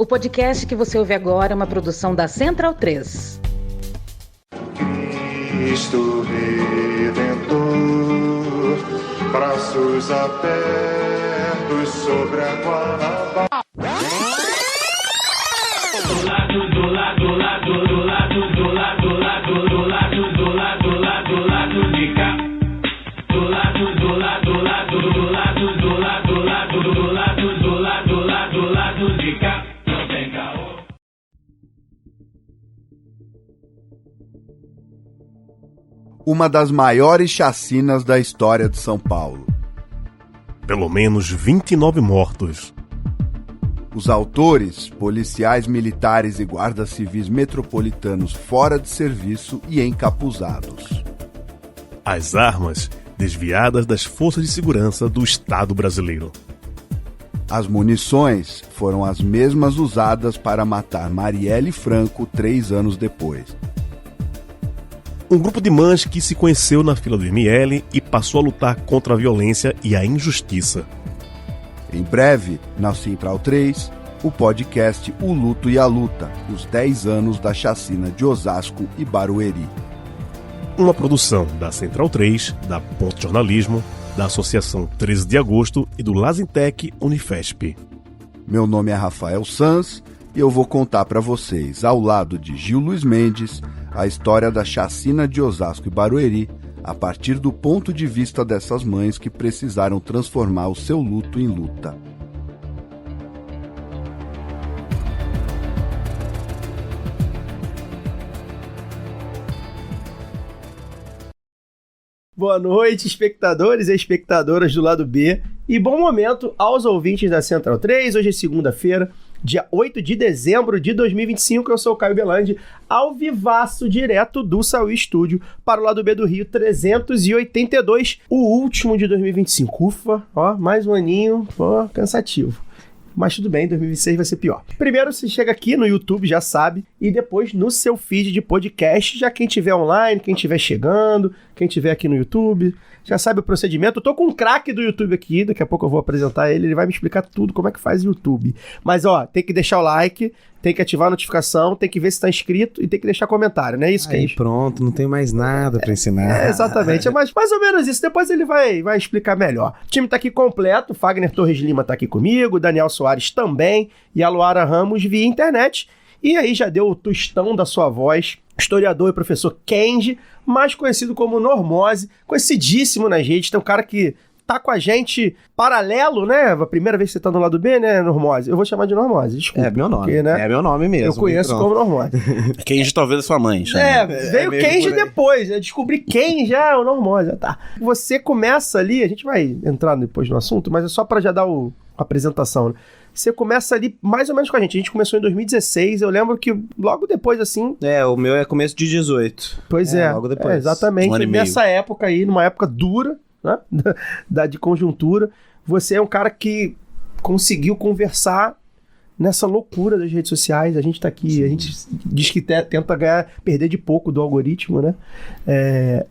O podcast que você ouve agora é uma produção da Central 3. Cristo Redentor, braços abertos sobre a Guanabara. Uma das maiores chacinas da história de São Paulo. Pelo menos 29 mortos. Os autores, policiais militares e guardas civis metropolitanos fora de serviço e encapuzados. As armas desviadas das forças de segurança do Estado brasileiro. As munições foram as mesmas usadas para matar Marielle Franco 3 anos depois. Um grupo de mães que se conheceu na fila do ML e passou a lutar contra a violência e a injustiça. Em breve, na Central 3, o podcast O Luto e a Luta, os 10 anos da chacina de Osasco e Barueri. Uma produção da Central 3, da Ponto Jornalismo, da Associação 13 de Agosto e do Lazintec Unifesp. Meu nome é Rafael Sanz e eu vou contar para vocês, ao lado de Gil Luiz Mendes, a história da chacina de Osasco e Barueri, a partir do ponto de vista dessas mães que precisaram transformar o seu luto em luta. Boa noite, espectadores e espectadoras do lado B, e bom momento aos ouvintes da Central 3. Hoje é segunda-feira, dia 8 de dezembro de 2025, eu sou o Caio Belandi, ao vivaço direto do Saúl Estúdio para o lado B do Rio 382, o último de 2025. Ufa, ó, mais um aninho, ó, cansativo. Mas tudo bem, 2026 vai ser pior. Primeiro você chega aqui no YouTube, já sabe, e depois no seu feed de podcast, já quem tiver online, quem tiver chegando, quem tiver aqui no YouTube, já sabe o procedimento. Eu tô com um craque do YouTube aqui, daqui a pouco eu vou apresentar ele vai me explicar tudo como é que faz o YouTube. Mas ó, tem que deixar o like, tem que ativar a notificação, tem que ver se tá inscrito e tem que deixar comentário, não é isso, Aí Kenji? pronto, não tem mais nada pra ensinar. Exatamente, é mais ou menos isso. Depois ele vai explicar melhor. O time tá aqui completo, Fagner Torres Lima tá aqui comigo, Daniel Soares também, e a Luara Ramos via internet. E aí já deu o tostão da sua voz, historiador e professor Kenji, mais conhecido como Normose, conhecidíssimo nas redes, tem um cara que tá com a gente paralelo, né? A primeira vez que você tá do lado B, né, Normose? Eu vou chamar de Normose, desculpa. É meu nome, porque, né, é meu nome mesmo. eu conheço como Normose. Kenji talvez a sua mãe. Veio Kenji depois, eu descobri quem já é o Normose. Tá. Você começa ali, a gente vai entrar depois no assunto, mas é só pra já dar a apresentação, né? Você começa ali mais ou menos com a gente começou em 2016, eu lembro que logo depois, assim... O meu é começo de 18. Pois é, logo depois. Exatamente, Um ano e meio. nessa época aí, numa época dura, né, de conjuntura, você é um cara que conseguiu conversar nessa loucura das redes sociais. A gente tá aqui, sim. A gente diz que tenta perder de pouco do algoritmo, né?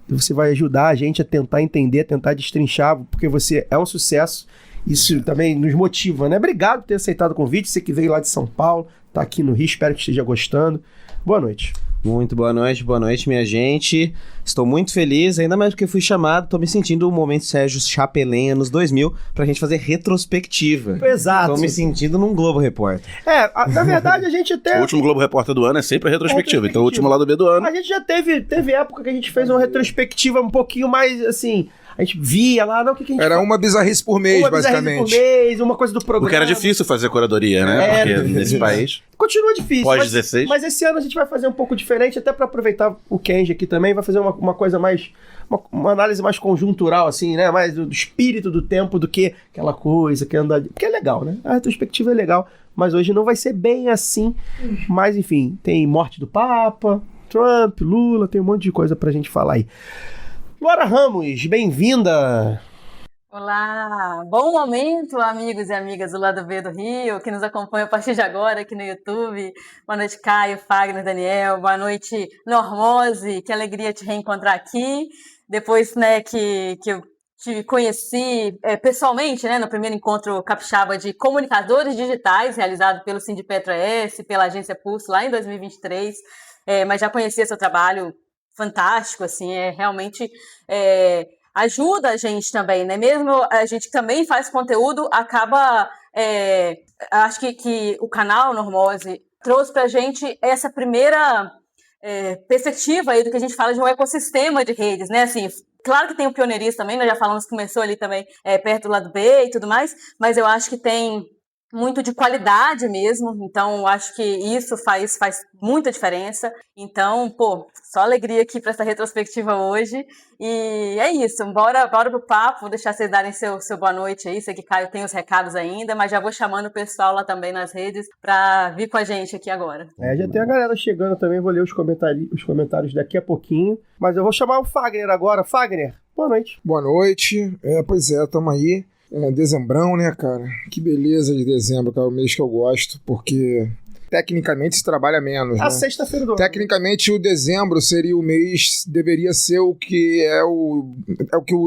Você vai ajudar a gente a tentar entender, tentar destrinchar, porque você é um sucesso. Isso também nos motiva, né? Obrigado por ter aceitado o convite. Você que veio lá de São Paulo, tá aqui no Rio, espero que esteja gostando. Boa noite. Muito boa noite, minha gente. Estou muito feliz, ainda mais porque fui chamado, tô me sentindo o momento Sérgio Chapelin, anos 2000, pra gente fazer retrospectiva. Exato. Tô me sentindo num Globo Repórter. Na verdade a gente até... O último Globo Repórter do ano é sempre a retrospectiva, então o último lado B do ano. A gente já teve época que a gente fez uma retrospectiva um pouquinho mais, assim... A gente via lá, não, o que a gente Era uma bizarrice por mês, basicamente. Uma bizarrice por mês, uma coisa do programa. Porque era difícil fazer curadoria, né? Porque nesse país... Continua difícil. Pós-16. Mas esse ano a gente vai fazer um pouco diferente, até pra aproveitar o Kenji aqui também, vai fazer uma coisa mais... Uma análise mais conjuntural, assim, né? Mais do espírito do tempo do que aquela coisa que anda... Porque é legal, né? A retrospectiva é legal, mas hoje não vai ser bem assim. Mas, enfim, tem morte do Papa, Trump, Lula, tem um monte de coisa pra gente falar aí. Luara Ramos, bem-vinda! Olá, bom momento, amigos e amigas do lado B do Rio, que nos acompanham a partir de agora aqui no YouTube. Boa noite, Caio, Fagner, Daniel. Boa noite, Normose. Que alegria te reencontrar aqui. Depois, né, que eu te conheci pessoalmente, né, no primeiro encontro capixaba de comunicadores digitais, realizado pelo Sindipetra S, pela agência Pulso, lá em 2023, mas já conhecia seu trabalho fantástico, assim, realmente ajuda a gente também, né, mesmo a gente que também faz conteúdo, acaba, acho que o canal Normose trouxe pra gente essa primeira perspectiva aí do que a gente fala de um ecossistema de redes, né, assim, claro que tem o pioneirismo também, nós já falamos que começou ali também perto do lado B e tudo mais, mas eu acho que tem muito de qualidade mesmo, então acho que isso faz muita diferença. Então, só alegria aqui para essa retrospectiva hoje. E é isso, bora pro papo, vou deixar vocês darem seu boa noite aí, sei que Caio tem os recados ainda, mas já vou chamando o pessoal lá também nas redes para vir com a gente aqui agora. Já tem a galera chegando também, vou ler os comentários daqui a pouquinho, mas eu vou chamar o Fagner agora. Fagner, boa noite. Boa noite. Pois é, tamo aí. Dezembrão, né, cara? Que beleza de dezembro, cara, é o mês que eu gosto, porque tecnicamente se trabalha menos, né? Sexta-feira do ano. Tecnicamente o dezembro seria o mês, deveria ser o que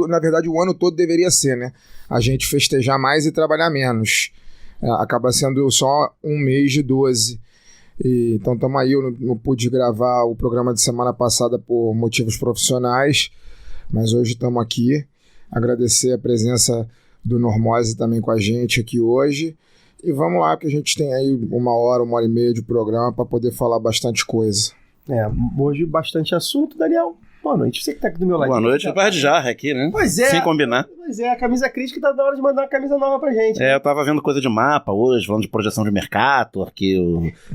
na verdade o ano todo deveria ser, né? A gente festejar mais e trabalhar menos. Acaba sendo só um mês de 12. Então tamo aí, eu não pude gravar o programa de semana passada por motivos profissionais, mas hoje estamos aqui. Agradecer a presença do Normose também com a gente aqui hoje. E vamos lá, que a gente tem aí 1 hora e meia de programa para poder falar bastante coisa. Hoje bastante assunto, Daniel. Boa noite. Você que tá aqui do meu lado. Boa noite, par de jarra aqui, né? Pois é. Sem combinar. Pois é, a camisa crítica tá na hora de mandar uma camisa nova pra gente. Eu tava vendo coisa de mapa hoje, falando de projeção de Mercator, que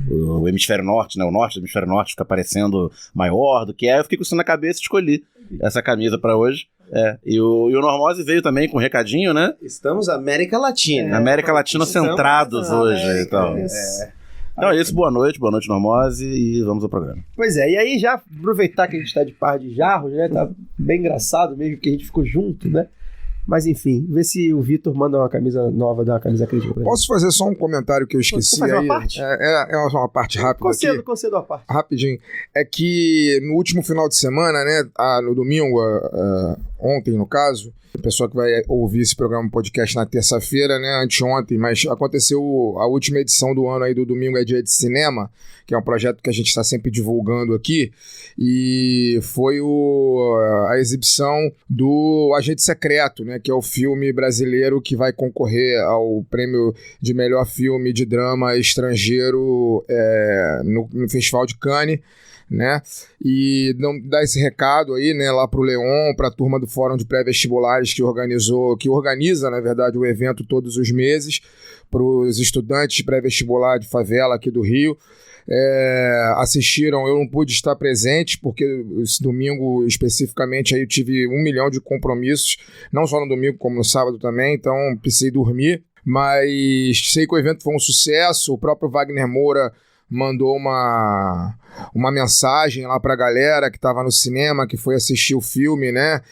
o hemisfério norte, né? O norte do hemisfério norte fica parecendo maior do que é. Eu fiquei com isso na cabeça e escolhi essa camisa pra hoje. E o Normose veio também com um recadinho, né? Estamos América Latina. América Latina centrados hoje. Então. Então é isso, boa noite Normose, e vamos ao programa. Pois é, e aí já aproveitar que a gente tá de par de jarros, né? Tá bem engraçado mesmo que a gente ficou junto, né? Mas enfim, vê se o Vitor manda uma camisa nova da camisa crítica pra gente. Posso fazer só um comentário que eu esqueci aí? Uma parte? Uma parte rápida aqui. Concedo a parte. Rapidinho. É que no último final de semana, né, no domingo, ontem no caso, a pessoa que vai ouvir esse programa podcast na terça-feira, né, anteontem, mas aconteceu a última edição do ano aí do Domingo é Dia de Cinema, que é um projeto que a gente está sempre divulgando aqui, e foi a exibição do Agente Secreto, né, que é o filme brasileiro que vai concorrer ao prêmio de melhor filme de drama estrangeiro no Festival de Cannes, né? E dar esse recado aí, né, lá pro Leon, pra turma do Fórum de Pré-Vestibulares que organiza, na verdade, o evento todos os meses, pros estudantes de pré-vestibular de favela aqui do Rio. Assistiram, eu não pude estar presente, porque esse domingo especificamente aí eu tive 1 milhão de compromissos, não só no domingo, como no sábado também, então precisei dormir, mas sei que o evento foi um sucesso. O próprio Wagner Moura mandou uma mensagem lá pra galera que tava no cinema, que foi assistir o filme, né,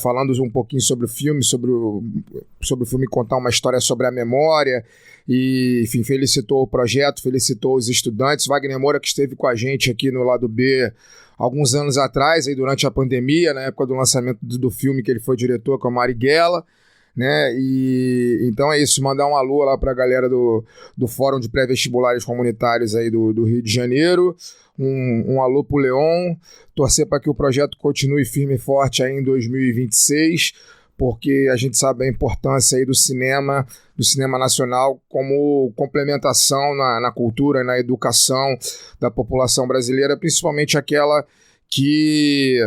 falando um pouquinho sobre o filme, sobre o filme, contar uma história sobre a memória, e enfim, felicitou o projeto, felicitou os estudantes. Wagner Moura, que esteve com a gente aqui no Lado B alguns anos atrás, aí durante a pandemia, na época do lançamento do filme, que ele foi diretor com a Marighella, né? E então é isso, mandar um alô lá pra galera do Fórum de Pré-Vestibulares Comunitários aí do Rio de Janeiro, um alô pro Leon, torcer para que o projeto continue firme e forte aí em 2026, porque a gente sabe a importância aí do cinema nacional como complementação na cultura, na educação da população brasileira, principalmente aquela que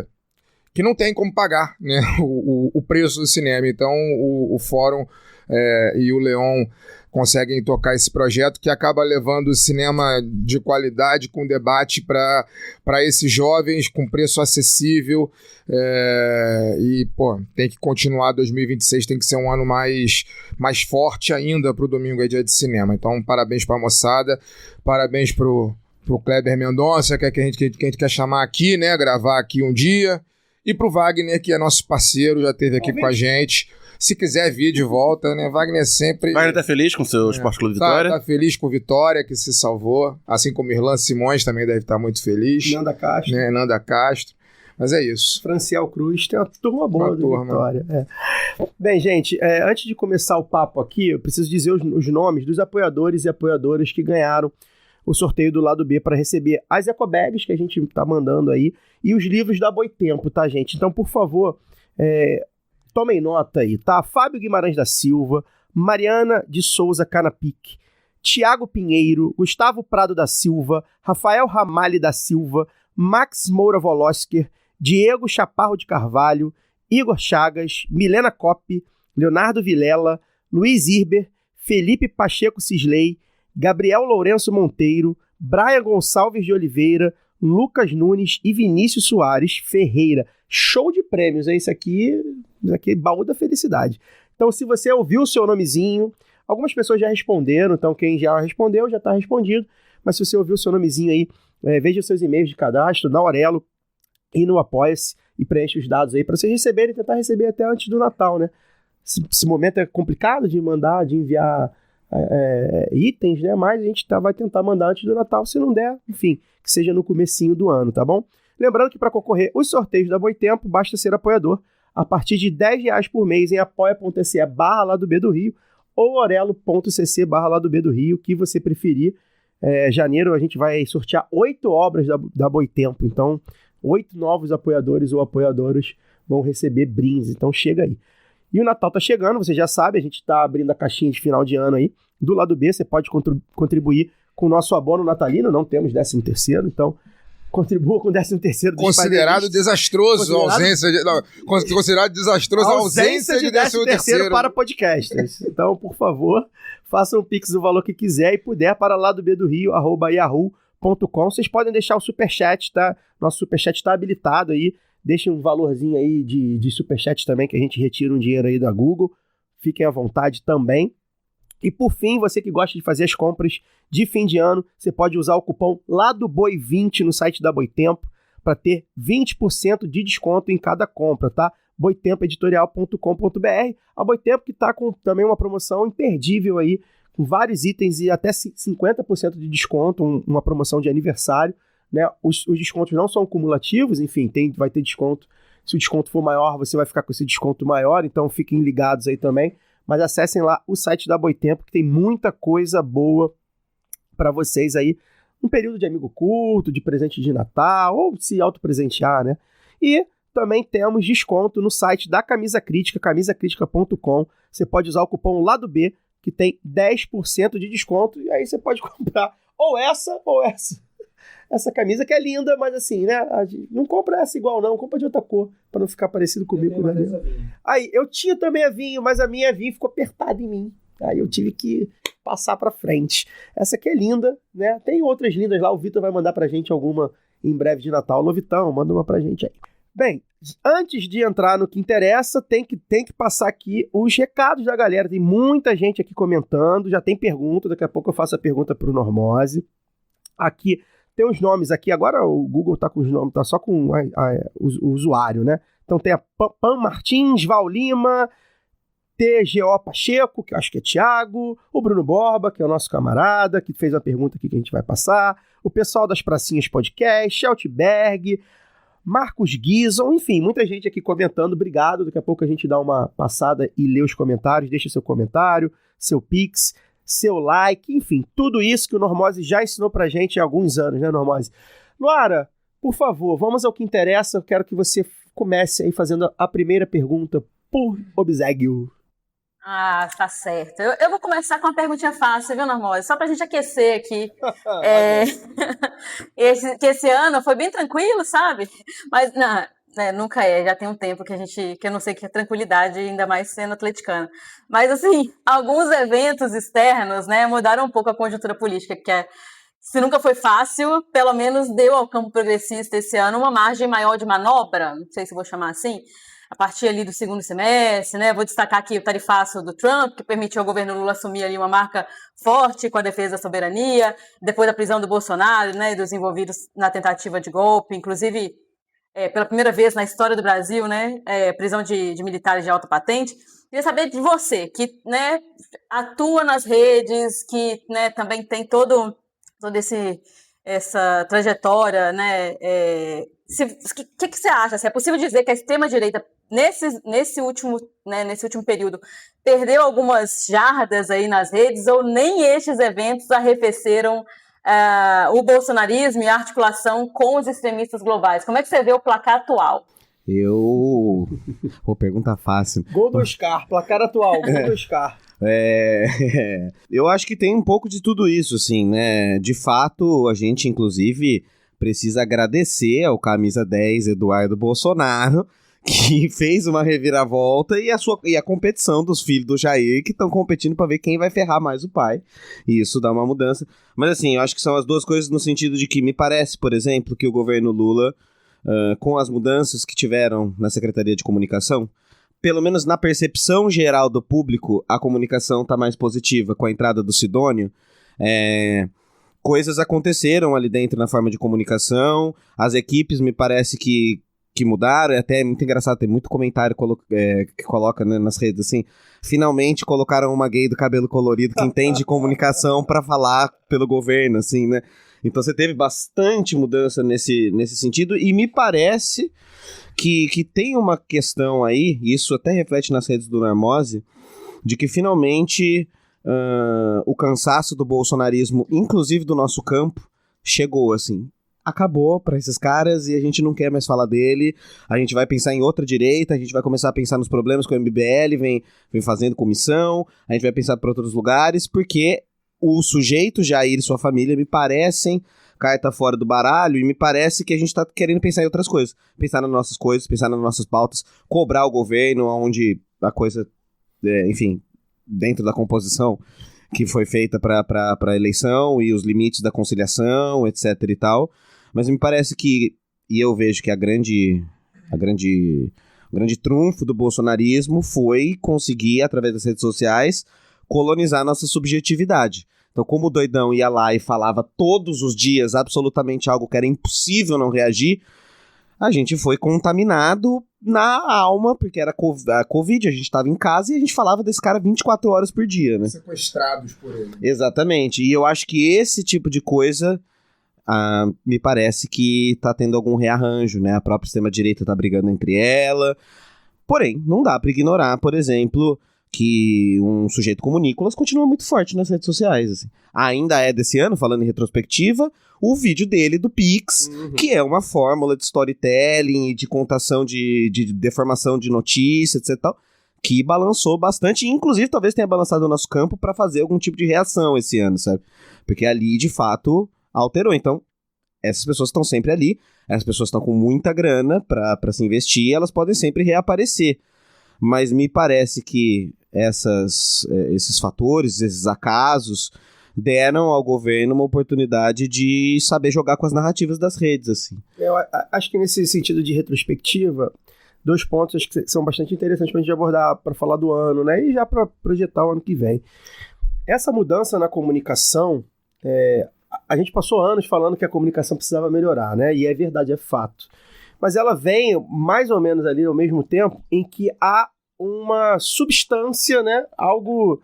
não tem como pagar, né, o preço do cinema. Então o Fórum e o Leon conseguem tocar esse projeto que acaba levando o cinema de qualidade, com debate para esses jovens, com preço acessível, e tem que continuar. 2026 tem que ser um ano mais forte ainda para o Domingo é Dia de Cinema. Então parabéns para a moçada, parabéns pro Kleber Mendonça, que a gente quer chamar aqui, né, gravar aqui um dia. E pro Wagner, que é nosso parceiro, já esteve aqui com a gente. Se quiser vir de volta, né? Wagner sempre... Wagner tá feliz com o seu Esporte Clube Vitória? Tá feliz com o Vitória, que se salvou. Assim como Irlan Simões também deve estar muito feliz. Nanda Castro. Né? Nanda Castro. Mas é isso. Franciel Cruz tem uma turma boa Uma do turma. Vitória. Bem, gente, antes de começar o papo aqui, eu preciso dizer os nomes dos apoiadores e apoiadoras que ganharam o sorteio do lado B para receber as ecobags que a gente tá mandando aí e os livros da Boitempo, tá, gente? Então, por favor, tomem nota aí, tá? Fábio Guimarães da Silva, Mariana de Souza Canapic, Tiago Pinheiro, Gustavo Prado da Silva, Rafael Ramalho da Silva, Max Moura Volosker, Diego Chaparro de Carvalho, Igor Chagas, Milena Kopp, Leonardo Vilela, Luiz Irber, Felipe Pacheco Cisley, Gabriel Lourenço Monteiro, Brian Gonçalves de Oliveira, Lucas Nunes e Vinícius Soares Ferreira. Show de prêmios, é isso aqui é baú da felicidade. Então, se você ouviu o seu nomezinho, algumas pessoas já responderam, então quem já respondeu já está respondido, mas se você ouviu o seu nomezinho aí, veja os seus e-mails de cadastro na Aurelo e no Apoia-se e preencha os dados aí para vocês receberem e tentar receber até antes do Natal, né? Esse momento é complicado de enviar itens, né? Mas a gente vai tentar mandar antes do Natal, se não der, enfim, que seja no comecinho do ano, tá bom? Lembrando que para concorrer os sorteios da Boitempo, basta ser apoiador a partir de R$10 por mês em apoia.se/Lado B do Rio ou orelo.cc/Lado B do Rio, que você preferir. Janeiro a gente vai sortear 8 obras da Boitempo, então 8 novos apoiadores ou apoiadoras vão receber brindes, então chega aí. E o Natal tá chegando, você já sabe, a gente tá abrindo a caixinha de final de ano aí. Do lado B, você pode contribuir com o nosso abono natalino, não temos 13º, então contribua com o 13º. Considerado desastroso a ausência de... Não, considerado desastroso a ausência de 13º para podcasters. Então, por favor, faça um pix do valor que quiser e puder para ladobdorio@yahoo.com. Vocês podem deixar o superchat, tá? Nosso superchat tá habilitado aí. Deixem um valorzinho aí de superchat também, que a gente retira um dinheiro aí da Google. Fiquem à vontade também. E por fim, você que gosta de fazer as compras de fim de ano, você pode usar o cupom LADOBOI20 no site da Boitempo para ter 20% de desconto em cada compra, tá? boitempoeditorial.com.br. A Boitempo que está com também uma promoção imperdível aí, com vários itens e até 50% de desconto, uma promoção de aniversário, né? Os descontos não são cumulativos, enfim, vai ter desconto. Se o desconto for maior, você vai ficar com esse desconto maior, então fiquem ligados aí também. Mas acessem lá o site da Boitempo, que tem muita coisa boa para vocês aí. Um período de amigo curto, de presente de Natal, ou se autopresentear, né? E também temos desconto no site da Camisa Crítica, camisacritica.com. Você pode usar o cupom Lado B, que tem 10% de desconto, e aí você pode comprar ou essa. Essa camisa que é linda, mas assim, né? Não compra essa igual não, compra de outra cor, pra não ficar parecido comigo. Né? Aí, eu tinha também a vinho, mas a minha vinho ficou apertada em mim. Aí eu tive que passar pra frente. Essa aqui é linda, né? Tem outras lindas lá, o Vitor vai mandar pra gente alguma em breve de Natal. Alô, Vitão, manda uma pra gente aí. Bem, antes de entrar no que interessa, tem que passar aqui os recados da galera. Tem muita gente aqui comentando, já tem pergunta, daqui a pouco eu faço a pergunta pro Normose. Aqui... Tem os nomes aqui, agora o Google tá com os nomes, tá só com o usuário, né? Então tem a Pam Martins, Val Lima, TGO Pacheco, que eu acho que é Thiago, o Bruno Borba, que é o nosso camarada, que fez uma pergunta aqui que a gente vai passar, o pessoal das Pracinhas Podcast, Sheltberg, Marcos Guizon, enfim, muita gente aqui comentando, obrigado, daqui a pouco a gente dá uma passada e lê os comentários, deixa seu comentário, seu pix, seu like, enfim, tudo isso que o Normose já ensinou pra gente há alguns anos, né, Normose? Luara, por favor, vamos ao que interessa, eu quero que você comece aí fazendo a primeira pergunta por obséquio. Ah, tá certo. Eu vou começar com uma perguntinha fácil, viu, Normose? Só pra gente aquecer aqui. Esse ano foi bem tranquilo, sabe? Mas, não... nunca já tem um tempo que eu não sei que é tranquilidade, ainda mais sendo atleticana. Mas, assim, alguns eventos externos, né, mudaram um pouco a conjuntura política, se nunca foi fácil, pelo menos deu ao campo progressista esse ano uma margem maior de manobra, não sei se vou chamar assim, a partir ali do segundo semestre, né, vou destacar aqui o tarifaço do Trump, que permitiu ao governo Lula assumir ali uma marca forte com a defesa da soberania, depois da prisão do Bolsonaro, né, dos envolvidos na tentativa de golpe, inclusive... pela primeira vez na história do Brasil, né, prisão de militares de alta patente. Queria saber de você, que, né, atua nas redes, que, né, também tem todo essa trajetória, né? O que você acha? Se é possível dizer que a extrema-direita, nesse último período, perdeu algumas jardas aí nas redes, ou nem estes eventos arrefeceram o bolsonarismo e a articulação com os extremistas globais? Como é que você vê o placar atual? Pergunta fácil. Gol do Oscar, placar atual, gol do Oscar. Eu acho que tem um pouco de tudo isso, assim, né? De fato, a gente, inclusive, precisa agradecer ao camisa 10 Eduardo Bolsonaro, que fez uma reviravolta, e a competição dos filhos do Jair, que estão competindo para ver quem vai ferrar mais o pai. E isso dá uma mudança. Mas assim, eu acho que são as duas coisas no sentido de que me parece, por exemplo, que o governo Lula, com as mudanças que tiveram na Secretaria de Comunicação, pelo menos na percepção geral do público, a comunicação está mais positiva. Com a entrada do Sidônio, coisas aconteceram ali dentro na forma de comunicação, as equipes me parece que mudaram, é até muito engraçado, tem muito comentário que coloca, né, nas redes, assim, finalmente colocaram uma gay do cabelo colorido que entende de comunicação para falar pelo governo, assim, né? Então você teve bastante mudança nesse sentido, e me parece que tem uma questão aí, e isso até reflete nas redes do Normose, de que finalmente o cansaço do bolsonarismo, inclusive do nosso campo, chegou, assim. Acabou para esses caras e a gente não quer mais falar dele, a gente vai pensar em outra direita, a gente vai começar a pensar nos problemas que o MBL vem fazendo comissão, a gente vai pensar para outros lugares, porque o sujeito Jair e sua família me parecem carta fora do baralho, e me parece que a gente tá querendo pensar em outras coisas, pensar nas nossas coisas, pensar nas nossas pautas, cobrar o governo onde a coisa, enfim, dentro da composição que foi feita para a eleição e os limites da conciliação, etc e tal. Mas me parece que, e eu vejo que o grande trunfo do bolsonarismo foi conseguir, através das redes sociais, colonizar nossa subjetividade. Então, como o doidão ia lá e falava todos os dias absolutamente algo que era impossível não reagir, a gente foi contaminado na alma, porque era a Covid, a gente estava em casa e a gente falava desse cara 24 horas por dia, né? Sequestrados por ele. Exatamente, e eu acho que esse tipo de coisa me parece que tá tendo algum rearranjo, né? A própria extrema-direita tá brigando entre ela. Porém, não dá para ignorar, por exemplo, que um sujeito como o Nicolas continua muito forte nas redes sociais. Assim. Ainda é desse ano, falando em retrospectiva, o vídeo dele do Pix, que é uma fórmula de storytelling, de contação, de deformação de notícias, etc. Tal, que balançou bastante, e inclusive talvez tenha balançado o nosso campo para fazer algum tipo de reação esse ano, sabe? Porque ali, de fato, alterou. Então, essas pessoas estão sempre ali, essas pessoas estão com muita grana para se investir, elas podem sempre reaparecer. Mas me parece que esses fatores, esses acasos, deram ao governo uma oportunidade de saber jogar com as narrativas das redes, assim. Eu acho que nesse sentido de retrospectiva, 2 pontos acho que são bastante interessantes pra gente abordar, para falar do ano, né? E já para projetar o ano que vem. Essa mudança na comunicação, a gente passou anos falando que a comunicação precisava melhorar, né? E é verdade, é fato. Mas ela vem mais ou menos ali ao mesmo tempo em que há uma substância, né? Algo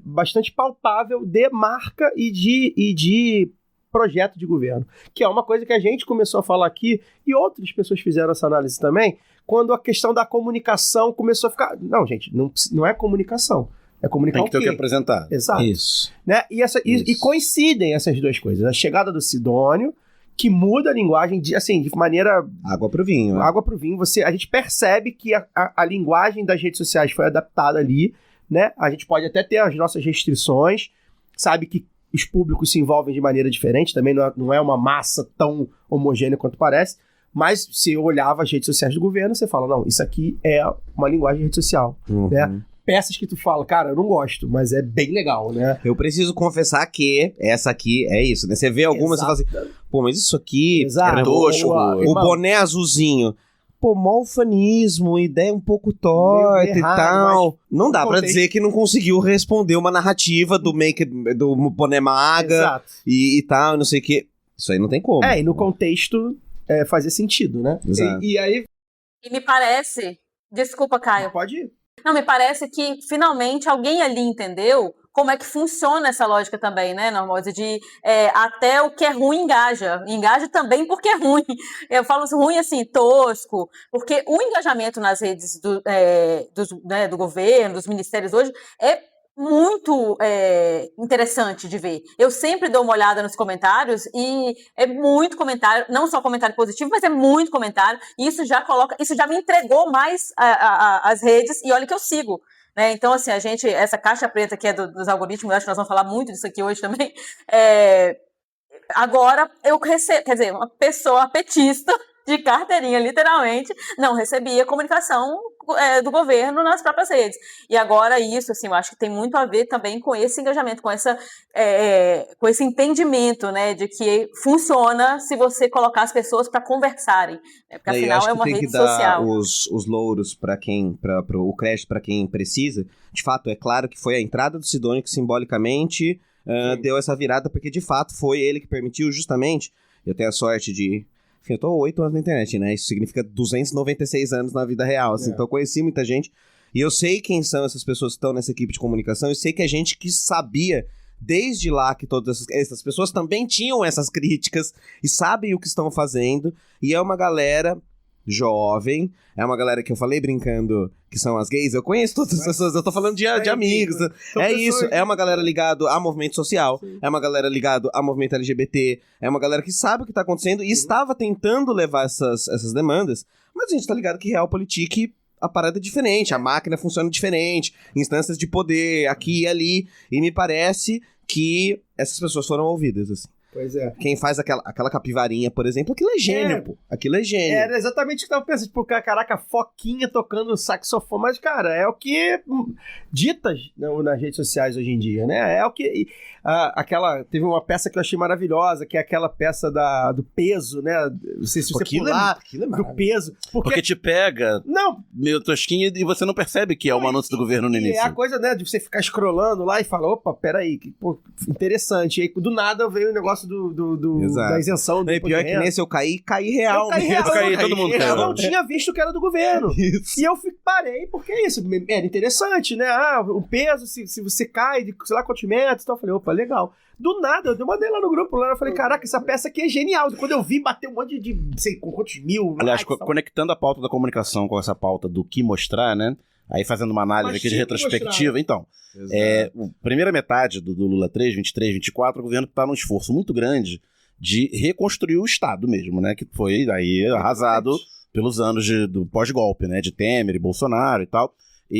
bastante palpável de marca e de projeto de governo. Que é uma coisa que a gente começou a falar aqui e outras pessoas fizeram essa análise também, quando a questão da comunicação começou a ficar... Não, gente, não é comunicação. É comunicar tem que ter o que apresentar. Exato. Isso. Né? E coincidem essas duas coisas. A chegada do Sidônio, que muda a linguagem de maneira... Água pro vinho. Água pro vinho. A gente percebe que a linguagem das redes sociais foi adaptada ali, né? A gente pode até ter as nossas restrições, sabe que os públicos se envolvem de maneira diferente, também não é uma massa tão homogênea quanto parece, mas se eu olhava as redes sociais do governo, você fala, não, isso aqui é uma linguagem de rede social, né? Peças que tu fala, cara, eu não gosto, mas é bem legal, né? Eu preciso confessar que essa aqui é isso, né? Você vê algumas e fala assim, pô, mas isso aqui é toxo, o boné azulzinho. Pô, mó ufanismo, ideia um pouco torta e tal. Não dá pra dizer que não conseguiu responder uma narrativa do boné maga e tal, não sei o que. Isso aí não tem como. E no contexto fazer sentido, né? E aí... E me parece... Desculpa, Caio. Pode ir. Não, me parece que finalmente alguém ali entendeu como é que funciona essa lógica também, né, Normose, de até o que é ruim engaja também porque é ruim. Eu falo ruim assim, tosco, porque o engajamento nas redes do governo, dos ministérios hoje, é muito interessante de ver. Eu sempre dou uma olhada nos comentários e é muito comentário, não só comentário positivo, mas é muito comentário, e isso já me entregou mais as redes, e olha que eu sigo. Né? Então, assim, essa caixa preta que é dos algoritmos, eu acho que nós vamos falar muito disso aqui hoje também, agora eu recebo, quer dizer, uma pessoa petista de carteirinha, literalmente, não recebia comunicação do governo nas próprias redes. E agora isso, assim, eu acho que tem muito a ver também com esse engajamento, com esse entendimento, né, de que funciona se você colocar as pessoas para conversarem, né, porque afinal é uma rede social. Tem que dar os louros o crédito para quem precisa. De fato, é claro que foi a entrada do Sidônio que simbolicamente deu essa virada, porque de fato foi ele que permitiu justamente. Eu tenho a sorte de... Enfim, eu tô 8 anos na internet, né? Isso significa 296 anos na vida real, assim. Então eu conheci muita gente. E eu sei quem são essas pessoas que estão nessa equipe de comunicação. Eu sei que é gente que sabia, desde lá, que todas essas pessoas também tinham essas críticas e sabem o que estão fazendo. E é uma galera jovem, é uma galera que eu falei brincando que são as gays, eu conheço todas as pessoas, eu tô falando de amigos, isso, é uma galera ligada a movimento social, é uma galera ligada a movimento LGBT, é uma galera que sabe o que tá acontecendo e estava tentando levar essas demandas, mas a gente tá ligado que Realpolitik, a parada é diferente, a máquina funciona diferente, instâncias de poder aqui e ali, e me parece que essas pessoas foram ouvidas, assim. Pois é. Quem faz aquela capivarinha, por exemplo, aquilo é gênio, pô. Aquilo é gênio. Era exatamente o que eu tava pensando. Tipo, caraca, Foquinha tocando saxofone. Mas, cara, é o que ditas nas redes sociais hoje em dia, né? É o que... teve uma peça que eu achei maravilhosa, que é aquela peça do peso, né? Não sei se você pular do peso. Porque te pega meio tosquinho e você não percebe que é um anúncio do governo no início. É a coisa, né, de você ficar scrollando lá e falar, opa, peraí, que interessante. E aí, do nada, veio o negócio da isenção do imposto de renda. Pior é que nesse eu caí real. Eu caí, todo mundo caiu. Eu não tinha visto que era do governo. Isso. E eu parei, porque é isso, era interessante, né? O peso, se você cai de sei lá quantos metros, então eu falei, opa, legal. Do nada, eu mandei lá no grupo, eu falei, caraca, essa peça aqui é genial. Quando eu vi, bateu um monte de sei quantos mil. Aliás, conectando a pauta da comunicação com essa pauta do que mostrar, né? Aí fazendo uma análise aqui de retrospectiva, então, primeira metade do Lula 3, 23, 24, o governo está num esforço muito grande de reconstruir o Estado mesmo, né? Que foi aí arrasado pelos anos do pós-golpe, né? De Temer e Bolsonaro e tal.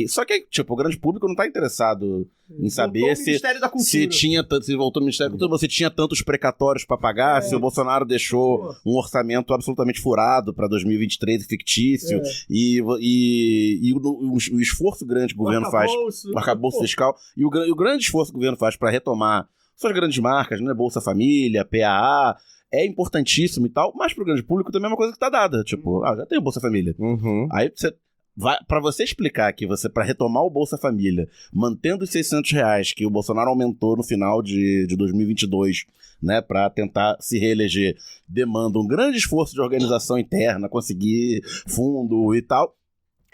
Só que, tipo, o grande público não está interessado em saber se voltou no Ministério da Cultura, se tinha tantos precatórios para pagar, se o Bolsonaro deixou um orçamento absolutamente furado para 2023 fictício, e o esforço grande que o governo faz, o arcabouço fiscal, e o grande esforço que o governo faz para retomar suas grandes marcas, né, Bolsa Família, PAA, é importantíssimo e tal, mas para o grande público também é uma coisa que está dada, tipo, já tem o Bolsa Família. Aí você... Para você explicar que para retomar o Bolsa Família, mantendo os R$600 que o Bolsonaro aumentou no final de 2022, né, para tentar se reeleger, demanda um grande esforço de organização interna, conseguir fundo e tal.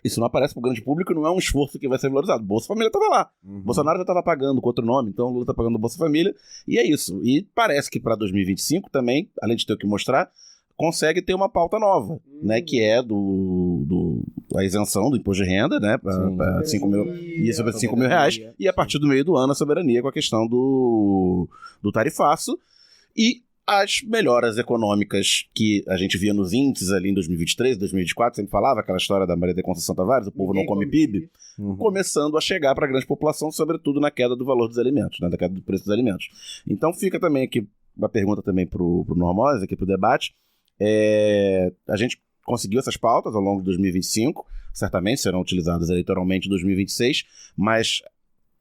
Isso não aparece pro grande público, não é um esforço que vai ser valorizado. Bolsa Família tava lá. Bolsonaro já tava pagando com outro nome, então o Lula tá pagando Bolsa Família, e é isso. E parece que para 2025 também, além de ter o que mostrar, consegue ter uma pauta nova, né, que é a isenção do imposto de renda, né, para 5 mil, e sobre 5 mil reais, e a partir do meio do ano a soberania com a questão do tarifaço, e as melhoras econômicas que a gente via nos índices ali em 2023, 2024, sempre falava aquela história da Maria da Conceição Tavares, o povo não come PIB, começando a chegar para a grande população, sobretudo na queda do valor dos alimentos, né, da queda do preço dos alimentos. Então fica também aqui uma pergunta também pro Normose, aqui pro debate. A gente conseguiu essas pautas ao longo de 2025, certamente serão utilizadas eleitoralmente em 2026, mas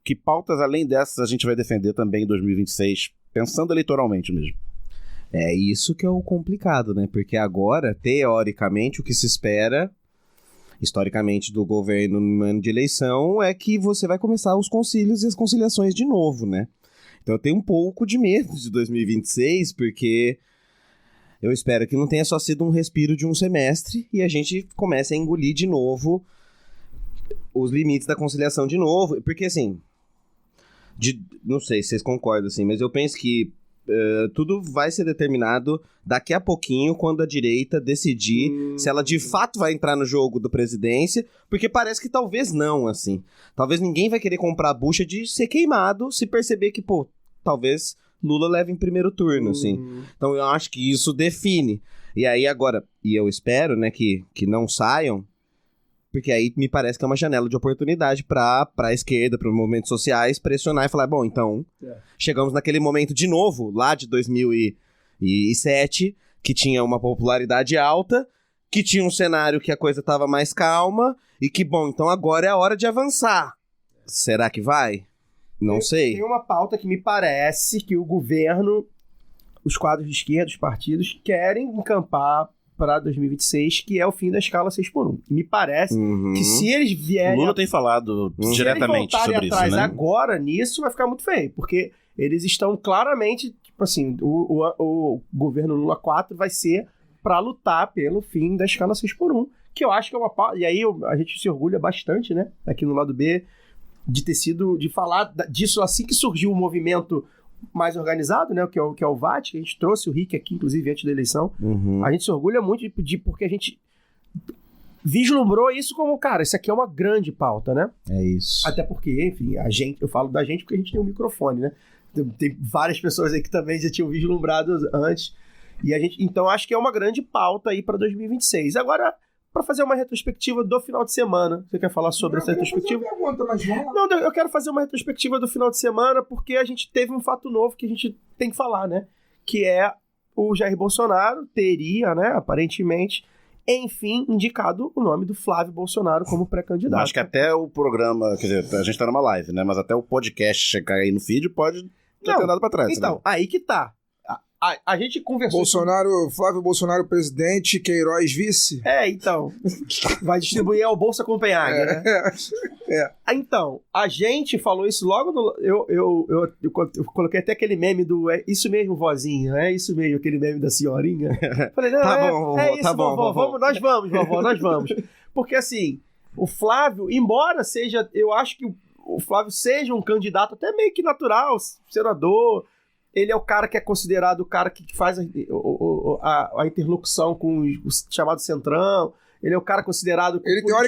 que pautas além dessas a gente vai defender também em 2026, pensando eleitoralmente mesmo? É isso que é o complicado, né? Porque agora, teoricamente, o que se espera, historicamente, do governo no ano de eleição é que você vai começar os concílios e as conciliações de novo, né? Então eu tenho um pouco de medo de 2026, porque eu espero que não tenha só sido um respiro de um semestre e a gente comece a engolir de novo os limites da conciliação de novo. Porque, assim, Não sei se vocês concordam, assim, mas eu penso que tudo vai ser determinado daqui a pouquinho, quando a direita decidir se ela de fato vai entrar no jogo da presidência, porque parece que talvez não, assim. Talvez ninguém vai querer comprar a bucha de ser queimado se perceber que, pô, talvez Lula leve em primeiro turno, assim. Então eu acho que isso define. E aí agora, e eu espero, né, que não saiam, porque aí me parece que é uma janela de oportunidade pra esquerda, para os movimentos sociais, pressionar e falar, bom, então, chegamos naquele momento de novo, lá de 2007, que tinha uma popularidade alta, que tinha um cenário que a coisa tava mais calma, e que, bom, então agora é a hora de avançar. Será que vai? Não sei. Tem uma pauta que me parece que o governo, os quadros de esquerda, os partidos, querem encampar para 2026, que é o fim da escala 6x1. Me parece que se eles vierem... O Lula tem falado diretamente sobre isso, atrás né? agora nisso, vai ficar muito feio, porque eles estão claramente, tipo assim, o governo Lula 4 vai ser para lutar pelo fim da escala 6x1, que eu acho que é uma... E aí a gente se orgulha bastante, né, aqui no lado B, de falar disso assim que surgiu o movimento mais organizado, né, que é o VAT, que a gente trouxe o Rick aqui, inclusive, antes da eleição. A gente se orgulha muito porque a gente vislumbrou isso como, cara, isso aqui é uma grande pauta, né? É isso. Até porque, enfim, eu falo da gente porque a gente tem um microfone, né? Tem várias pessoas aí que também já tinham vislumbrado antes. E então acho que é uma grande pauta aí para 2026. Agora, para fazer uma retrospectiva do final de semana. Você quer falar sobre essa retrospectiva? Não, eu quero fazer uma retrospectiva do final de semana porque a gente teve um fato novo que a gente tem que falar, né? Que é o Jair Bolsonaro teria, né, aparentemente, enfim, indicado o nome do Flávio Bolsonaro como pré-candidato. Acho que até o programa, quer dizer, a gente tá numa live, né? Mas até o podcast chegar aí no feed pode ter andado pra trás. Então, né? aí que tá. A gente conversou... Flávio Bolsonaro presidente, Queiroz vice? Então. Vai distribuir ao Bolsa Copenhague, né? Então, a gente falou isso logo no... Eu coloquei até aquele meme do... É isso mesmo, vozinha? É isso mesmo, aquele meme da senhorinha? Falei, não, tá bom, é isso, tá bom, vovó. Nós vamos, vovó, nós vamos. Porque, assim, o Flávio, embora seja... Eu acho que o Flávio seja um candidato até meio que natural, senador... Ele é o cara que é considerado o cara que faz a interlocução com o chamado Centrão. Ele é o cara considerado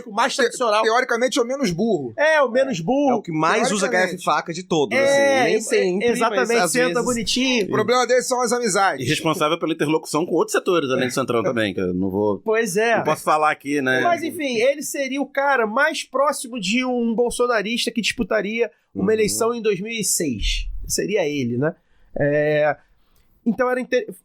o mais tradicional. Teoricamente é o menos burro. O menos burro. É o que mais usa garfo e faca de todos. Assim. Nem sempre. Exatamente, mas, senta vezes... bonitinho. O problema deles são as amizades. E responsável pela interlocução com outros setores, além do Centrão também, que eu não vou... Pois é. Não posso falar aqui, né? Mas, enfim, ele seria o cara mais próximo de um bolsonarista que disputaria uma eleição em 2006. Seria ele, né? Então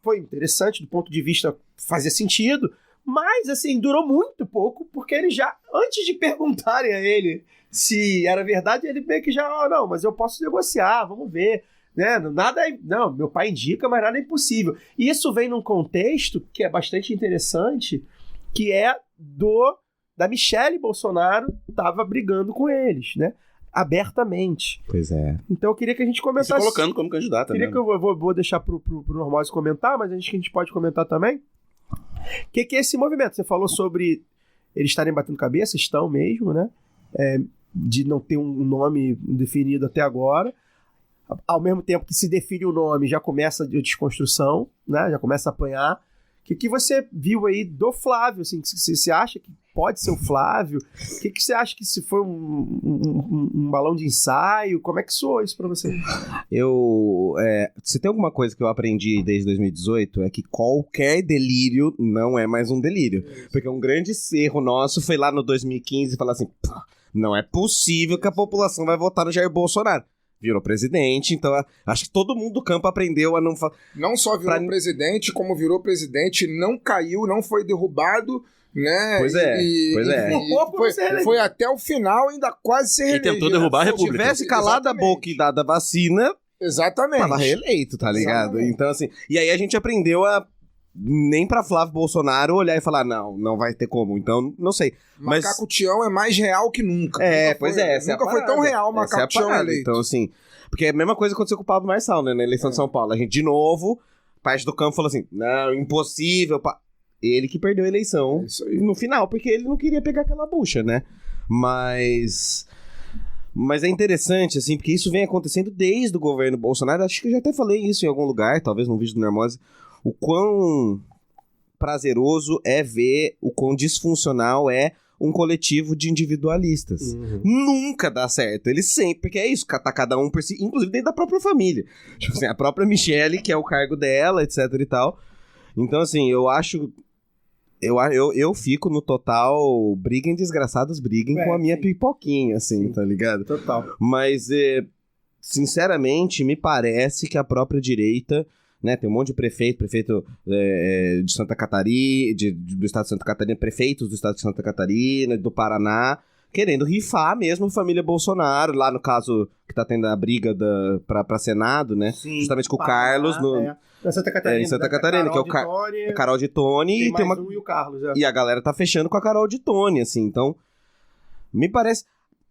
foi interessante do ponto de vista, fazia sentido, mas assim, durou muito pouco, porque ele já, antes de perguntarem a ele se era verdade, ele meio que já, não, mas eu posso negociar, vamos ver, né? Não, meu pai indica, mas nada é impossível. E isso vem num contexto que é bastante interessante, que é da Michelle Bolsonaro estava brigando com eles, né? Abertamente. Pois é. Então eu queria que a gente comentasse... Se colocando como candidata, queria né? que eu vou deixar pro Normose comentar, mas acho que a gente pode comentar também. O que é esse movimento? Você falou sobre eles estarem batendo cabeça, estão mesmo, né? De não ter um nome definido até agora. Ao mesmo tempo que se define o nome, já começa a desconstrução, né? Já começa a apanhar. O que você viu aí do Flávio? Assim, você acha que pode ser o Flávio? O que você acha que se foi um balão de ensaio? Como é que soou isso pra você? Se tem alguma coisa que eu aprendi desde 2018 é que qualquer delírio não é mais um delírio. Porque um grande erro nosso foi lá no 2015 falar assim, não é possível que a população vai votar no Jair Bolsonaro. Virou presidente, então acho que todo mundo do campo aprendeu a não falar. Não só virou presidente, como virou presidente, não caiu, não foi derrubado, né? Pois é. Foi até o final, ainda quase ser reeleito. E tentou derrubar a Se República. tivesse calado a boca e dado a vacina, exatamente, tava reeleito, tá ligado? Exatamente. Então, assim, e aí a gente aprendeu a nem pra Flávio Bolsonaro olhar e falar, não vai ter como, então, não sei. Mas Macaco Tião é mais real que nunca. Nunca foi tão real o Macaco Tião eleito. Então, assim, porque é a mesma coisa que aconteceu com o Pablo Marçal, né, na eleição de São Paulo. A gente, de novo, parte do campo falou assim, não, impossível, ele que perdeu a eleição no final, porque ele não queria pegar aquela bucha, né? Mas Mas é interessante, assim, porque isso vem acontecendo desde o governo Bolsonaro. Acho que eu já até falei isso em algum lugar, talvez num vídeo do Normose, o quão prazeroso é ver o quão disfuncional é um coletivo de individualistas. Nunca dá certo. Eles sempre, porque é isso, tá cada um por si, inclusive dentro da própria família. Tipo assim, a própria Michelle, que é o cargo dela, etc e tal. Então, assim, eu acho... Eu fico no total, briguem desgraçados, briguem com a minha pipoquinha, assim, tá ligado? Total. Mas, sinceramente, me parece que a própria direita, né, tem um monte de prefeito de Santa Catarina, do estado de Santa Catarina, prefeitos do estado de Santa Catarina, do Paraná, querendo rifar mesmo a família Bolsonaro, lá no caso que tá tendo a briga pra Senado, né? Sim, justamente com o Paraná, Carlos, na Santa Catarina. em Santa Catarina, que é o Carol de Tone. Tem mais um e o Carlos. E a galera tá fechando com a Carol de Tone, assim, então me parece...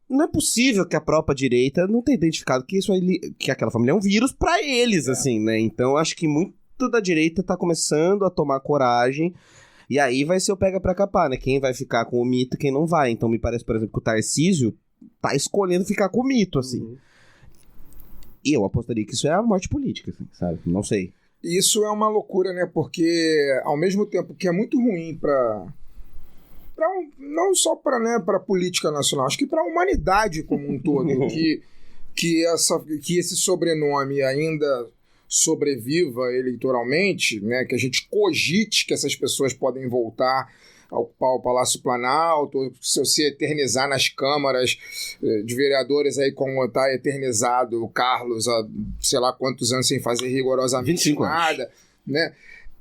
Não é possível que a própria direita não tenha identificado que isso aí, que aquela família é um vírus pra eles, assim, né? Então acho que muito da direita tá começando a tomar coragem. E aí vai ser o pega pra capar, né? Quem vai ficar com o mito e quem não vai. Então me parece, por exemplo, que o Tarcísio tá escolhendo ficar com o mito, assim. E eu apostaria que isso é a morte política, assim, sabe? Não sei. Isso é uma loucura, né? Porque ao mesmo tempo que é muito ruim não só para a política nacional, acho que para a humanidade como um todo, que esse sobrenome ainda sobreviva eleitoralmente, né, que a gente cogite que essas pessoas podem voltar a ocupar o Palácio Planalto, se eternizar nas câmaras de vereadores aí, como está eternizado o Carlos há sei lá quantos anos sem fazer rigorosamente 25 nada, anos. Né?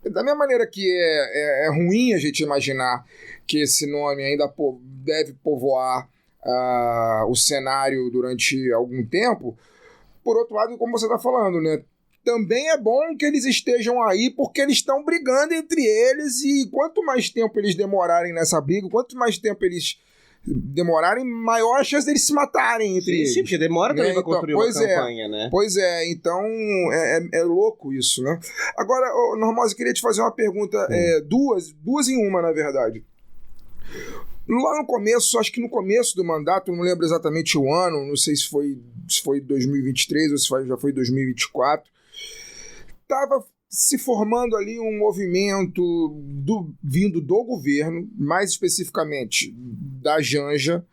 Da mesma maneira que é ruim a gente imaginar que esse nome ainda deve povoar o cenário durante algum tempo, por outro lado, como você está falando, né? Também é bom que eles estejam aí porque eles estão brigando entre eles e quanto mais tempo eles demorarem nessa briga, quanto mais tempo eles demorarem, maior a chance deles se matarem entre eles. Sim, porque demora também pra construir uma campanha, né? Pois é, então é louco isso, né? Agora, Normose, eu queria te fazer uma pergunta, duas em uma, na verdade. Lá no começo, acho que no começo do mandato, não lembro exatamente o ano, não sei se foi 2023 ou se já foi 2024, estava se formando ali um movimento vindo do governo, mais especificamente da Janja,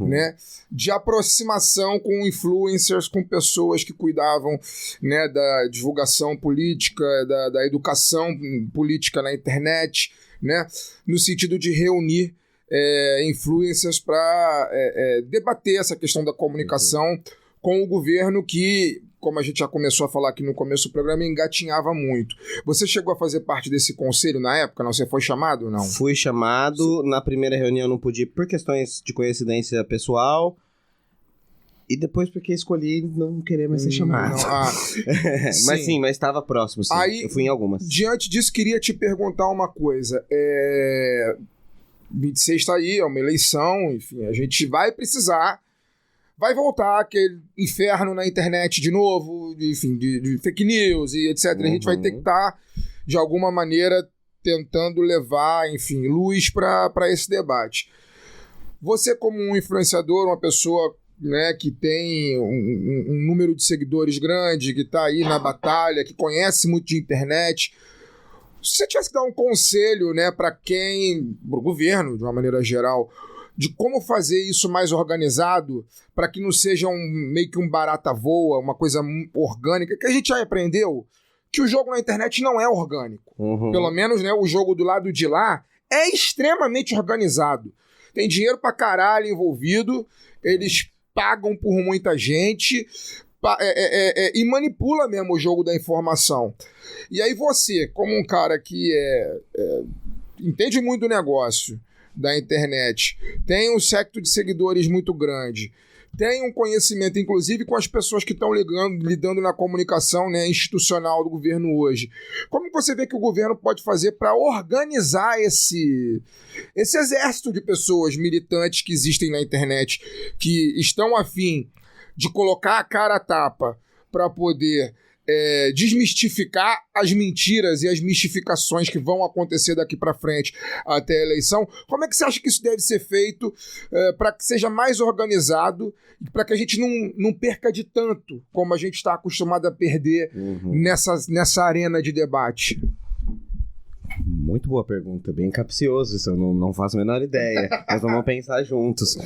né, de aproximação com influencers, com pessoas que cuidavam, né, da divulgação política, da educação política na internet, né, no sentido de reunir influencers para debater essa questão da comunicação com o governo que, como a gente já começou a falar aqui no começo do programa, engatinhava muito. Você chegou a fazer parte desse conselho na época? Não? Você foi chamado ou não? Fui chamado. Na primeira reunião não pude ir por questões de coincidência pessoal. E depois porque escolhi não querer mais ser chamado. Mas sim, mas estava próximo, sim. Aí, eu fui em algumas. Diante disso, queria te perguntar uma coisa. 26 está aí, é uma eleição, enfim, a gente vai precisar... Vai voltar aquele inferno na internet de novo, enfim, de fake news e etc. A gente vai ter que estar, de alguma maneira, tentando levar, enfim, luz para esse debate. Você, como um influenciador, uma pessoa, né, que tem um número de seguidores grande, que está aí na batalha, que conhece muito de internet, se você tivesse que dar um conselho, né, para o governo, de uma maneira geral, de como fazer isso mais organizado para que não seja meio que um barata voa, uma coisa orgânica, que a gente já aprendeu que o jogo na internet não é orgânico. Pelo menos, né, o jogo do lado de lá é extremamente organizado. Tem dinheiro pra caralho envolvido, eles pagam por muita gente e manipula mesmo o jogo da informação. E aí você, como um cara que entende muito do negócio da internet, tem um séquito de seguidores muito grande, tem um conhecimento, inclusive, com as pessoas que estão lidando na comunicação, né, institucional do governo hoje. Como você vê que o governo pode fazer para organizar esse exército de pessoas militantes que existem na internet, que estão a fim de colocar a cara a tapa para poder desmistificar as mentiras e as mistificações que vão acontecer daqui para frente até a eleição. Como é que você acha que isso deve ser feito para que seja mais organizado e para que a gente não perca de tanto como a gente está acostumado a perder nessa arena de debate? Muito boa pergunta, bem capcioso, isso eu não faço a menor ideia, mas vamos pensar juntos.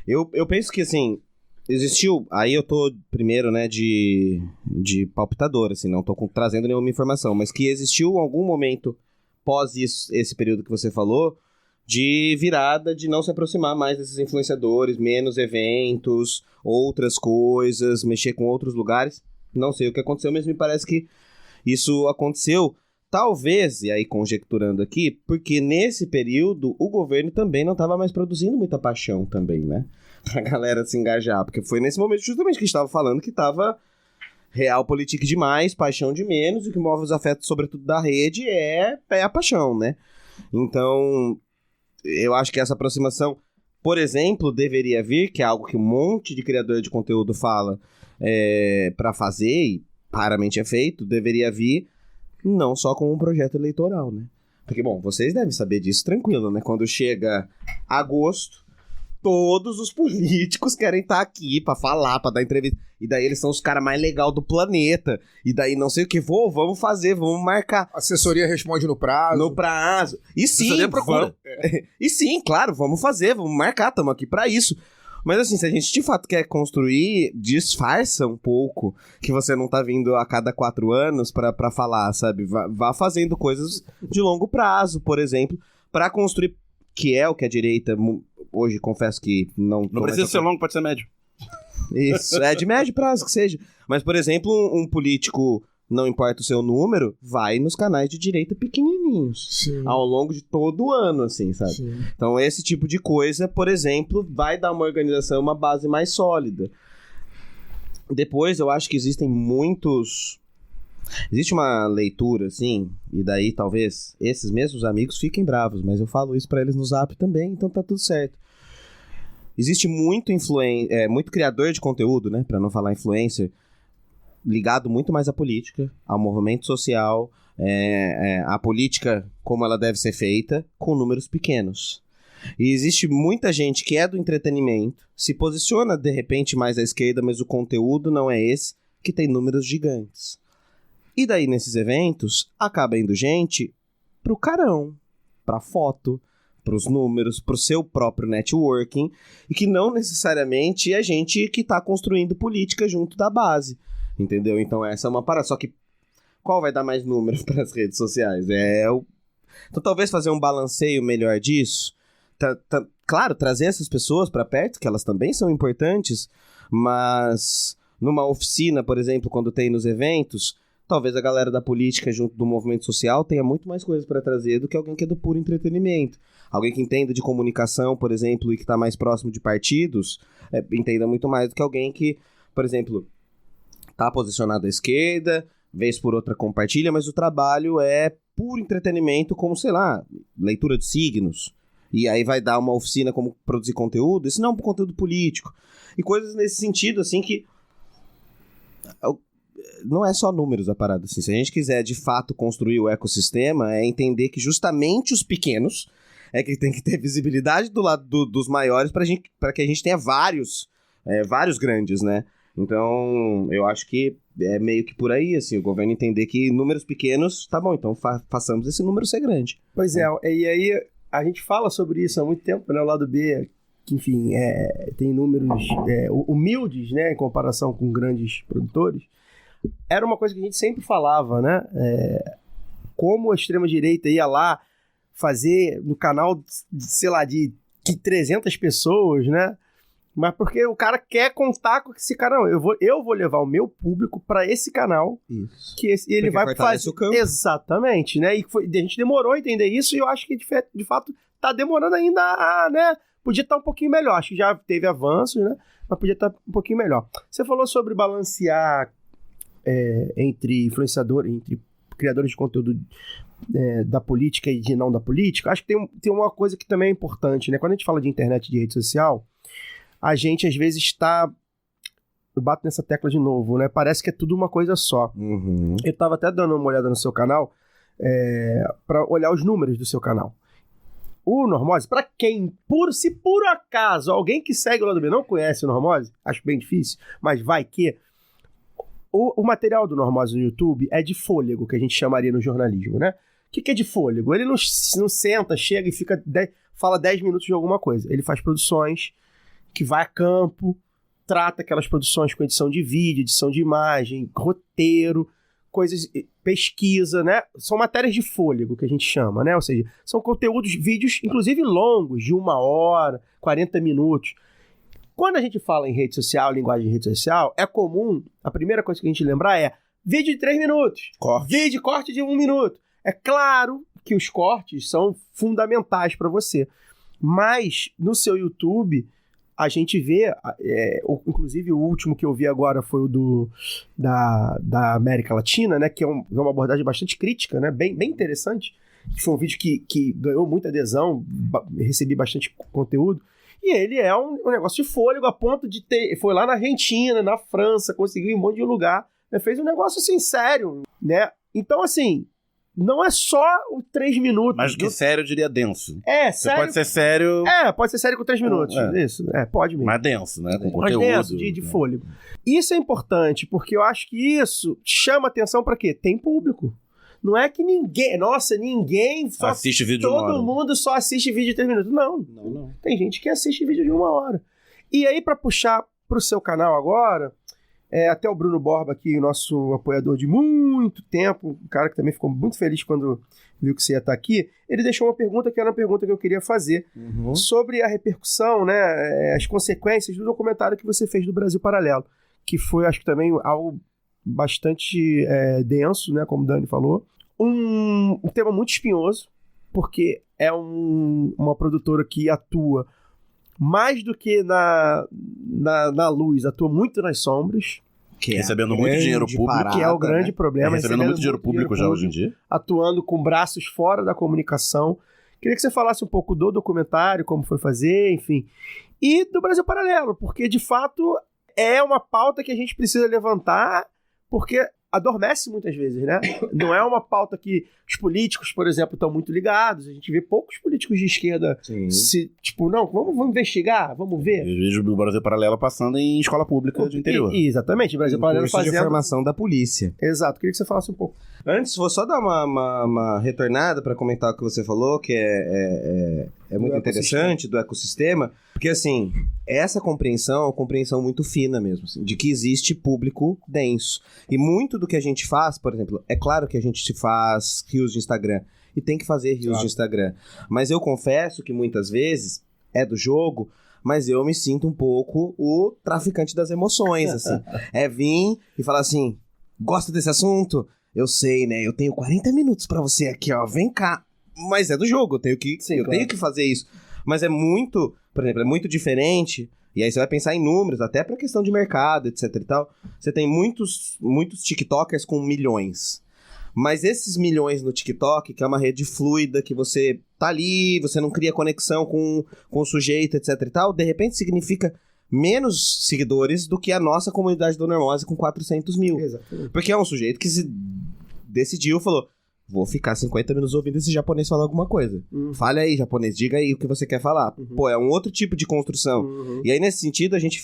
Eu penso que, assim, existiu, aí eu tô primeiro, né, de palpitador, assim, não tô trazendo nenhuma informação, mas que existiu algum momento pós esse período que você falou, de virada, de não se aproximar mais desses influenciadores, menos eventos, outras coisas, mexer com outros lugares. Não sei o que aconteceu, mas me parece que isso aconteceu. Talvez, e aí conjecturando aqui, porque nesse período o governo também não estava mais produzindo muita paixão também, né? Pra galera se engajar, porque foi nesse momento justamente que a gente estava falando que estava realpolitik demais, paixão de menos, e o que move os afetos, sobretudo da rede, é a paixão, né? Então, eu acho que essa aproximação, por exemplo, deveria vir, que é algo que um monte de criador de conteúdo fala para fazer, e raramente é feito, deveria vir não só como um projeto eleitoral, né? Porque, bom, vocês devem saber disso tranquilo, né? Quando chega agosto, todos os políticos querem estar aqui pra falar, pra dar entrevista. E daí eles são os caras mais legais do planeta. E daí não sei o que, vamos fazer, vamos marcar. A assessoria responde no prazo. No prazo. E sim, e sim, claro, vamos fazer, vamos marcar, estamos aqui pra isso. Mas assim, se a gente de fato quer construir, disfarça um pouco que você não tá vindo a cada 4 anos pra falar, sabe? Vá fazendo coisas de longo prazo, por exemplo, pra construir, que é o que a direita, hoje confesso que não... Não precisa ser longo, pode ser médio. Isso, de médio prazo que seja. Mas, por exemplo, um político, não importa o seu número, vai nos canais de direita pequenininhos. Sim. Ao longo de todo o ano, assim, sabe? Sim. Então, esse tipo de coisa, por exemplo, vai dar uma organização, uma base mais sólida. Depois, eu acho que existem muitos... Existe uma leitura, assim, e daí talvez esses mesmos amigos fiquem bravos, mas eu falo isso pra eles no Zap também, então tá tudo certo. Existe muito muito criador de conteúdo, né, pra não falar influencer, ligado muito mais à política, ao movimento social, à política como ela deve ser feita, com números pequenos. E existe muita gente que é do entretenimento, se posiciona de repente mais à esquerda, mas o conteúdo não é esse, que tem números gigantes. E daí, nesses eventos, acaba indo gente pro carão, pra foto, pros números, pro seu próprio networking, e que não necessariamente é gente que tá construindo política junto da base, entendeu? Então essa é uma parada. Só que qual vai dar mais números para as redes sociais? Então talvez fazer um balanceio melhor disso. Claro, trazer essas pessoas para perto, que elas também são importantes, mas numa oficina, por exemplo, quando tem nos eventos... Talvez a galera da política junto do movimento social tenha muito mais coisas para trazer do que alguém que é do puro entretenimento. Alguém que entenda de comunicação, por exemplo, e que está mais próximo de partidos, entenda muito mais do que alguém que, por exemplo, está posicionado à esquerda, vez por outra compartilha, mas o trabalho é puro entretenimento, como, sei lá, leitura de signos. E aí vai dar uma oficina como produzir conteúdo, isso não é um conteúdo político. E coisas nesse sentido, assim, que... Não é só números a parada, assim. Se a gente quiser, de fato, construir o ecossistema, é entender que justamente os pequenos é que tem que ter visibilidade do lado dos maiores para que a gente tenha vários grandes, né? Então, eu acho que é meio que por aí, assim, o governo entender que números pequenos, tá bom, então façamos esse número ser grande. Pois é, e aí a gente fala sobre isso há muito tempo, né? O lado B, que enfim, tem números humildes, né, em comparação com grandes produtores. Era uma coisa que a gente sempre falava, né? Como a extrema-direita ia lá fazer no canal, sei lá, de 300 pessoas, né? Mas porque o cara quer contar com esse cara. Não, eu vou levar o meu público para esse canal. Isso. Que ele vai fazer. Exatamente, né? E a gente demorou a entender isso e eu acho que de fato tá demorando ainda a, né? Podia estar um pouquinho melhor. Acho que já teve avanços, né? Mas podia estar um pouquinho melhor. Você falou sobre balancear entre influenciadores, entre criadores de conteúdo da política e de não da política. Acho que tem uma coisa que também é importante, né? Quando a gente fala de internet e de rede social, a gente às vezes está eu bato nessa tecla de novo, né? Parece que é tudo uma coisa só. Eu tava até dando uma olhada no seu canal, pra olhar os números do seu canal. O Normose, pra quem, se por acaso alguém que segue o Lado B não conhece o Normose, acho bem difícil, mas vai que... O material do Normose no YouTube é de fôlego, que a gente chamaria no jornalismo, né? O que é de fôlego? Ele não senta, chega e fala 10 minutos de alguma coisa. Ele faz produções que vai a campo, trata aquelas produções com edição de vídeo, edição de imagem, roteiro, coisas, pesquisa, né? São matérias de fôlego que a gente chama, né? Ou seja, são conteúdos, vídeos, inclusive longos, de 1 hora, 40 minutos. Quando a gente fala em rede social, linguagem de rede social, é comum, a primeira coisa que a gente lembrar é vídeo de 3 minutos, corte de 1 minuto. É claro que os cortes são fundamentais para você, mas no seu YouTube a gente vê, inclusive o último que eu vi agora foi o da América Latina, né, que é uma abordagem bastante crítica, né, bem interessante. Foi um vídeo que ganhou muita adesão, recebi bastante conteúdo, e ele é um negócio de fôlego a ponto de foi lá na Argentina, na França, conseguiu em um monte de lugar, né, fez um negócio assim, sério, né, então assim, não é só o 3 minutos. Mais do que sério, eu diria denso. Sério. Você pode ser sério... pode ser sério com 3 minutos. Isso, pode mesmo. Mais denso, né? Com mais conteúdo. denso, de fôlego. Isso é importante, porque eu acho que isso chama atenção pra quê? Tem público. Não é que ninguém só assiste vídeo de 1 hora. Todo mundo só assiste vídeo de 3 minutos. Não. Tem gente que assiste vídeo de 1 hora. E aí, pra puxar pro seu canal agora... até o Bruno Borba aqui, nosso apoiador de muito tempo, um cara que também ficou muito feliz quando viu que você ia estar aqui, ele deixou uma pergunta que era uma pergunta que eu queria fazer sobre a repercussão, né, as consequências do documentário que você fez do Brasil Paralelo, que foi, acho que também algo bastante denso, né, como o Dani falou, um tema muito espinhoso, porque é uma produtora que atua mais do que na luz, atua muito nas sombras. Recebendo muito dinheiro público. Que é o grande problema. Recebendo muito dinheiro público já hoje em dia. Atuando com braços fora da comunicação. Queria que você falasse um pouco do documentário, como foi fazer, enfim. E do Brasil Paralelo, porque de fato é uma pauta que a gente precisa levantar, porque adormece muitas vezes, né? Não é uma pauta que os políticos, por exemplo, estão muito ligados. A gente vê poucos políticos de esquerda vamos investigar, vamos ver. Eu vejo o Brasil Paralelo passando em escola pública do interior. Exatamente, o Brasil Paralelo fazendo... de formação da polícia. Exato, queria que você falasse um pouco. Antes, vou só dar uma retornada para comentar o que você falou, que é muito interessante, do ecossistema, porque assim, essa compreensão é uma compreensão muito fina mesmo, assim, de que existe público denso. E muito do que a gente faz, por exemplo, é claro que a gente faz reels de Instagram, e tem que fazer reels de Instagram, mas eu confesso que muitas vezes é do jogo, mas eu me sinto um pouco o traficante das emoções, assim. Vir e falar assim, gosta desse assunto? Eu sei, né? Eu tenho 40 minutos pra você aqui, ó. Vem cá. Mas é do jogo, eu tenho que fazer isso. Mas é muito, por exemplo, é muito diferente. E aí você vai pensar em números, até pra questão de mercado, etc e tal. Você tem muitos TikTokers com milhões. Mas esses milhões no TikTok, que é uma rede fluida, que você tá ali, você não cria conexão com o sujeito, etc e tal, de repente significa menos seguidores do que a nossa comunidade do Normose com 400 mil. Exatamente. Porque é um sujeito que se decidiu, falou, vou ficar 50 minutos ouvindo esse japonês falar alguma coisa. Fale aí, japonês, diga aí o que você quer falar. Pô, é um outro tipo de construção. E aí, nesse sentido, a gente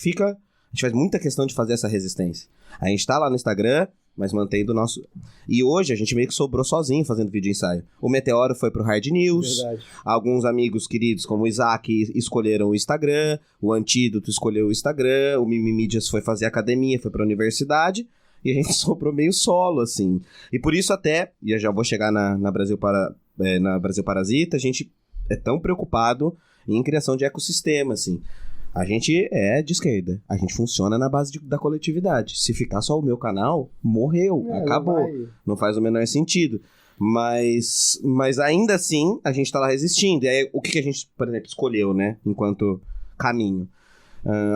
faz muita questão de fazer essa resistência. A gente tá lá no Instagram, mas mantendo o nosso... E hoje a gente meio que sobrou sozinho fazendo vídeo ensaio. O Meteoro foi pro Hard News. Verdade. Alguns amigos queridos, como o Isaac, escolheram o Instagram. O Antídoto escolheu o Instagram. O Mimimídias foi fazer academia, foi pra universidade. E a gente sobrou meio solo, assim. E por isso até, e eu já vou chegar na Brasil Parasita, a gente é tão preocupado em criação de ecossistema, assim. A gente é de esquerda. A gente funciona na base da coletividade. Se ficar só o meu canal, morreu. Acabou. Não faz o menor sentido. Mas ainda assim, a gente tá lá resistindo. E aí, o que a gente, por exemplo, escolheu, né? Enquanto caminho.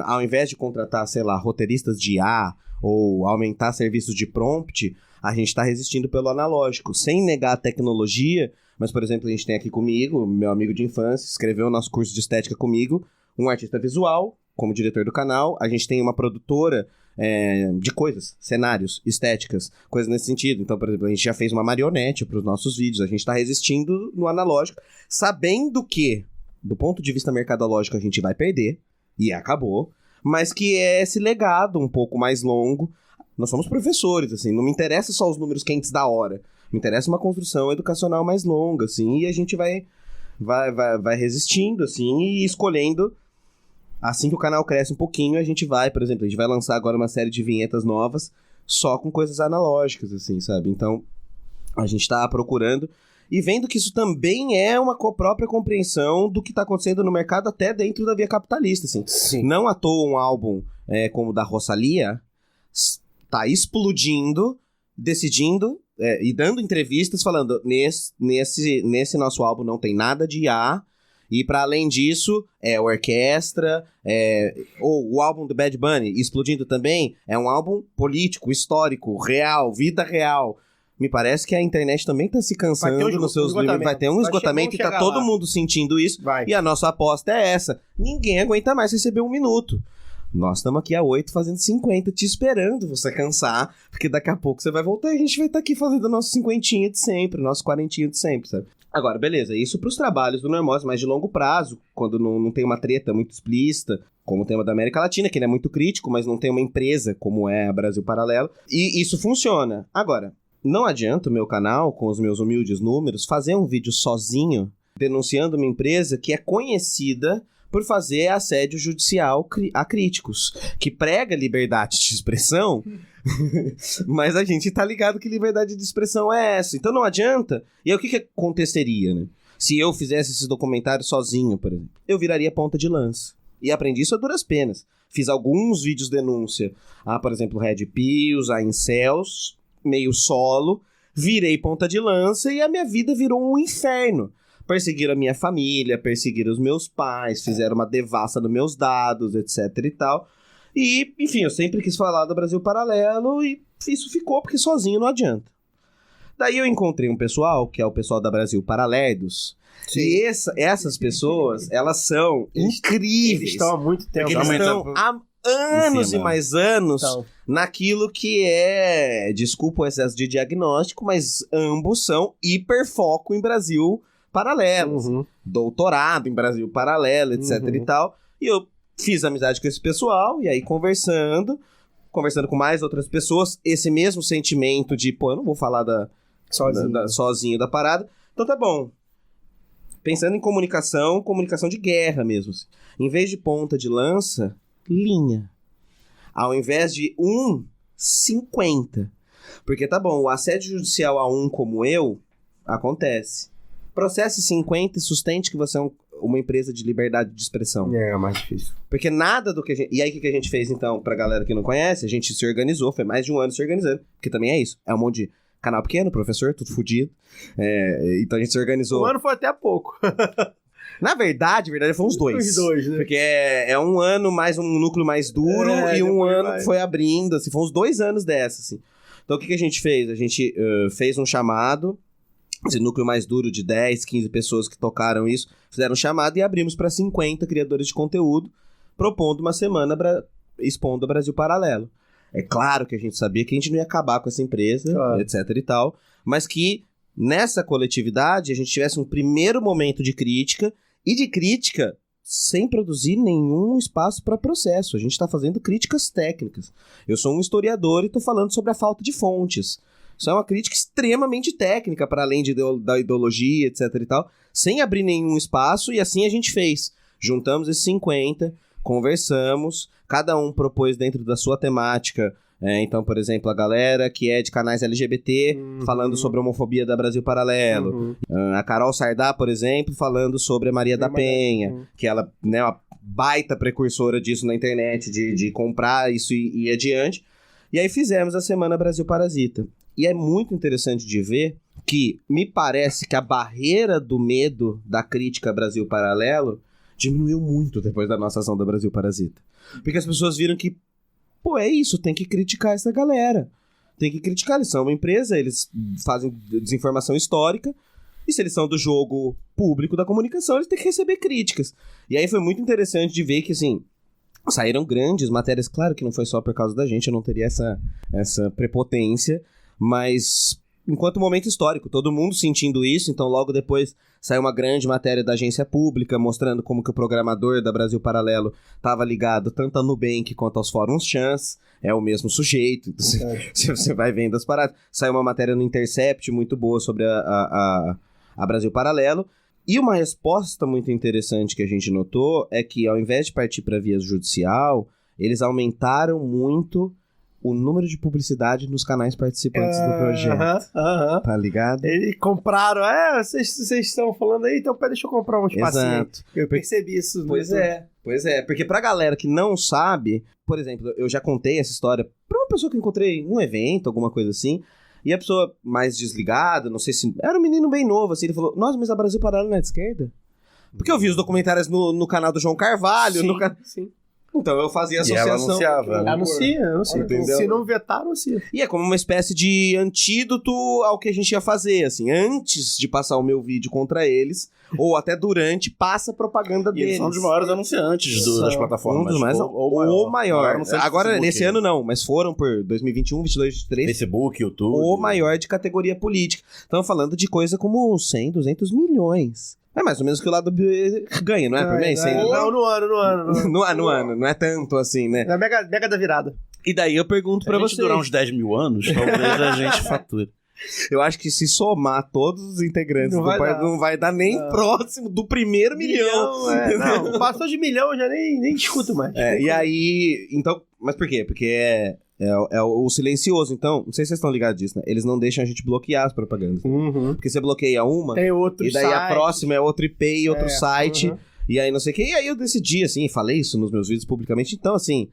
Ao invés de contratar, sei lá, roteiristas de IA ou aumentar serviços de prompt, a gente tá resistindo pelo analógico. Sem negar a tecnologia. Mas, por exemplo, a gente tem aqui comigo, meu amigo de infância, escreveu o nosso curso de estética comigo, um artista visual, como diretor do canal. A gente tem uma produtora de coisas, cenários, estéticas, coisas nesse sentido. Então, por exemplo, a gente já fez uma marionete para os nossos vídeos, a gente tá resistindo no analógico, sabendo que, do ponto de vista mercadológico, a gente vai perder, e acabou, mas que é esse legado um pouco mais longo. Nós somos professores, assim, não me interessa só os números quentes da hora, me interessa uma construção educacional mais longa, assim, e a gente vai resistindo, assim, e escolhendo. Assim que o canal cresce um pouquinho, a gente vai, por exemplo, a gente vai lançar agora uma série de vinhetas novas só com coisas analógicas, assim, sabe? Então, a gente tá procurando e vendo que isso também é uma própria compreensão do que tá acontecendo no mercado até dentro da via capitalista, assim. Sim. Não à toa um álbum como o da Rosalía tá explodindo, decidindo e dando entrevistas falando, nesse nosso álbum não tem nada de IA. E para além disso, orquestra, ou o álbum do Bad Bunny, explodindo também, é um álbum político, histórico, real, vida real. Me parece que a internet também tá se cansando nos seus livros. Vai ter um esgotamento e tá todo mundo sentindo isso. E a nossa aposta é essa. Ninguém aguenta mais receber 1 minuto. Nós estamos aqui a 8 fazendo 50, te esperando você cansar, porque daqui a pouco você vai voltar e a gente vai estar aqui fazendo o nosso 50 de sempre, o nosso 40 de sempre, sabe? Agora, beleza, isso pros trabalhos do Normose, mas de longo prazo, quando não tem uma treta muito explícita, como o tema da América Latina, que ele é muito crítico, mas não tem uma empresa como é a Brasil Paralelo, e isso funciona. Agora, não adianta o meu canal, com os meus humildes números, fazer um vídeo sozinho, denunciando uma empresa que é conhecida por fazer assédio judicial a críticos, que prega liberdade de expressão, mas a gente tá ligado que liberdade de expressão é essa. Então não adianta. E aí o que aconteceria, né? Se eu fizesse esses documentários sozinho, por exemplo, eu viraria ponta de lança. E aprendi isso a duras penas. Fiz alguns vídeos denúncia por exemplo, Red Pills, a Incels, meio solo, virei ponta de lança e a minha vida virou um inferno. Perseguiram a minha família, perseguiram os meus pais, fizeram uma devassa dos meus dados, etc e tal. E, enfim, eu sempre quis falar do Brasil Paralelo e isso ficou porque sozinho não adianta. Daí eu encontrei um pessoal, que é o pessoal da Brasil Paralelos, e essas pessoas, elas são incríveis. Eles estão há muito tempo. Eles estão há anos e mais anos naquilo que é, desculpa o excesso de diagnóstico, mas ambos são hiperfoco em Brasil Paralelos, doutorado em Brasil Paralelo, etc e tal, e eu fiz amizade com esse pessoal, e aí conversando com mais outras pessoas, esse mesmo sentimento de, eu não vou falar sozinho da parada, então tá bom, pensando em comunicação de guerra mesmo, assim. Em vez de ponta de lança, linha, ao invés de 50, porque tá bom, o assédio judicial a como eu, acontece. Processe 50 e sustente que você é uma empresa de liberdade de expressão. É mais difícil. Porque nada do que a gente... E aí, o que a gente fez, então, pra galera que não conhece? A gente se organizou, foi mais de 1 ano se organizando. Porque também é isso. É um monte de canal pequeno, professor, tudo fodido. Então a gente se organizou. 1 ano foi até pouco. Na verdade, foi uns 2. Os 2, né? Porque é 1 ano mais um núcleo mais duro e 1 ano que foi abrindo, assim. Foi uns 2 anos dessa, assim. Então o que a gente fez? A gente fez um chamado... Esse núcleo mais duro de 10, 15 pessoas que tocaram isso, fizeram um chamado e abrimos para 50 criadores de conteúdo, propondo uma semana expondo o Brasil Paralelo. É claro que a gente sabia que a gente não ia acabar com essa empresa, etc e tal, mas que nessa coletividade a gente tivesse um primeiro momento de crítica, e de crítica sem produzir nenhum espaço para processo. A gente está fazendo críticas técnicas. Eu sou um historiador e estou falando sobre a falta de fontes. Isso é uma crítica extremamente técnica, para além da ideologia, etc e tal, sem abrir nenhum espaço, e assim a gente fez. Juntamos esses 50, conversamos, cada um propôs dentro da sua temática. Então, por exemplo, a galera que é de canais LGBT falando sobre a homofobia da Brasil Paralelo. A Carol Sardá, por exemplo, falando sobre a Maria da Penha, que ela é uma baita precursora disso na internet, de comprar isso e ir adiante. E aí fizemos a Semana Brasil Parasita. E é muito interessante de ver que me parece que a barreira do medo da crítica Brasil Paralelo diminuiu muito depois da nossa ação da Brasil Parasita. Porque as pessoas viram que, é isso, tem que criticar essa galera. Tem que criticar, eles são uma empresa, eles fazem desinformação histórica, e se eles são do jogo público da comunicação, eles têm que receber críticas. E aí foi muito interessante de ver que, assim, saíram grandes matérias. Claro que não foi só por causa da gente, eu não teria essa prepotência, mas enquanto momento histórico, todo mundo sentindo isso, então logo depois saiu uma grande matéria da agência pública mostrando como que o programador da Brasil Paralelo estava ligado tanto à Nubank quanto aos fóruns Chance, é o mesmo sujeito, você vai vendo as paradas. Saiu uma matéria no Intercept muito boa sobre a Brasil Paralelo, e uma resposta muito interessante que a gente notou é que ao invés de partir para via judicial, eles aumentaram muito o número de publicidade nos canais participantes do projeto. Tá ligado? Eles compraram, vocês estão falando aí, então deixa eu comprar um espacinho. Exato. Eu percebi isso. Pois é, porque pra galera que não sabe, por exemplo, eu já contei essa história pra uma pessoa que eu encontrei num evento, alguma coisa assim, e a pessoa mais desligada, não sei se... Era um menino bem novo, assim, ele falou, nossa, mas a Brasil Paralelo não é de esquerda? Porque eu vi os documentários no canal do João Carvalho, sim. Então eu fazia associação. E ela anunciava. Anuncia. Entendeu? Se não vetar, anuncia. E é como uma espécie de antídoto ao que a gente ia fazer, assim. Antes de passar o meu vídeo contra eles, ou até durante, passa a propaganda E deles. eles são um dos maiores anunciantes das plataformas. Um dos mais, ou maior. não sei se Agora, Facebook, nesse ano não, mas foram por 2021, 22, 23. Facebook, YouTube. O maior de categoria política. Estamos falando de coisa como 100, 200 milhões. É mais ou menos o que o lado B ganha, não é? Por mês? Não, no ano. No ano, não é tanto assim, né? É a mega da virada. E daí eu pergunto pra Se a gente vocês. durar uns 10 mil anos, talvez a gente fature. Eu acho que se somar todos os integrantes não vai dar nem próximo do primeiro milhão. Não, passou de milhão, eu já nem discuto mais. E aí, então, mas por quê? Porque é o silencioso, então, não sei se vocês estão ligados disso, né? Eles não deixam a gente bloquear as propagandas. Porque você bloqueia uma, tem outro e daí site. a próxima é outro IP e outro site, e aí não sei o que. E aí eu decidi, assim, falei isso nos meus vídeos publicamente, então, assim,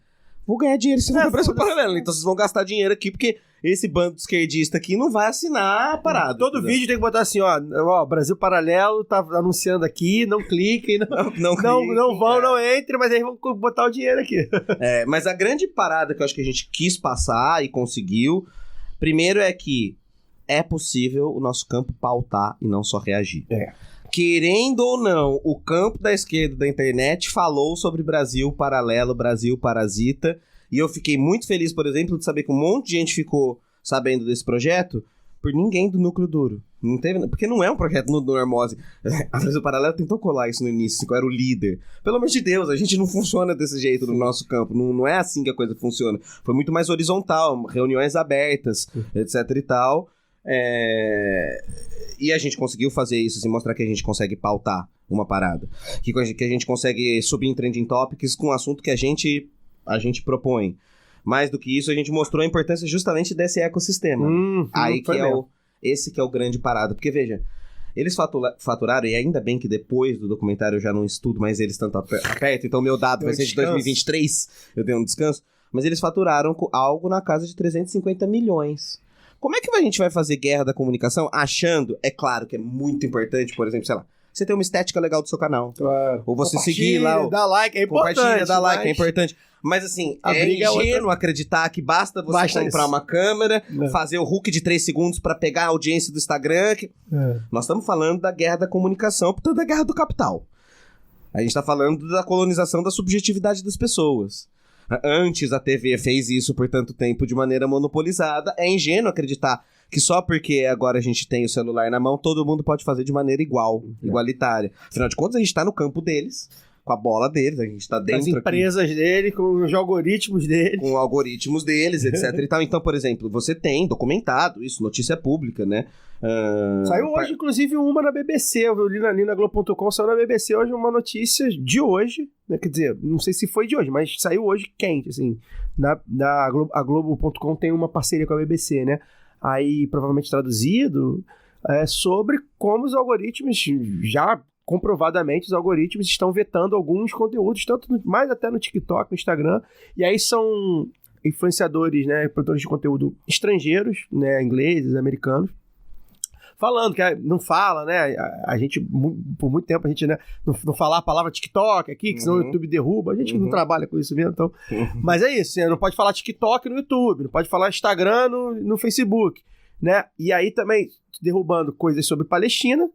vou ganhar dinheiro se for Brasil Paralelo, então vocês vão gastar dinheiro aqui, porque esse bando esquerdista aqui não vai assinar a parada. Todo vídeo tem que botar assim, ó, Brasil Paralelo tá anunciando aqui, não cliquem, não vão, não entre, mas aí vão botar o dinheiro aqui. Mas a grande parada que eu acho que a gente quis passar e conseguiu, primeiro é que é possível o nosso campo pautar e não só reagir. Querendo ou não, o campo da esquerda da internet falou sobre Brasil Paralelo, Brasil Parasita, e eu fiquei muito feliz, por exemplo, de saber que um monte de gente ficou sabendo desse projeto por ninguém do núcleo duro. Não teve, porque não é um projeto no Normose. A Brasil Paralelo tentou colar isso no início, que era o líder. Pelo amor de Deus, a gente não funciona desse jeito no nosso campo. Não é assim que a coisa funciona. Foi muito mais horizontal, reuniões abertas, etc e tal. E a gente conseguiu fazer isso, assim, mostrar que a gente consegue pautar uma parada. Que a gente consegue subir em trending topics com um assunto que a gente propõe. Mais do que isso, a gente mostrou a importância justamente desse ecossistema. Aí que esse que é o grande parada. Porque, veja, eles faturaram, e ainda bem que depois do documentário eu já não estudo mais eles tanto perto, então meu dado vai ser de 2023, eu dei um descanso, mas eles faturaram algo na casa de 350 milhões. Como é que a gente vai fazer guerra da comunicação achando, é claro que é muito importante, por exemplo, sei lá, você tem uma estética legal do seu canal. Claro. Ou você seguir lá. Dá like, é importante. Compartilha, dá like, é importante. Mas assim, é ingênuo acreditar que basta você comprar uma câmera, fazer o hook de 3 segundos pra pegar a audiência do Instagram. Nós estamos falando da guerra da comunicação, portanto, da guerra do capital. A gente tá falando da colonização da subjetividade das pessoas. Antes a TV fez isso por tanto tempo de maneira monopolizada. É ingênuo acreditar que só porque agora a gente tem o celular na mão, todo mundo pode fazer de maneira igualitária. Afinal de contas, a gente tá no campo deles, com a bola deles, a gente tá dentro as empresas dele, com os algoritmos dele. Com algoritmos deles, etc e tal. Então, por exemplo, você tem documentado isso, notícia pública, né? Saiu hoje, inclusive, uma na BBC. Eu li na Globo.com, saiu na BBC hoje uma notícia de hoje, né? Quer dizer, não sei se foi de hoje, mas saiu hoje quente, assim. A Globo.com tem uma parceria com a BBC, né? Aí, provavelmente traduzido, sobre como os algoritmos, já comprovadamente, os algoritmos estão vetando alguns conteúdos, mais até no TikTok, no Instagram, e aí são influenciadores, né, produtores de conteúdo estrangeiros, né, ingleses, americanos, falando que não fala, né, a gente, por muito tempo, a gente, né, não falar a palavra TikTok aqui, que senão o YouTube derruba, a gente não trabalha com isso mesmo, então, mas é isso, não pode falar TikTok no YouTube, não pode falar Instagram no Facebook, né, e aí também derrubando coisas sobre Palestina,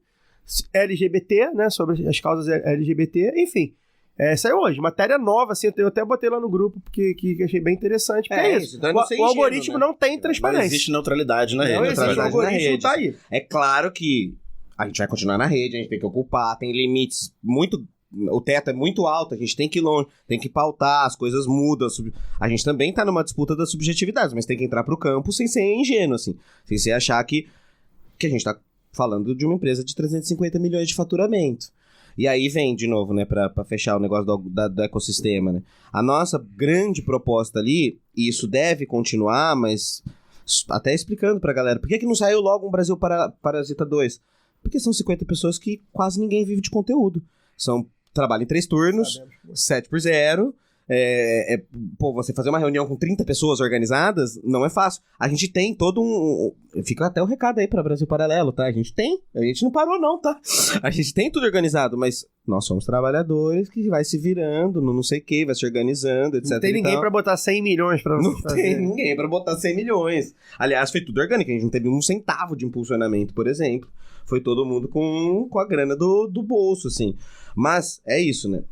LGBT, né, sobre as causas LGBT, enfim, Saiu hoje, matéria nova, assim, eu até botei lá no grupo, porque que achei bem interessante. Porque é isso. Então O algoritmo não tem Não transparência. existe neutralidade na rede. Não existe, o neutralidade na algoritmo rede. tá aí. É claro que a gente vai continuar na rede, a gente tem que ocupar, tem limites muito... O teto é muito alto, a gente tem que ir longe, tem que pautar, as coisas mudam. A gente também tá numa disputa das subjetividades, mas tem que entrar pro campo sem ser ingênuo, assim. Sem ser achar que a gente tá falando de uma empresa de 350 milhões de faturamento. E aí vem, de novo, né, pra fechar o negócio do ecossistema, né? A nossa grande proposta ali, e isso deve continuar, mas até explicando pra galera, por que não saiu logo um Brasil Parasita 2? Porque são 50 pessoas que quase ninguém vive de conteúdo. Trabalho em 3 turnos, 7 por 0. Pô, você fazer uma reunião com 30 pessoas organizadas não é fácil. A gente tem todo fica até o recado aí pra Brasil Paralelo, tá? A gente não parou não, tá? A gente tem tudo organizado, mas nós somos trabalhadores que vai se virando, não sei o que, vai se organizando, etc. Não tem ninguém pra botar 100 milhões pra Não fazer. tem ninguém pra botar 100 milhões. Aliás, foi tudo orgânico, a gente não teve um centavo de impulsionamento, por exemplo. Foi todo mundo com a grana do bolso, assim. Mas é isso, né?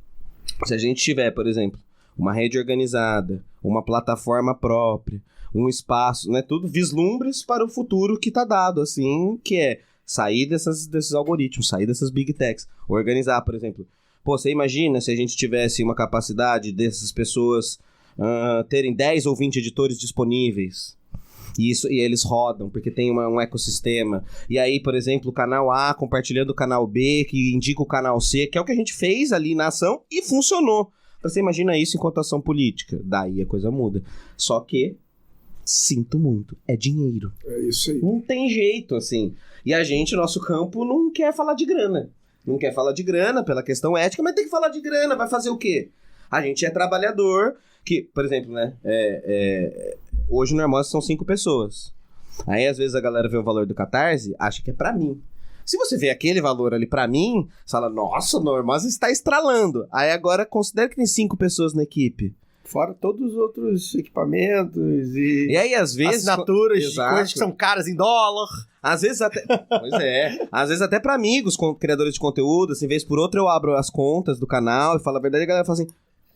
Se a gente tiver, por exemplo, uma rede organizada, uma plataforma própria, um espaço, né? Tudo vislumbres para o futuro que tá dado, assim, que é sair desses algoritmos, sair dessas big techs, organizar, por exemplo. Pô, você imagina se a gente tivesse uma capacidade dessas pessoas terem 10 ou 20 editores disponíveis. E eles rodam, porque tem um ecossistema. E aí, por exemplo, o canal A compartilhando o canal B, que indica o canal C, que é o que a gente fez ali na ação e funcionou. Você imagina isso em cotação política. Daí a coisa muda. Só que, sinto muito, é dinheiro. É isso aí. Não tem jeito, assim. E a gente, nosso campo, não quer falar de grana. Não quer falar de grana pela questão ética, mas tem que falar de grana. Vai fazer o quê? A gente é trabalhador, que, por exemplo, né? Hoje no Hermosa são 5 pessoas. Aí, às vezes, a galera vê o valor do Catarse, acha que é pra mim. Se você vê aquele valor ali pra mim, você fala, nossa, o Hermosa está estralando. Aí, agora, considera que tem 5 pessoas na equipe. Fora todos os outros equipamentos e aí, às vezes... assinaturas, Exato. coisas que são caras em dólar. Às vezes até... Pois é. Às vezes até pra amigos, criadores de conteúdo, assim, vez por outra eu abro as contas do canal e falo a verdade, e a galera fala assim,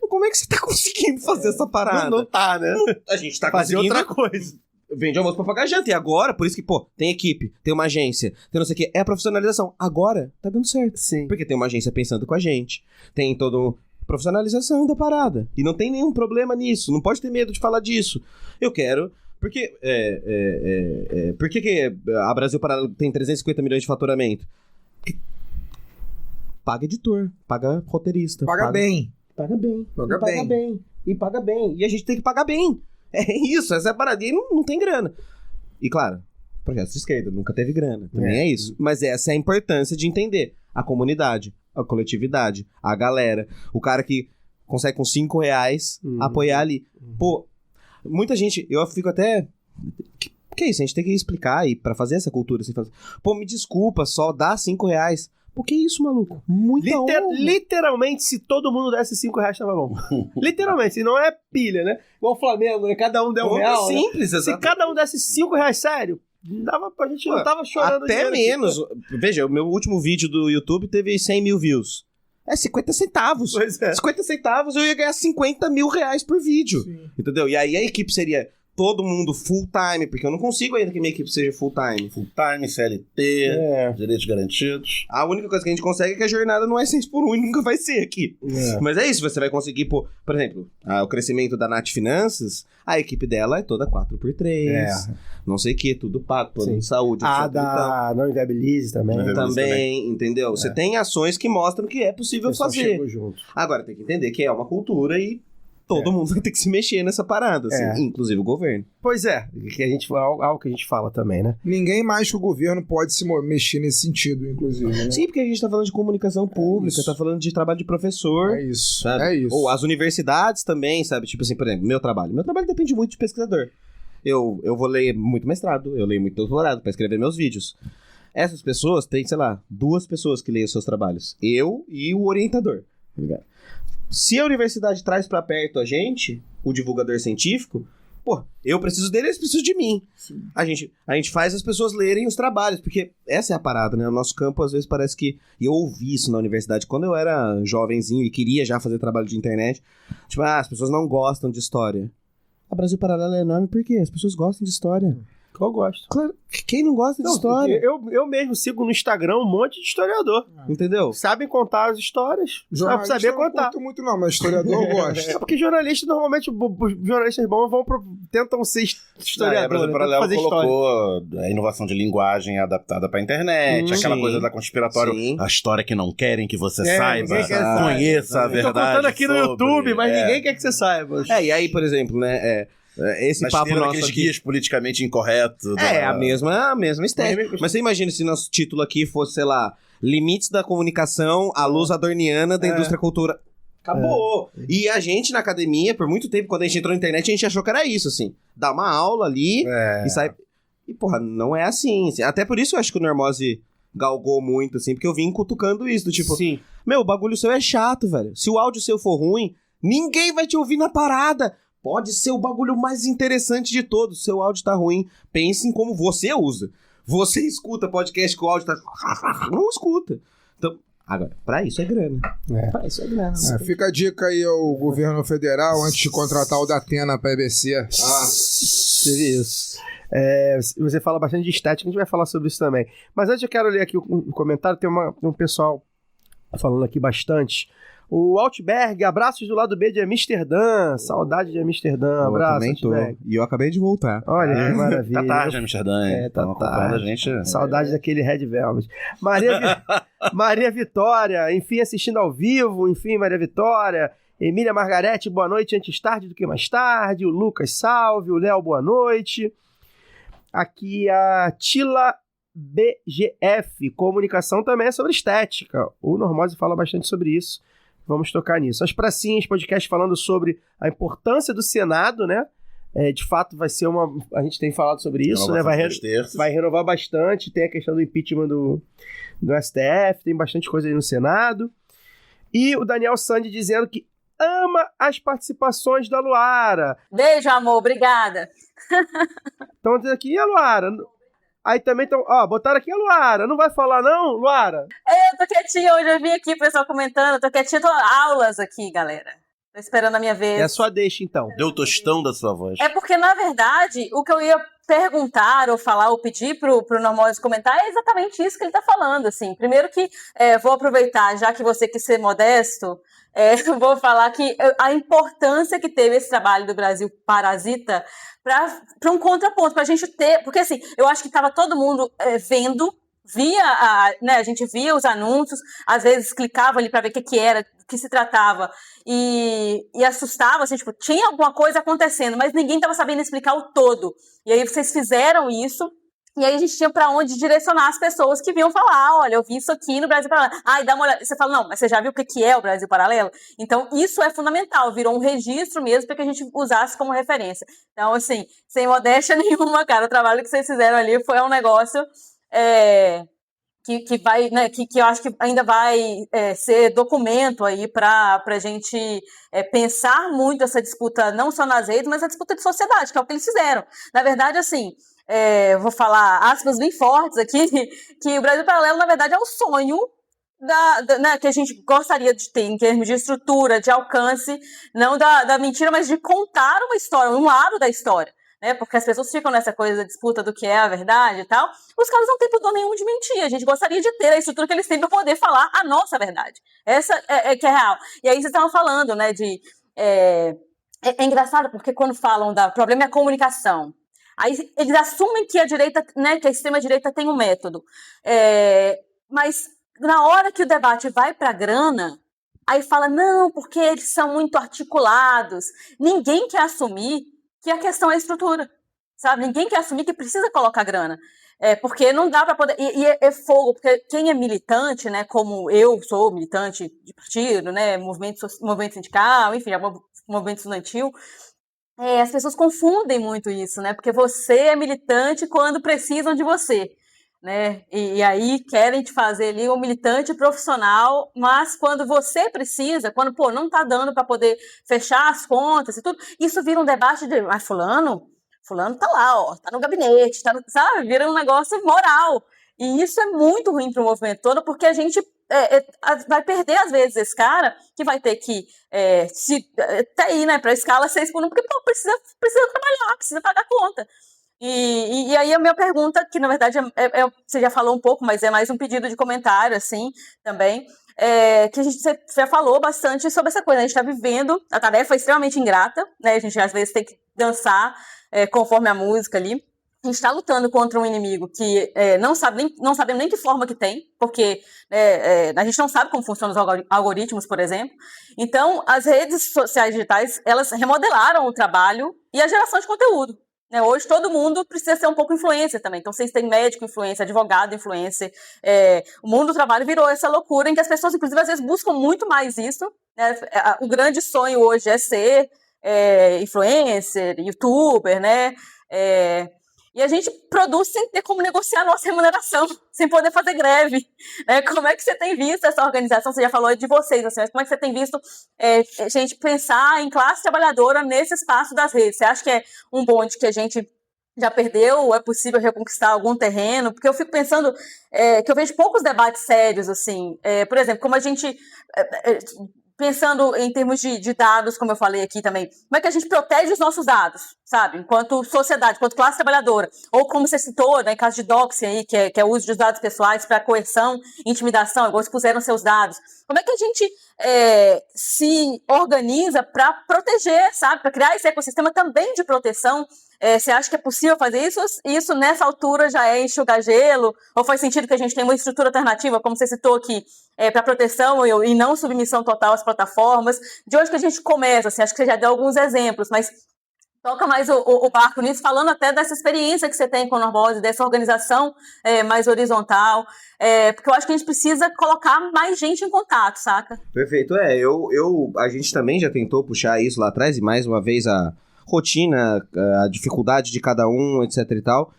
como é que você tá conseguindo fazer essa parada? Não tá, né? A gente tá Fazer conseguindo... outra coisa. Vende almoço pra pagar janta. E agora, por isso que, pô, tem equipe, tem uma agência, tem não sei o que, é a profissionalização. Agora, tá dando certo. Sim. Porque tem uma agência pensando com a gente, tem toda profissionalização da parada. E não tem nenhum problema nisso, não pode ter medo de falar disso. Eu quero... Porque, por que a Brasil Paralelo tem 350 milhões de faturamento? Porque paga editor, paga roteirista. Paga bem. Paga bem. Paga e paga bem. bem. E paga bem. E a gente tem que pagar bem. É isso, essa é a parada. E não tem grana. E claro, projetos de esquerda, nunca teve grana. Também é isso. Mas essa é a importância de entender a comunidade, a coletividade, a galera. O cara que consegue com R$5 apoiar ali. Pô, muita gente, eu fico até... Que é isso? A gente tem que explicar aí pra fazer essa cultura. Assim, pô, me desculpa, só dá R$5. Pô, que isso, maluco? Muita honra. Literalmente, se todo mundo desse R$5, tava bom. Literalmente, se não é pilha, né? Igual o Flamengo, né? Cada um deu R$1. Simples, Né? Se cada um desse R$5, sério, dava pra gente, não tava chorando. Até menos. Veja, o meu último vídeo do YouTube teve 100 mil views. É 50 centavos. Pois é. 50 centavos eu ia ganhar R$50 mil por vídeo. Sim. Entendeu? E aí a equipe seria todo mundo full time, porque eu não consigo ainda que minha equipe seja full time. Full time, CLT, direitos garantidos. A única coisa que a gente consegue é que a jornada não é 6 por 1 e nunca vai ser aqui. Mas é isso, você vai conseguir, por exemplo, o crescimento da Nath Finanças, a equipe dela é toda 4x3, não sei o que, tudo pago, plano de saúde. Da Não Inviabilize também. Também, entendeu? Você tem ações que mostram que é possível fazer. Junto. Agora, tem que entender que é uma cultura e todo mundo vai ter que se mexer nessa parada, assim, inclusive o governo. Pois é, que a gente, algo que a gente fala também, né? Ninguém mais que o governo pode se mexer nesse sentido, inclusive. Né? Sim, porque a gente tá falando de comunicação pública, tá falando de trabalho de professor. É isso, sabe? é isso. Ou as universidades também, sabe? Tipo assim, por exemplo, meu trabalho. Meu trabalho depende muito de pesquisador. Eu vou ler muito mestrado, eu leio muito doutorado pra escrever meus vídeos. Essas pessoas têm, sei lá, 2 pessoas que leem os seus trabalhos. Eu e o orientador, tá ligado? Se a universidade traz pra perto a gente, o divulgador científico, Pô, eu preciso dele, eles precisam de mim. A gente faz as pessoas lerem os trabalhos, porque essa é a parada, né? O nosso campo, às vezes, parece que... E eu ouvi isso na universidade, quando eu era jovenzinho e queria já fazer trabalho de internet. Tipo, as pessoas não gostam de história. A Brasil Paralelo é enorme, por quê? As pessoas gostam de história. Eu gosto. Claro, quem não gosta de história? Eu mesmo sigo no Instagram um monte de historiador. Entendeu? Sabem contar as histórias, sabe Jornalista saber eu não contar. curto muito não, mas historiador eu gosto. É porque jornalista, normalmente, os jornalistas bons tentam ser historiadores, O Paralelo fazer história. colocou a inovação de linguagem adaptada pra internet, aquela Sim. coisa da conspiratório, Sim. a história que não querem que você É, saiba, ninguém quer saber. conheça a Eu tô verdade. contando aqui no sobre- YouTube, mas é. ninguém quer que você saiba. E aí, por exemplo, né? Esse Na papo esteira nosso daqueles aqui... guias politicamente incorretos. A mesma estética. Mas você imagina se nosso título aqui fosse, sei lá, Limites da Comunicação à Luz Adorniana da Indústria Cultura. Acabou! E a gente na academia, por muito tempo, quando a gente entrou na internet, a gente achou que era isso, assim. Dar uma aula ali e sair... E, porra, não é assim. Até por isso eu acho que o Normose galgou muito, assim, porque eu vim cutucando isso, do tipo... Sim. Meu, o bagulho seu é chato, velho. Se o áudio seu for ruim, ninguém vai te ouvir na parada. Pode ser o bagulho mais interessante de todos. Seu áudio tá ruim. Pense em como você usa. Você escuta podcast que o áudio tá... Não escuta. Então, agora, pra isso é grana. Pra isso é grana. Fica a dica aí ao governo federal antes de contratar o Datena pra EBC. Seria isso. Você fala bastante de estética, a gente vai falar sobre isso também. Mas antes eu quero ler aqui um comentário, tem um pessoal falando aqui bastante. O Altberg, abraços do lado B de Amsterdã, saudade de Amsterdã, abraço, Altberg. E eu acabei de voltar. Olha que maravilha. Tá tarde, Amsterdã. Tá Tão acompanhando tarde. a gente. Saudade daquele Red Velvet. Maria Vitória, enfim, assistindo ao vivo, enfim, Maria Vitória. Emília Margarete, boa noite, antes tarde do que mais tarde. O Lucas, salve. O Léo, boa noite. Aqui a Tila BGF, comunicação também é sobre estética. O Normose fala bastante sobre isso. Vamos tocar nisso. As pracinhas, podcast falando sobre a importância do Senado, né? De fato, vai ser uma... A gente tem falado sobre isso, né? Vai renovar bastante. Tem a questão do impeachment do STF, tem bastante coisa aí no Senado. E o Daniel Sandi dizendo que ama as participações da Luara. Beijo, amor, obrigada. Estão dizendo aqui, e a Luara? Aí também estão, botaram aqui a Luara. Não vai falar não, Luara? Eu tô quietinha hoje, eu vim aqui, o pessoal comentando, tô quietinha, tô aulas aqui, galera. Tô esperando a minha vez. É a sua deixa, então. Deu o tostão da sua voz. É porque, na verdade, o que eu ia perguntar ou falar ou pedir pro Normose comentar é exatamente isso que ele tá falando, assim. Primeiro que, vou aproveitar, já que você quis ser modesto, vou falar que a importância que teve esse trabalho do Brasil Parasita para um contraponto, pra gente ter... Porque, assim, eu acho que tava todo mundo vendo, né, a gente via os anúncios, às vezes clicava ali para ver o que era, do que se tratava, e assustava, assim, tipo, tinha alguma coisa acontecendo, mas ninguém estava sabendo explicar o todo. E aí vocês fizeram isso, e aí a gente tinha para onde direcionar as pessoas que vinham falar, olha, eu vi isso aqui no Brasil Paralelo. E dá uma olhada. Você fala, não, mas você já viu o que é o Brasil Paralelo? Então, isso é fundamental, virou um registro mesmo para que a gente usasse como referência. Então, assim, sem modéstia nenhuma, cara, o trabalho que vocês fizeram ali foi um negócio... Que vai, né, que eu acho que ainda vai ser documento aí para a gente pensar muito essa disputa, não só nas redes, mas a disputa de sociedade, que é o que eles fizeram. Na verdade, assim, vou falar aspas bem fortes aqui, que o Brasil Paralelo, na verdade, é o sonho né, que a gente gostaria de ter em termos de estrutura, de alcance, não da mentira, mas de contar uma história, um lado da história. Né, porque as pessoas ficam nessa coisa da disputa do que é a verdade e tal, os caras não têm pudor nenhum de mentir, a gente gostaria de ter a estrutura que eles têm para poder falar a nossa verdade, essa que é real. E aí vocês estavam falando, né, é engraçado, porque quando falam o problema é a comunicação, aí eles assumem que a direita, né, que a extrema-direita tem um método, mas na hora que o debate vai para a grana, aí fala, não, porque eles são muito articulados, ninguém quer assumir que a questão é a estrutura, sabe? Ninguém quer assumir que precisa colocar grana, porque não dá para poder... E é fogo, porque quem é militante, né, como eu sou militante de partido, né, movimento sindical, enfim, movimento estudantil, as pessoas confundem muito isso, né, porque você é militante quando precisam de você. né? E aí querem te fazer ali um militante profissional, mas quando você precisa, quando, pô, não tá dando para poder fechar as contas e tudo, isso vira um debate de, mas fulano tá lá, ó, tá no gabinete, sabe? Vira um negócio moral. E isso é muito ruim para o movimento todo, porque a gente vai perder, às vezes, esse cara que vai ter que até ir, né, para a escala 6 por 1, porque, pô, precisa trabalhar, precisa pagar conta. E aí a minha pergunta, que na verdade você já falou um pouco, mas é mais um pedido de comentário, assim, também, que você já falou bastante sobre essa coisa. A gente está vivendo a tarefa extremamente ingrata, né? A gente às vezes tem que dançar conforme a música ali. A gente está lutando contra um inimigo que não sabemos nem que forma que tem, porque a gente não sabe como funcionam os algoritmos, por exemplo. Então, as redes sociais digitais, elas remodelaram o trabalho e a geração de conteúdo. Hoje todo mundo precisa ser um pouco influencer também. Então vocês têm médico influencer, advogado influencer. O mundo do trabalho virou essa loucura em que as pessoas, inclusive, às vezes buscam muito mais isso, né? O grande sonho hoje é ser influencer, youtuber, né? E a gente produz sem ter como negociar a nossa remuneração, sem poder fazer greve. Como é que você tem visto essa organização? Você já falou de vocês, assim, mas como é que você tem visto gente pensar em classe trabalhadora nesse espaço das redes? Você acha que é um bonde que a gente já perdeu ou é possível reconquistar algum terreno? Porque eu fico pensando que eu vejo poucos debates sérios, assim. Por exemplo, como a gente... pensando em termos de dados, como eu falei aqui também, como é que a gente protege os nossos dados, sabe? Enquanto sociedade, enquanto classe trabalhadora. Ou como você citou, né, em caso de doxing aí, que é o uso dos dados pessoais para coerção, intimidação, igual expuseram seus dados. Como é que a gente se organiza para proteger, sabe? Para criar esse ecossistema também de proteção. Você acha que é possível fazer isso? Isso nessa altura já é enxugar gelo? Ou faz sentido que a gente tenha uma estrutura alternativa, como você citou aqui, para proteção e não submissão total às plataformas? De onde que a gente começa? Assim, acho que você já deu alguns exemplos, mas toca mais o barco nisso, falando até dessa experiência que você tem com o Normose, dessa organização mais horizontal, porque eu acho que a gente precisa colocar mais gente em contato, saca? Perfeito, a gente também já tentou puxar isso lá atrás, e mais uma vez a rotina, a dificuldade de cada um, etc e tal,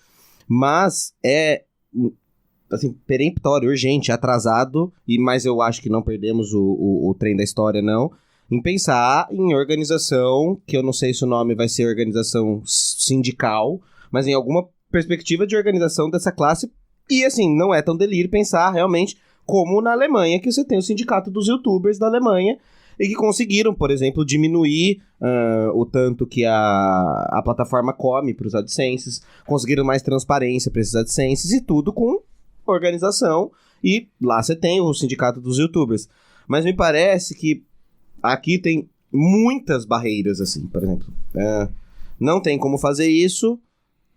mas assim, peremptório, urgente, atrasado, mas eu acho que não perdemos o trem da história, não, em pensar em organização, que eu não sei se o nome vai ser organização sindical, mas em alguma perspectiva de organização dessa classe, e assim, não é tão delírio pensar realmente como na Alemanha, que você tem o sindicato dos youtubers da Alemanha, e que conseguiram, por exemplo, diminuir o tanto que a plataforma come para os AdSenses, conseguiram mais transparência para esses AdSenses, e tudo com organização, e lá você tem o sindicato dos youtubers. Mas me parece que aqui tem muitas barreiras, assim, por exemplo. Não tem como fazer isso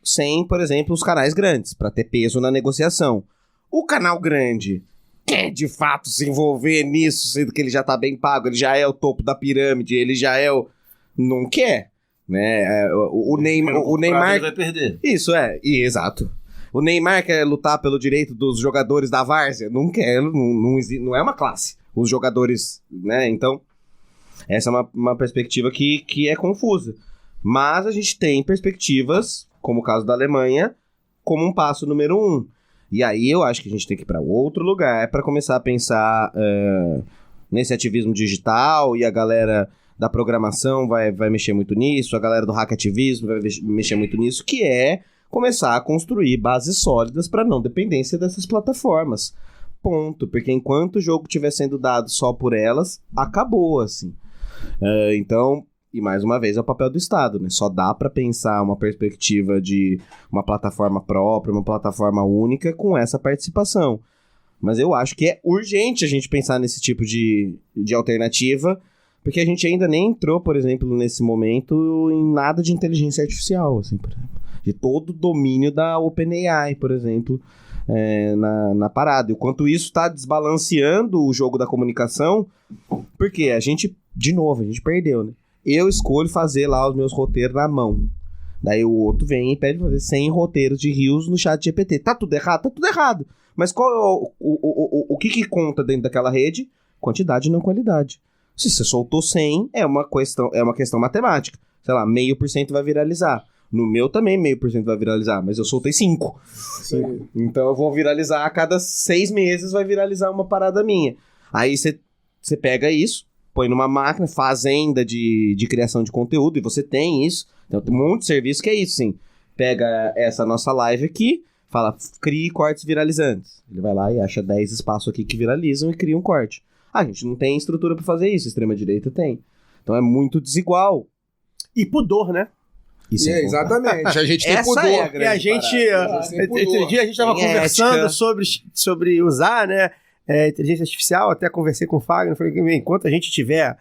sem, por exemplo, os canais grandes, para ter peso na negociação. O canal grande quer, de fato, se envolver nisso, sendo que ele já tá bem pago, ele já é o topo da pirâmide, ele já é o... Não quer, né? O Neymar... Ele vai perder. Isso, exato. O Neymar quer lutar pelo direito dos jogadores da várzea? Não quer, não é uma classe. Os jogadores, né? Então, essa é uma perspectiva que é confusa. Mas a gente tem perspectivas, como o caso da Alemanha, como um passo número 1. E aí eu acho que a gente tem que ir para outro lugar para começar a pensar nesse ativismo digital, e a galera da programação vai mexer muito nisso, a galera do hackativismo vai mexer muito nisso, que é começar a construir bases sólidas para não dependência dessas plataformas. Ponto. Porque enquanto o jogo estiver sendo dado só por elas, acabou, assim. Então... E mais uma vez é o papel do Estado, né? Só dá para pensar uma perspectiva de uma plataforma própria, uma plataforma única com essa participação. Mas eu acho que é urgente a gente pensar nesse tipo de alternativa, porque a gente ainda nem entrou, por exemplo, nesse momento, em nada de inteligência artificial, assim, por exemplo. De todo o domínio da OpenAI, por exemplo, na parada. E o quanto isso está desbalanceando o jogo da comunicação, porque a gente perdeu, né? Eu escolho fazer lá os meus roteiros na mão. Daí o outro vem e pede pra fazer 100 roteiros de rios no chat GPT. Tá tudo errado? Tá tudo errado. Mas qual o que conta dentro daquela rede? Quantidade e não qualidade. Se você soltou 100, é uma questão matemática. Sei lá, 0,5% vai viralizar. No meu também 0,5% vai viralizar, mas eu soltei 5. Sim. Então eu vou viralizar a cada 6 meses, vai viralizar uma parada minha. Aí você pega isso, põe numa máquina, fazenda de criação de conteúdo, e você tem isso. Então tem um monte de serviço que é isso, sim. Pega essa nossa live aqui, fala, crie cortes viralizantes. Ele vai lá e acha 10 espaços aqui que viralizam e cria um corte. A gente não tem estrutura pra fazer isso, a extrema-direita tem. Então é muito desigual. E pudor, né? Isso É, exatamente. A gente tem Essa pudor. é a E grande a gente, parada. outro dia a gente estava Tem conversando ética. sobre usar, né, inteligência artificial, até conversei com o Fagner, falei, enquanto a gente tiver,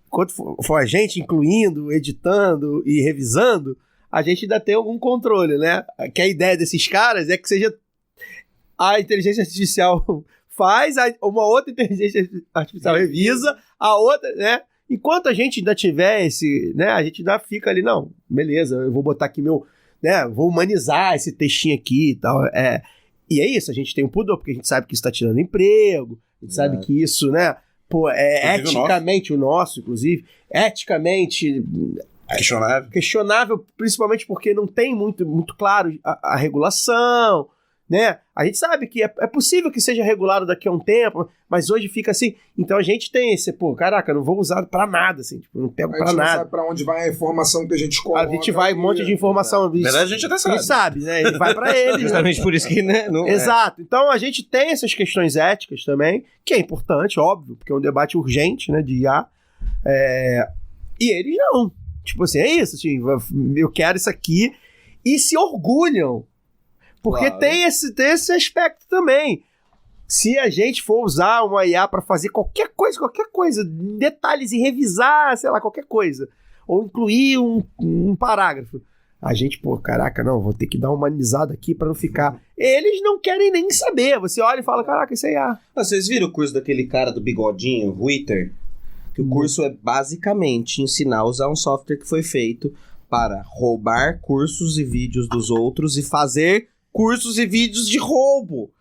enquanto for a gente incluindo, editando e revisando, a gente ainda tem algum controle, né? Que a ideia desses caras é que seja a inteligência artificial faz, uma outra inteligência artificial revisa, a outra, né? Enquanto a gente ainda tiver esse, né, a gente ainda fica ali, não, beleza, eu vou botar aqui né, vou humanizar esse textinho aqui e tal, e é isso, a gente tem um pudor, porque a gente sabe que isso tá tirando emprego, a gente sabe que isso, né, pô, eticamente, o nosso, inclusive, eticamente questionável, principalmente porque não tem muito claro a regulação, né? A gente sabe que é possível que seja regulado daqui a um tempo, mas hoje fica assim. Então a gente tem esse, caraca, não vou usar pra nada, assim, tipo, não pego pra nada. A gente não sabe pra onde vai a informação que a gente coloca. A gente vai um monte de informação. Na verdade, a gente até sabe. A gente sabe, né? Ele vai pra ele. Justamente por isso que, né? Não Exato. Então a gente tem essas questões éticas também, que é importante, óbvio, porque é um debate urgente, né, de IA. E eles não. Tipo assim, é isso, assim, eu quero isso aqui. E se orgulham. Porque tem esse aspecto também. Se a gente for usar uma IA para fazer qualquer coisa, detalhes e revisar, sei lá, qualquer coisa, ou incluir um parágrafo, a gente, caraca, não, vou ter que dar uma humanizada aqui para não ficar... Eles não querem nem saber. Você olha e fala, caraca, isso é IA. Vocês viram o curso daquele cara do bigodinho, Ruiter? Que o curso é basicamente ensinar a usar um software que foi feito para roubar cursos e vídeos dos outros e fazer cursos e vídeos de roubo.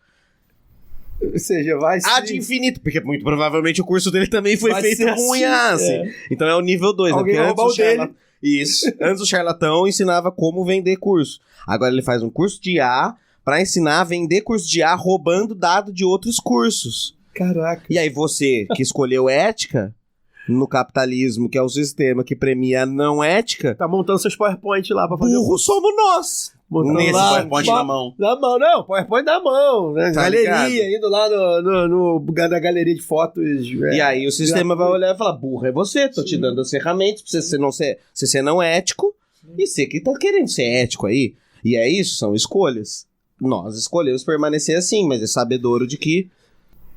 Ou seja, vai ser... Ad infinito, porque muito provavelmente o curso dele também foi feito com assim, IA, assim. Então é o nível 2, né? Porque roubar o dele. Isso. Antes o charlatão ensinava como vender curso. Agora ele faz um curso de IA para ensinar a vender curso de IA roubando dado de outros cursos. Caraca. E aí você, que escolheu ética... No capitalismo, que é o sistema que premia a não ética... Tá montando seus PowerPoint lá pra fazer... Burro somos nós! Nesse PowerPoint na mão. Na mão, não. PowerPoint na mão. Né? Tá galeria, ligado? indo lá na galeria de fotos. E aí o sistema vai olhar e falar, burro é você, tô te dando as ferramentas pra você ser não ético, e você que tá querendo ser ético aí. E é isso, são escolhas. Nós escolhemos permanecer assim, mas é sabedouro de que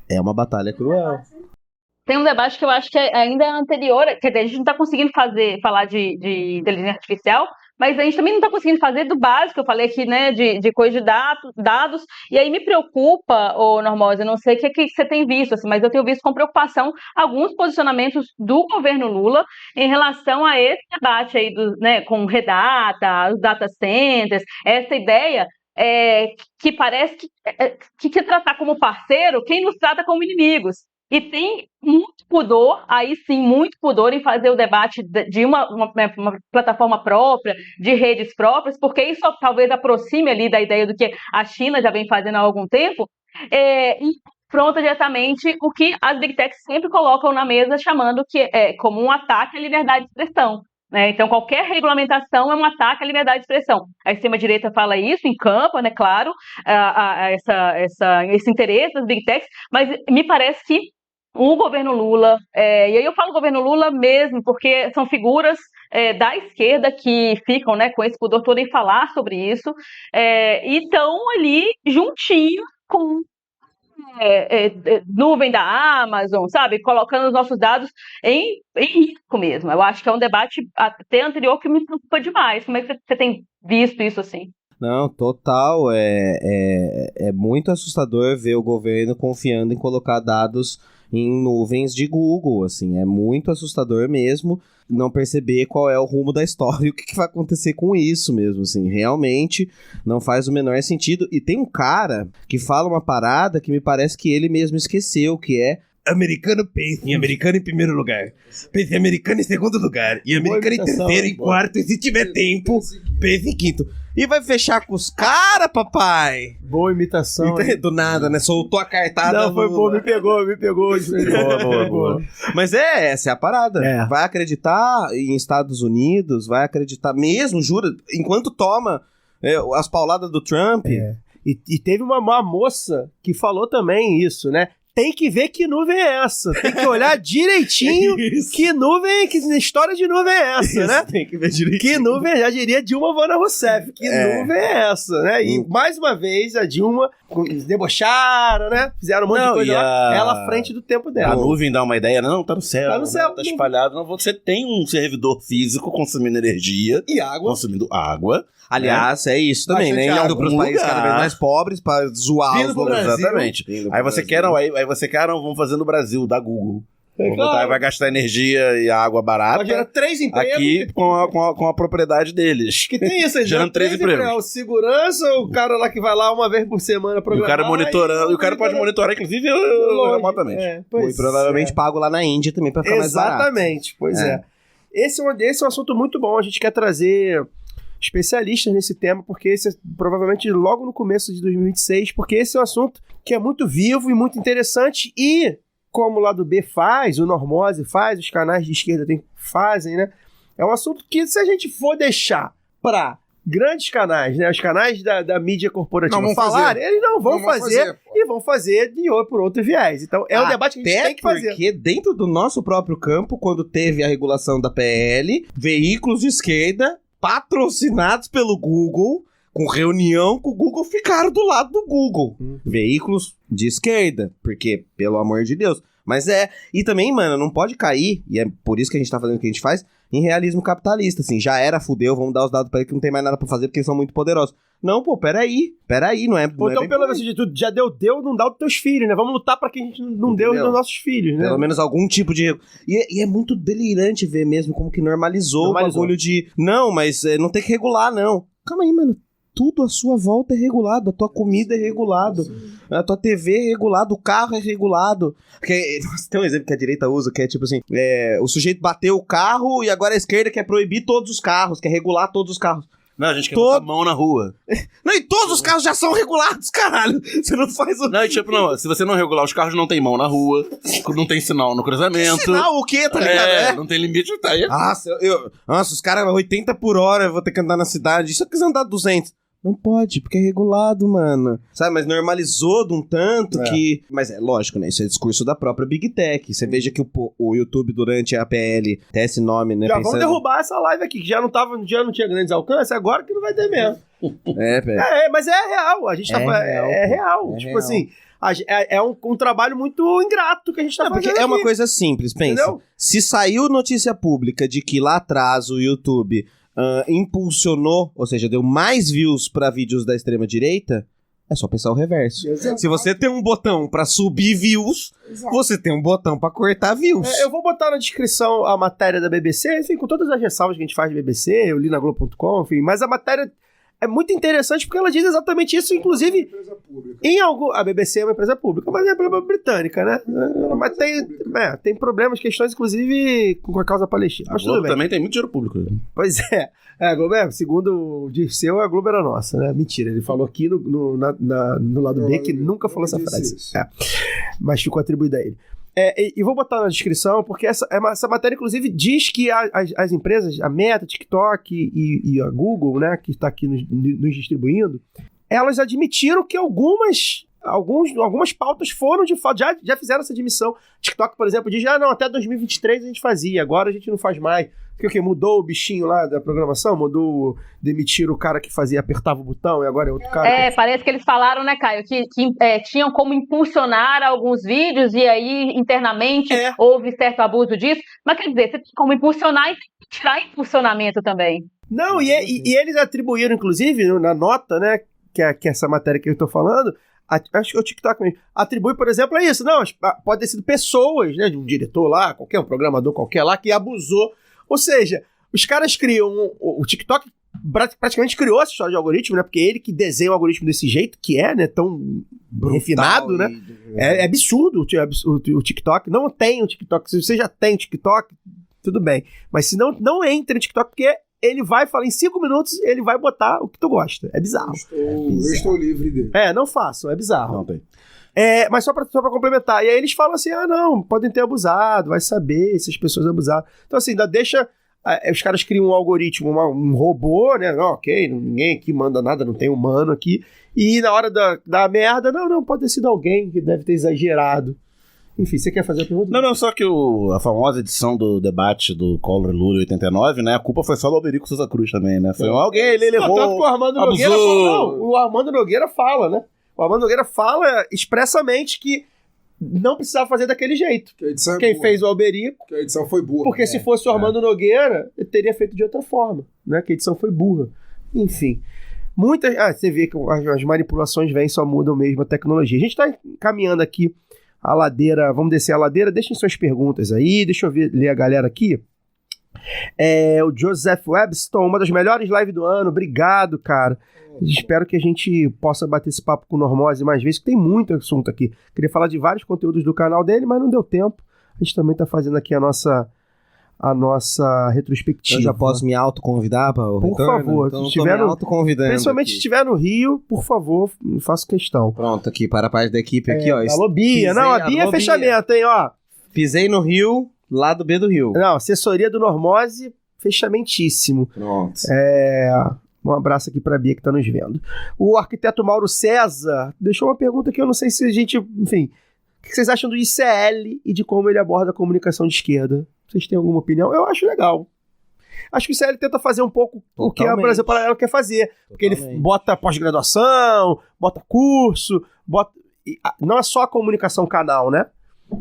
é uma batalha cruel. Tem um debate que eu acho que ainda é anterior, quer dizer, a gente não está conseguindo falar de inteligência artificial, mas a gente também não está conseguindo fazer do básico, eu falei aqui, né, de coisa de dados, e aí me preocupa, Normosa, eu não sei o que você tem visto, assim, mas eu tenho visto com preocupação alguns posicionamentos do governo Lula em relação a esse debate aí, né, com Redata, os data centers, essa ideia que parece que tratar como parceiro quem nos trata como inimigos. E tem muito pudor, aí sim, muito pudor em fazer o debate de uma plataforma própria, de redes próprias, porque isso talvez aproxime ali da ideia do que a China já vem fazendo há algum tempo, e confronta diretamente o que as Big Techs sempre colocam na mesa, chamando como um ataque à liberdade de expressão. Né? Então, qualquer regulamentação é um ataque à liberdade de expressão. A extrema-direita fala isso, encampa, né, claro, esse interesse das Big Techs, mas me parece que o governo Lula, e aí eu falo governo Lula mesmo, porque são figuras da esquerda que ficam, né, com esse pudor todo em falar sobre isso, e estão ali juntinhos com nuvem da Amazon, sabe? Colocando os nossos dados em risco mesmo. Eu acho que é um debate até anterior que me preocupa demais. Como é que você tem visto isso assim? Não, total. É muito assustador ver o governo confiando em colocar dados em nuvens de Google, assim. É muito assustador mesmo não perceber qual é o rumo da história e o que vai acontecer com isso mesmo, assim. Realmente não faz o menor sentido. E tem um cara que fala uma parada que me parece que ele mesmo esqueceu, que é americano pensa em americano em primeiro lugar, pensa em americano em segundo lugar, e americano em terceiro, em quarto, e se tiver tempo, Pedro V. E vai fechar com os caras, papai? Boa imitação. Do nada, né? Soltou a cartada. Não, foi bom, me pegou. Boa. Mas essa é a parada. É. Vai acreditar em Estados Unidos, vai acreditar mesmo, jura, enquanto toma as pauladas do Trump. É. E teve uma moça que falou também isso, né? Tem que ver que nuvem é essa. Tem que olhar direitinho que nuvem, que história de nuvem é essa, né? Tem que ver direitinho. Que nuvem, já diria Dilma Vana Rousseff. Que nuvem é essa, né? E mais uma vez a Dilma debocharam, né? Fizeram um monte de coisa lá. Ela à frente do tempo dela. A nuvem dá uma ideia, não, tá no céu. Tá no céu. Tá espalhado. Não, você tem um servidor físico consumindo energia. E água. Consumindo água. Aliás, é isso também, né? Bastante Indo pros países cada vez mais pobres pra zoar Vindo os pro lugares. Brasil. Exatamente. Aí você quer, vamos fazer no Brasil, da Google. Vai gastar energia e água barata. Vai gerar 3 empregos. Aqui com a propriedade deles. Que tem isso, Gerando 3 empregos. O segurança, o cara lá que vai lá uma vez por semana E programar. o cara monitorando. E o cara pode monitorar, inclusive, remotamente. E provavelmente pago lá na Índia também pra ficar mais barato. Exatamente, pois é. Esse é um assunto muito bom. A gente quer trazer especialistas nesse tema, porque esse é provavelmente logo no começo de 2026, porque esse é um assunto que é muito vivo e muito interessante e, como o lado B faz, o Normose faz, os canais de esquerda fazem, né? É um assunto que, se a gente for deixar para grandes canais, né? Os canais da mídia corporativa falarem, eles não vão fazer e vão fazer por outro viés. Então, é um debate que a gente tem que fazer. Porque dentro do nosso próprio campo, quando teve a regulação da PL, veículos de esquerda patrocinados pelo Google, com reunião com o Google, ficaram do lado do Google. Veículos de esquerda, porque, pelo amor de Deus. Mas e também, mano, não pode cair, e é por isso que a gente tá fazendo o que a gente faz, em realismo capitalista, assim, já era, fudeu, vamos dar os dados pra ele que não tem mais nada pra fazer porque eles são muito poderosos. Não, pô, peraí, não é... Ou então, pelo menos de tudo, já deu, não dá os teus filhos, né? Vamos lutar pra que a gente não deu dos nossos filhos, né? Pelo menos algum tipo de... E é muito delirante ver mesmo como que normalizou o bagulho de... Não, mas não tem que regular, não. Calma aí, mano. Tudo à sua volta é regulado, a tua comida é regulado, a tua TV é regulado, o carro é regulado. Porque, tem um exemplo que a direita usa, que é tipo assim, o sujeito bateu o carro e agora a esquerda quer proibir todos os carros, quer regular todos os carros. Não, a gente quer botar a mão na rua. Não, e todos os carros já são regulados, caralho. Você não faz o... Não, tipo, não, se você não regular, os carros não tem mão na rua, não tem sinal no cruzamento. Sinal o quê, tá ligado? Não tem limite, tá aí. Nossa, os caras 80 por hora, eu vou ter que andar na cidade. E se eu quiser andar 200? Não pode, porque é regulado, mano. Sabe, mas normalizou de um tanto que... Mas é lógico, né? Isso é discurso da própria Big Tech. Você veja que o YouTube durante a PL tem esse nome, né? Já vamos derrubar essa live aqui, que já não tinha grandes alcances, agora que não vai ter mesmo. Mas é real. A gente tá falando. É real. Tipo assim, é um trabalho muito ingrato que a gente tá fazendo. Porque é uma coisa simples, pensa. Entendeu? Se saiu notícia pública de que lá atrás o YouTube... impulsionou, ou seja, deu mais views pra vídeos da extrema-direita, é só pensar o reverso. Exato. Se você tem um botão pra subir views, você tem um botão pra cortar views. Eu vou botar na descrição a matéria da BBC, enfim, com todas as ressalvas que a gente faz de BBC, eu li na Globo.com, enfim, mas a matéria é muito interessante porque ela diz exatamente isso, inclusive a BBC é uma empresa pública, mas é uma empresa britânica, né? Mas tem problemas, questões, inclusive, com a causa palestina. Mas tudo bem. Também tem muito dinheiro público. Pois é. A Globo, segundo o Dirceu, a Globo era nossa, né? Mentira, ele falou aqui no lado B que nunca falou essa frase. Mas ficou atribuída a ele. E vou botar na descrição, porque essa matéria, inclusive, diz que as empresas, a Meta, TikTok e a Google, né, que está aqui nos distribuindo, elas admitiram que algumas pautas foram de fato, já fizeram essa admissão. TikTok, por exemplo, diz, até 2023 a gente fazia, agora a gente não faz mais. Porque mudou o bichinho lá da programação, demitiram o cara que apertava o botão e agora é outro cara. Parece que eles falaram, né, Caio, que tinham como impulsionar alguns vídeos e aí internamente houve certo abuso disso. Mas quer dizer, você tem como impulsionar e tirar impulsionamento também. Não, e eles atribuíram, inclusive, na nota, né, que é essa matéria que eu tô falando, acho que o TikTok mesmo atribui, por exemplo, a isso. Não, pode ter sido pessoas, né, de um diretor lá, um programador qualquer lá, que abusou. Ou seja, os caras criam... O TikTok praticamente criou essa história de algoritmo, né? Porque ele que desenha o algoritmo desse jeito, que é, né? Tão brutal, refinado, né? É absurdo o TikTok. Não tem o TikTok. Se você já tem o TikTok, tudo bem. Mas se não entra no TikTok, porque ele vai falar em 5 minutos, ele vai botar o que tu gosta. É bizarro. Eu estou livre dele. Não façam, é bizarro. Não tem. Mas só pra complementar. E aí eles falam assim, não, podem ter abusado, vai saber se as pessoas abusaram. Então assim, ainda deixa... os caras criam um algoritmo, um robô, né? Ok, ninguém aqui manda nada, não tem humano aqui. E na hora da merda, não, pode ter sido alguém que deve ter exagerado. Enfim, você quer fazer a pergunta? Não, só que a famosa edição do debate do Collor e Lula em 89, né? A culpa foi só do Alberico Souza Cruz também, né? Foi alguém, ele errou, tanto que o Armando Nogueira falou, o Armando Nogueira fala, né? O Armando Nogueira fala expressamente que não precisava fazer daquele jeito. Quem fez o Alberico... Que a edição foi burra. Porque se fosse o Armando Nogueira, ele teria feito de outra forma, né? Que a edição foi burra. Enfim. Você vê que as manipulações vêm e só mudam mesmo a tecnologia. A gente está caminhando aqui a ladeira, vamos descer a ladeira, deixem suas perguntas aí, deixa eu ler a galera aqui. O Joseph Webston, uma das melhores lives do ano, obrigado, cara. Espero que a gente possa bater esse papo com o Normose mais vezes, que tem muito assunto aqui. Queria falar de vários conteúdos do canal dele, mas não deu tempo. A gente também tá fazendo aqui a nossa retrospectiva. Eu já posso me autoconvidar para o Por retorno? favor, Então, se estiver me autoconvidando principalmente aqui. se estiver no Rio, por favor, faço questão. Pronto, aqui, para a parte da equipe aqui, ó. Alô, Bia. Não, a Bia é fechamento, hein, ó. Pisei no Rio, lado B do Rio. Não, assessoria do Normose, fechamentíssimo. Pronto. Um abraço aqui pra Bia que tá nos vendo. O arquiteto Mauro César deixou uma pergunta que eu não sei se a gente... Enfim, o que vocês acham do ICL e de como ele aborda a comunicação de esquerda? Vocês têm alguma opinião? Eu acho legal. Acho que o ICL tenta fazer um pouco o que a Brasil Paralelo quer fazer. Porque ele bota pós-graduação, bota curso, não é só a comunicação canal, né?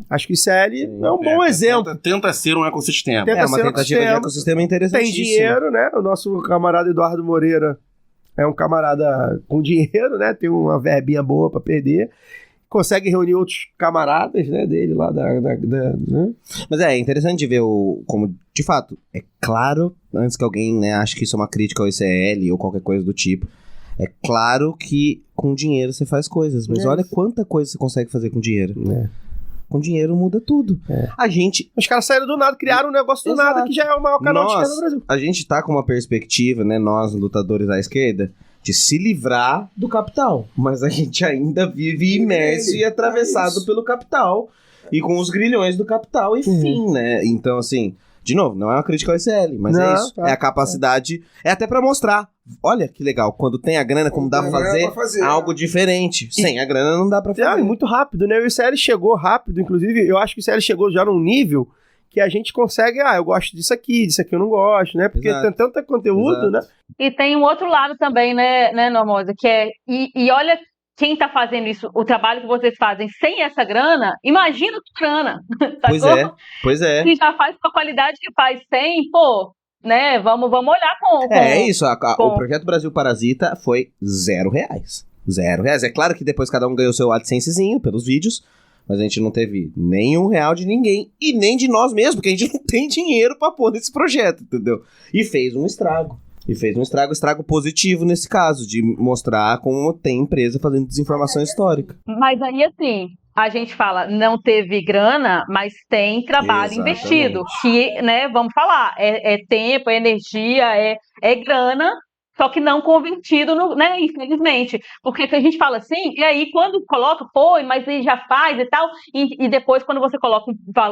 Acho que o ICL é um bom exemplo. Tenta ser um ecossistema. Uma tentativa de ecossistema interessantíssima. Tem dinheiro, né? O nosso camarada Eduardo Moreira é um camarada com dinheiro, né? Tem uma verbinha boa pra perder. Consegue reunir outros camaradas, né, dele lá né? Mas é interessante de ver como, de fato, é claro, antes que alguém, né, ache que isso é uma crítica ao ICL ou qualquer coisa do tipo, é claro que com dinheiro você faz coisas, mas olha quanta coisa você consegue fazer com dinheiro. Com dinheiro muda tudo. Os caras saíram do nada, criaram um negócio do nada, que já é o maior canal de esquerda do Brasil. A gente tá com uma perspectiva, né, nós lutadores da esquerda, de se livrar do capital. Mas a gente ainda vive imerso e atravessado pelo capital. E com os grilhões do capital, enfim, né? Então, assim, de novo, não é uma crítica ao ICL, mas é isso. É a capacidade... É até pra mostrar. Olha que legal, quando tem a grana, como dá pra fazer algo diferente. Sem a grana não dá pra fazer. Muito rápido, né? O ICL chegou rápido, inclusive, eu acho que o ICL chegou já num nível que a gente consegue, eu gosto disso aqui eu não gosto, né? Porque tem tanto conteúdo, né? E tem um outro lado também, né, Normosa, que é... E olha quem tá fazendo isso, o trabalho que vocês fazem sem essa grana, imagina a grana. Pois é. Se já faz com a qualidade que faz sem, né, vamos olhar com... É isso, o Projeto Brasil Parasita foi R$0. R$0. É claro que depois cada um ganhou seu AdSensezinho pelos vídeos, mas a gente não teve nenhum real de ninguém, e nem de nós mesmos, porque a gente não tem dinheiro pra pôr nesse projeto, entendeu? E fez um estrago. Estrago positivo nesse caso, de mostrar como tem empresa fazendo desinformação histórica. Mas aí, assim, a gente fala, não teve grana, mas tem trabalho investido, que, né, vamos falar, é tempo, é energia, é grana, só que não convertido, né, infelizmente. Porque a gente fala assim, e aí quando coloca, mas ele já faz e tal, e depois quando você coloca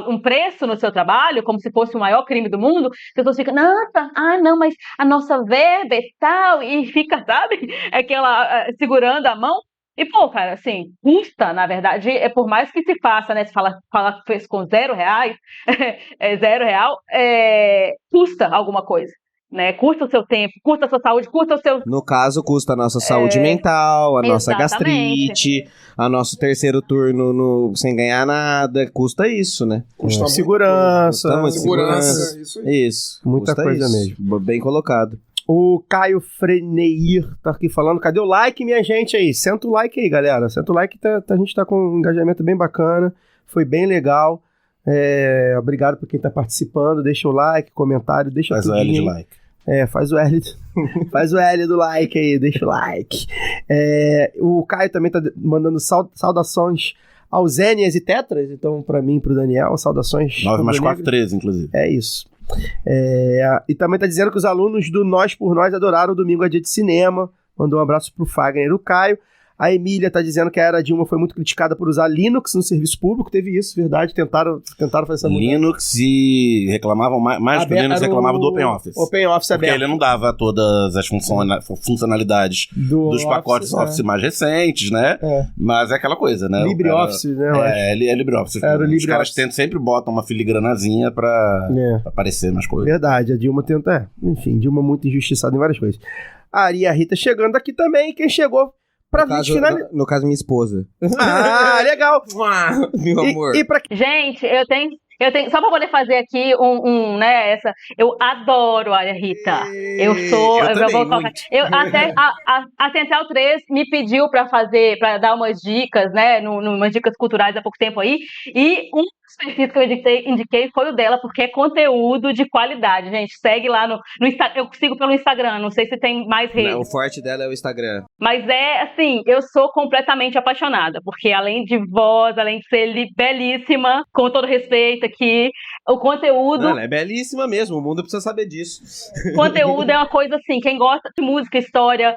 um preço no seu trabalho, como se fosse o maior crime do mundo, as pessoas ficam, não, mas a nossa verba e tal, e fica, sabe, aquela segurando a mão. E, cara, assim, custa, na verdade, por mais que se faça, né, se fala que fez com R$0, R$0, custa alguma coisa. Né? Custa o seu tempo, custa a sua saúde, custa o seu... No caso, custa a nossa saúde mental, a nossa gastrite, a nosso terceiro turno sem ganhar nada, custa isso, né? Custa segurança. Isso. Muita coisa mesmo. Bem colocado. O Caio Freneir tá aqui falando, cadê o like, minha gente aí? Senta o like aí, galera. Senta o like, a gente tá com um engajamento bem bacana, foi bem legal. Obrigado por quem tá participando, deixa o like, comentário, deixa faz tudinho. O L de like. Faz o L faz o L do like aí, deixa o like. O Caio também tá mandando saudações aos Zénias e Tetras, então pra mim e pro Daniel, saudações. 9 mais 4, 13, inclusive. É isso. E também tá dizendo que os alunos do Nós por Nós adoraram o Domingo a Dia de Cinema. Mandou um abraço pro Fagner e o Caio. A Emília tá dizendo que a Era Dilma foi muito criticada por usar Linux no serviço público. Teve isso, verdade. Tentaram fazer essa mudança. Linux e reclamavam, mais do que Linux, reclamavam do OpenOffice. OpenOffice Porque aberto. ele não dava todas as funcionalidades dos pacotes Office mais recentes, né? Mas é aquela coisa, né? LibreOffice, né? É LibreOffice. Era o Os LibreOffice. caras sempre botam uma filigranazinha pra aparecer mais coisas. Verdade, a Dilma tenta... Enfim, Dilma muito injustiçada em várias coisas. A Ari e a Rita chegando aqui também. Quem chegou pra finalizar... No caso, minha esposa. Ah, legal! Meu amor. E pra... Gente, eu tenho, só pra poder fazer aqui eu adoro a Rita. Eu a Central 3 me pediu pra dar umas dicas, né, umas dicas culturais há pouco tempo aí, e um dos perfis que eu indiquei foi o dela, porque é conteúdo de qualidade, gente. Segue lá no Instagram, eu sigo pelo Instagram, não sei se tem mais redes. Não, o forte dela é o Instagram. Mas assim, eu sou completamente apaixonada, porque além de voz, além de ser belíssima, com todo respeito aqui, o conteúdo... Não, ela é belíssima mesmo, o mundo precisa saber disso. Conteúdo é uma coisa assim, quem gosta de música, história,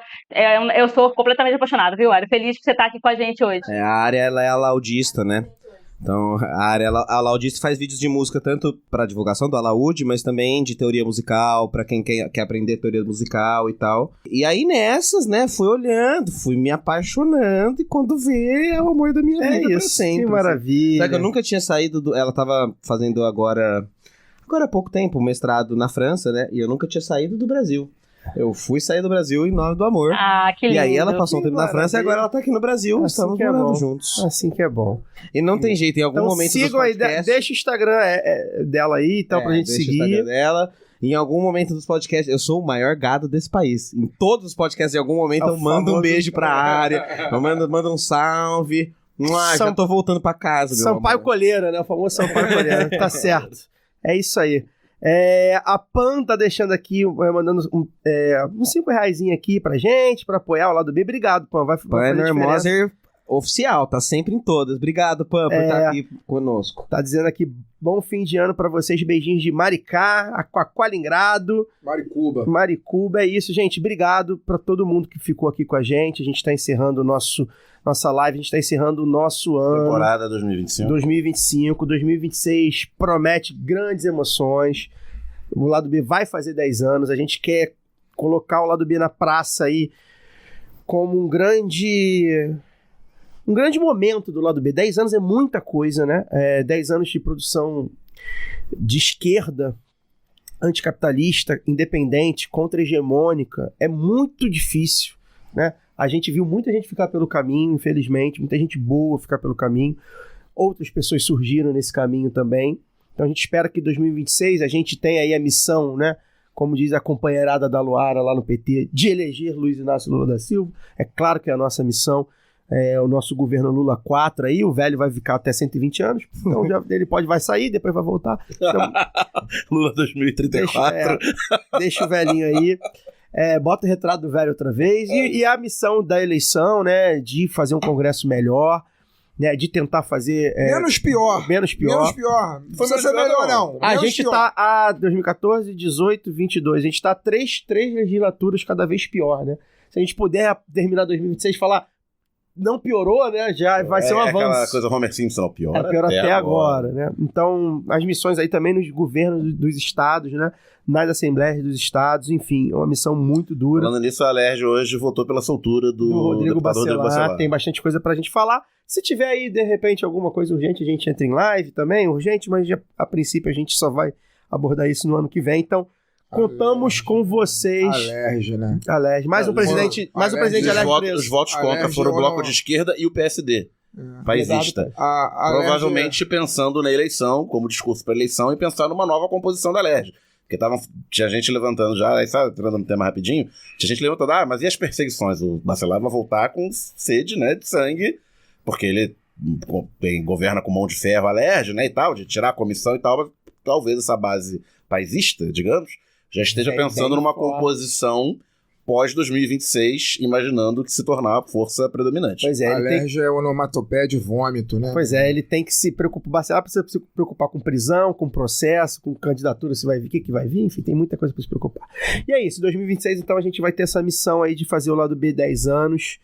eu sou completamente apaixonada, viu, Ari? Feliz que você tá aqui com a gente hoje. A área, ela é a laudista, né? Então, a laudista faz vídeos de música tanto para divulgação do alaúde, mas também de teoria musical, para quem quer aprender teoria musical e tal. E aí nessas, né, fui olhando, fui me apaixonando, e quando vê, é o amor da minha vida pra sempre. Que maravilha. Sabe que eu nunca tinha saído ela tava fazendo agora há pouco tempo, um mestrado na França, né, e eu nunca tinha saído do Brasil. Eu fui sair do Brasil em nome do amor. Ah, que lindo. E aí ela passou um tempo na França e agora ela tá aqui no Brasil. Estamos morando juntos. Assim que é bom. E não tem jeito, em algum momento sigam aí, deixa o Instagram dela aí, então, pra gente seguir. O Instagram dela. Em algum momento dos podcasts, eu sou o maior gado desse país. Em todos os podcasts, em algum momento, eu mando um beijo pra área. Eu mando um salve. Já tô voltando pra casa, meu Sampaio amor. Colheira, né? O famoso Sampaio Colheira. Tá certo. É isso aí. A Pan tá deixando aqui, mandando uns 5 reaisinho aqui pra gente, pra apoiar o lado B. Obrigado, Pan. Pan é Normoser oficial, tá sempre em todas. Obrigado, Pan, por estar aqui conosco. Tá dizendo aqui, bom fim de ano pra vocês, beijinhos de Maricá, Aqualingrado. Maricuba, é isso, gente. Obrigado pra todo mundo que ficou aqui com a gente. A gente tá encerrando nossa live, a gente tá encerrando o nosso ano. Temporada 2025. 2026 promete grandes emoções. O Lado B vai fazer 10 anos. A gente quer colocar o Lado B na praça aí como um grande momento do Lado B. 10 anos é muita coisa, né? 10 anos de produção de esquerda, anticapitalista, independente, contra-hegemônica. É muito difícil, né? A gente viu muita gente ficar pelo caminho, infelizmente, muita gente boa ficar pelo caminho. Outras pessoas surgiram nesse caminho também. Então a gente espera que em 2026 a gente tenha aí a missão, né? Como diz a companheirada da Luara lá no PT, de eleger Luiz Inácio Lula da Silva. É claro que é a nossa missão. O nosso governo Lula 4 aí, o velho vai ficar até 120 anos, então ele vai sair, depois vai voltar. Então, Lula 2034. Deixa o velhinho aí. Bota o retrato do velho outra vez. E a missão da eleição, né, de fazer um congresso melhor, né, de tentar fazer... Menos pior. Não precisa ser melhor, não. A gente tá a 2014, 18, 22. A gente tá três legislaturas cada vez pior, né? Se a gente puder terminar 2026 e falar não piorou, né? Já vai ser um avanço. Aquela coisa Homer Simpson, pior até agora, né? Então, as missões aí também nos governos dos estados, né? Nas assembleias dos estados, enfim, é uma missão muito dura. Falando nisso, a Alerj hoje votou pela soltura do Rodrigo Bacelar. Bacelar. Tem bastante coisa pra gente falar. Se tiver aí, de repente, alguma coisa urgente, a gente entra em live também, urgente, mas a princípio a gente só vai abordar isso no ano que vem. Então, contamos com vocês. Alerj, né? Alerj. Mais um presidente Alerj preso. Os votos contra foram o Bloco de Esquerda e o PSD. Paisista. Provavelmente pensando na eleição, como discurso para eleição, e pensando numa nova composição da Alerj. Porque tinha gente levantando já, aí sabe, entrando no tema rapidinho, tinha gente levantando, mas e as perseguições? O Bacelar vai voltar com sede, né, de sangue, porque ele governa com mão de ferro a Alerj, né, e tal, de tirar a comissão e tal, mas talvez essa base paisista, digamos, já esteja pensando numa composição pós-2026, imaginando que se tornar a força predominante. Pois é, ele tem... Alérgia é onomatopeia de vômito, né? Pois é, ele tem que se preocupar, ela precisa se preocupar com prisão, com processo, com candidatura, se vai vir, o que vai vir, enfim, tem muita coisa para se preocupar. E é isso, 2026, então, a gente vai ter essa missão aí de fazer o lado B 10 anos,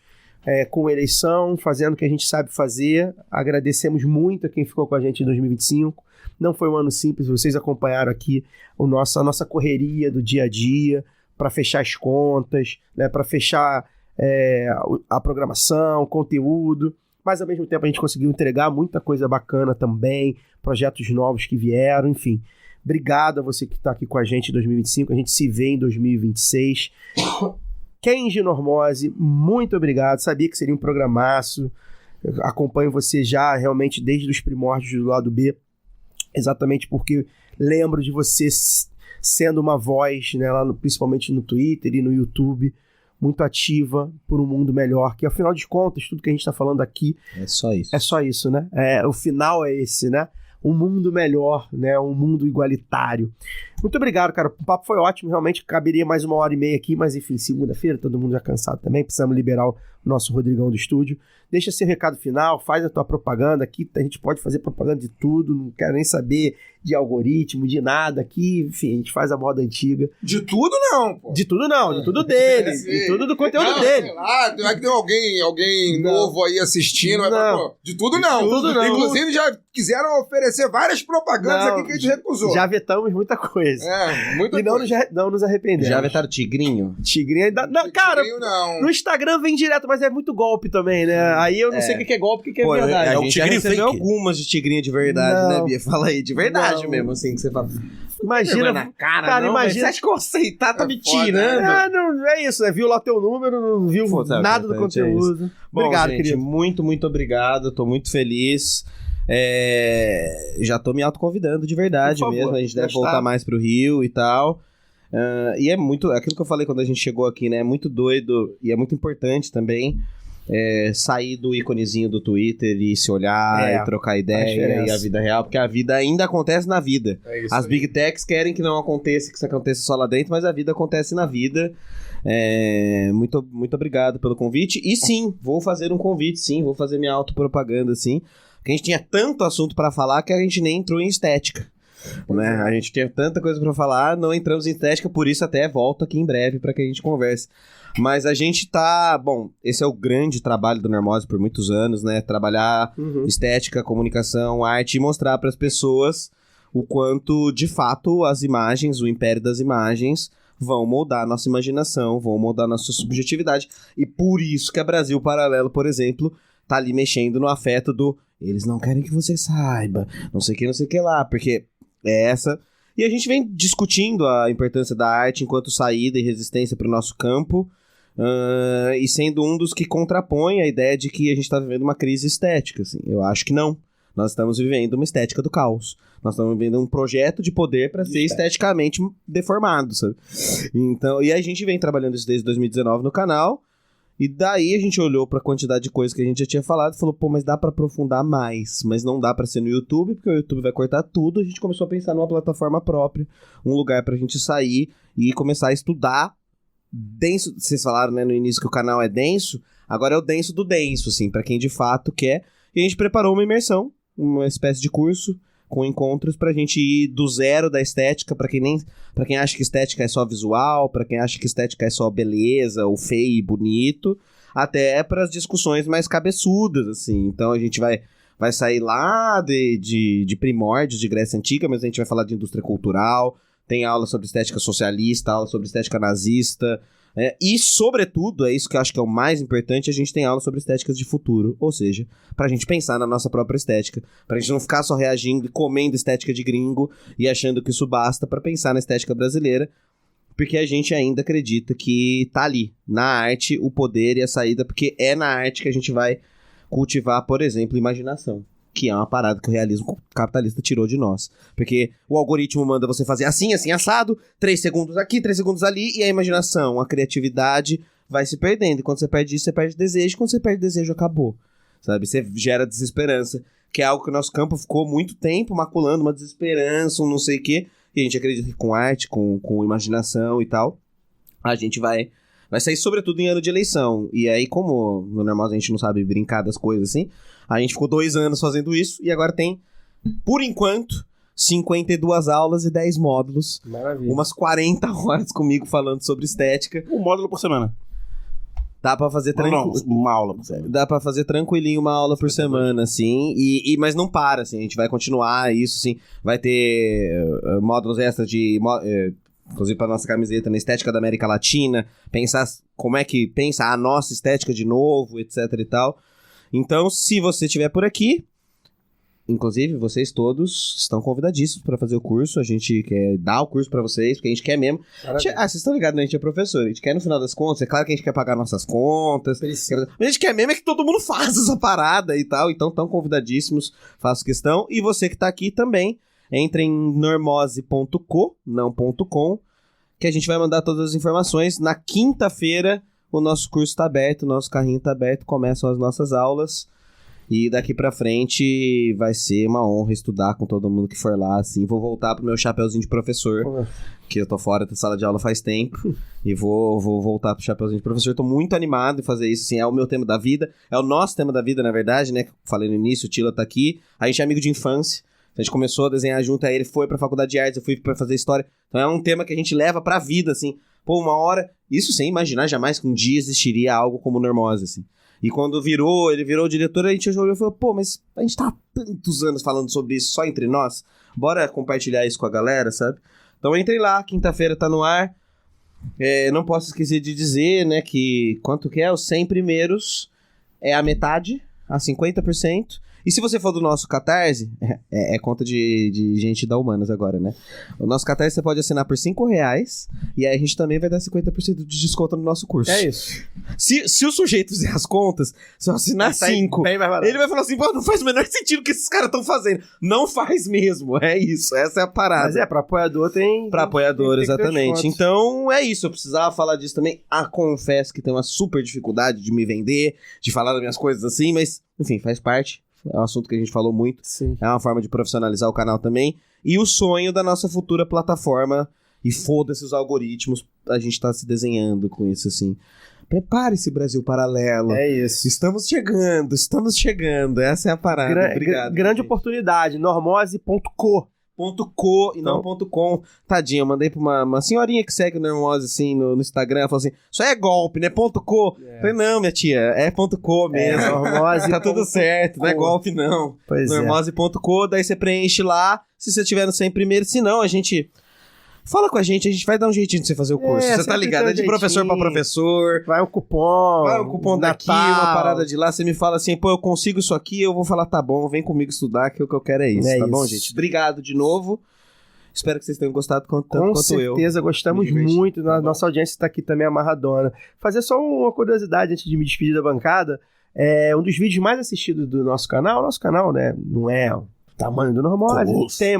com eleição, fazendo o que a gente sabe fazer. Agradecemos muito a quem ficou com a gente em 2025. Não foi um ano simples, vocês acompanharam aqui a nossa correria do dia a dia, para fechar as contas, né, para fechar a programação, o conteúdo, mas ao mesmo tempo a gente conseguiu entregar muita coisa bacana também, projetos novos que vieram, enfim. Obrigado a você que está aqui com a gente em 2025, a gente se vê em 2026. Kenji Normose, muito obrigado, sabia que seria um programaço, eu acompanho você já realmente desde os primórdios do lado B, exatamente porque lembro de você sendo uma voz, né, lá principalmente no Twitter e no YouTube, muito ativa por um mundo melhor, que afinal de contas, tudo que a gente está falando aqui... É só isso. É só isso, né? O final é esse, né? Um mundo melhor, né? Um mundo igualitário. Muito obrigado, cara. O papo foi ótimo, realmente caberia mais 1h30 aqui, mas enfim, segunda-feira, todo mundo já cansado também, precisamos liberar o nosso Rodrigão do estúdio. Deixa seu recado final, faz a tua propaganda, aqui a gente pode fazer propaganda de tudo, não quero nem saber de algoritmo, de nada aqui, enfim, a gente faz a moda antiga. De tudo não, pô. De tudo não, de tudo dele, de tudo do conteúdo dele. Sei lá, vai que tem alguém novo aí assistindo, mas, pô, de tudo não. De tudo não. Inclusive já quiseram oferecer várias propagandas aqui que a gente recusou. Já vetamos muita coisa. Muita coisa. Não nos arrependemos. Já vetaram Tigrinho? Tigrinho ainda... Não, cara, não. No Instagram vem direto, mas é muito golpe também, né? Aí eu não sei o que é golpe e o que é verdade. A gente já recebeu algumas de tigrinho de verdade, né, Bia? Fala aí, de verdade mesmo, assim, que você fala... Imagina, na cara, não, imagina. Você acha que eu aceitar, tá me tirando? Não é isso, né? Viu lá teu número, não viu nada do conteúdo. Bom, obrigado, gente, querido. muito, muito obrigado, tô muito feliz. Já tô me autoconvidando de verdade mesmo, a gente deve voltar mais pro Rio e tal. E é muito, aquilo que eu falei quando a gente chegou aqui, né? É muito doido e é muito importante também sair do íconezinho do Twitter e se olhar e trocar ideia e a vida real, porque a vida ainda acontece na vida. As Big Techs querem que não aconteça, que isso aconteça só lá dentro, mas a vida acontece na vida. Muito, muito obrigado pelo convite. E sim, vou fazer um convite, sim, vou fazer minha autopropaganda, sim. Porque a gente tinha tanto assunto pra falar que a gente nem entrou em estética. Né? A gente tinha tanta coisa pra falar, não entramos em estética, por isso até volto aqui em breve pra que a gente converse. Mas a gente tá... Bom, esse é o grande trabalho do Normose por muitos anos, né? Trabalhar estética, comunicação, arte e mostrar pras pessoas o quanto, de fato, as imagens, o império das imagens vão moldar a nossa imaginação, vão moldar a nossa subjetividade. E por isso que a Brasil Paralelo, por exemplo, tá ali mexendo no afeto do... Eles não querem que você saiba, não sei o que lá, porque é essa... E a gente vem discutindo a importância da arte enquanto saída e resistência para o nosso campo, e sendo um dos que contrapõe a ideia de que a gente está vivendo uma crise estética. Assim. Eu acho que não. Nós estamos vivendo uma estética do caos. Nós estamos vivendo um projeto de poder para ser esteticamente deformado, sabe? Então, e a gente vem trabalhando isso desde 2019 no canal, e daí a gente olhou para a quantidade de coisas que a gente já tinha falado e falou, pô, mas dá para aprofundar mais, mas não dá para ser no YouTube, porque o YouTube vai cortar tudo. A gente começou a pensar numa plataforma própria, um lugar pra gente sair e começar a estudar denso. Vocês falaram, né, no início que o canal é denso, agora é o denso do denso, assim, pra quem de fato quer. E a gente preparou uma imersão, uma espécie de curso com encontros pra gente ir do zero da estética, pra quem acha que estética é só visual, pra quem acha que estética é só beleza, ou feio e bonito, até pras discussões mais cabeçudas, assim. Então a gente vai sair lá de primórdios de Grécia Antiga, mas a gente vai falar de indústria cultural, tem aula sobre estética socialista, aula sobre estética nazista, e, sobretudo, é isso que eu acho que é o mais importante, a gente tem aula sobre estéticas de futuro, ou seja, pra gente pensar na nossa própria estética, pra gente não ficar só reagindo e comendo estética de gringo e achando que isso basta pra pensar na estética brasileira, porque a gente ainda acredita que tá ali, na arte, o poder e a saída, porque é na arte que a gente vai cultivar, por exemplo, imaginação, que é uma parada que o realismo capitalista tirou de nós. Porque o algoritmo manda você fazer assim, assim, assado, 3 segundos aqui, 3 segundos ali, e a imaginação, a criatividade vai se perdendo. E quando você perde isso, você perde desejo. Quando você perde desejo, acabou. Sabe? Você gera desesperança, que é algo que o nosso campo ficou muito tempo maculando, uma desesperança, um não sei o quê. E a gente acredita que com arte, com imaginação e tal, a gente vai Vai sair sobretudo em ano de eleição. E aí, como no normal a gente não sabe brincar das coisas assim, a gente ficou 2 anos fazendo isso e agora tem, por enquanto, 52 aulas e 10 módulos. Maravilha. Umas 40 horas comigo falando sobre estética. Um módulo por semana. Dá pra fazer Não, uma aula por semana. Dá pra fazer tranquilinho uma aula por semana, assim, mas não para, assim, a gente vai continuar isso, assim, vai ter módulos extras inclusive pra nossa camiseta, na estética da América Latina, pensar como é que pensa a nossa estética de novo, etc e tal. Então, se você estiver por aqui, inclusive, vocês todos estão convidadíssimos para fazer o curso. A gente quer dar o curso para vocês, porque a gente quer mesmo. Vocês estão ligados, né? A gente é professor. A gente quer, no final das contas, é claro que a gente quer pagar nossas contas. Mas a gente quer mesmo é que todo mundo faça essa parada e tal. Então, estão convidadíssimos. Faço questão. E você que tá aqui também, entre em normose.co, não .com, que a gente vai mandar todas as informações. Na quinta-feira, o nosso curso tá aberto, o nosso carrinho tá aberto, começam as nossas aulas. E daqui pra frente vai ser uma honra estudar com todo mundo que for lá, assim. Vou voltar pro meu chapeuzinho de professor, que eu tô fora da sala de aula faz tempo. E vou voltar pro chapeuzinho de professor. Tô muito animado em fazer isso, assim. É o meu tema da vida. É o nosso tema da vida, na verdade, né? Falei no início, o Tila tá aqui. A gente é amigo de infância. A gente começou a desenhar junto, aí ele foi pra faculdade de artes, eu fui pra fazer história. Então é um tema que a gente leva pra vida, assim. Pô, uma hora... Isso sem imaginar jamais que um dia existiria algo como Normose, assim. E quando ele virou o diretor, a gente olhou e falou, pô, mas a gente tá há tantos anos falando sobre isso só entre nós. Bora compartilhar isso com a galera, sabe? Então entrem lá, quinta-feira tá no ar. Não posso esquecer de dizer, né, que quanto que é? Os 100 primeiros é a metade, a 50%. E se você for do nosso Catarse, é conta de gente da Humanas agora, né? O nosso Catarse você pode assinar por R$5 e aí a gente também vai dar 50% de desconto no nosso curso. É isso. Se o sujeito fizer as contas, se eu assinar 5, ele vai falar assim, pô, não faz o menor sentido o que esses caras estão fazendo. Não faz mesmo, é isso, essa é a parada. Mas pra apoiador tem... Pra apoiador, tem exatamente. Então, é isso, eu precisava falar disso também. Confesso que tenho uma super dificuldade de me vender, de falar das minhas coisas assim, mas, enfim, faz parte. É um assunto que a gente falou muito. Sim. É uma forma de profissionalizar o canal também. E o sonho da nossa futura plataforma. E foda-se os algoritmos. A gente tá se desenhando com isso, assim. Prepare-se, Brasil Paralelo. É isso. Estamos chegando. Essa é a parada. Obrigado. Grande oportunidade. Normose.co. .co e não .com. Tadinho, eu mandei pra uma senhorinha que segue o Normose assim no Instagram, ela falou assim, isso aí é golpe, né? .co. Falei, não, minha tia, é .co mesmo. Normose. Tá tudo certo, não é golpe não. Pois Normose.co, daí você preenche lá, se você tiver no 100 primeiro, se não, a gente... Fala com a gente vai dar um jeitinho de você fazer o curso. Você tá ligado? É de professor pra professor. Vai um cupom daqui, uma parada de lá. Você me fala assim, pô, eu consigo isso aqui. Eu vou falar, tá bom, vem comigo estudar, que o que eu quero é isso. Tá bom, gente? Obrigado de novo. Espero que vocês tenham gostado tanto quanto eu. Com certeza, gostamos muito. Nossa audiência está aqui também amarradona. Fazer só uma curiosidade antes de me despedir da bancada. Um dos vídeos mais assistidos do nosso canal. Nosso canal, né, não é o tamanho do normal,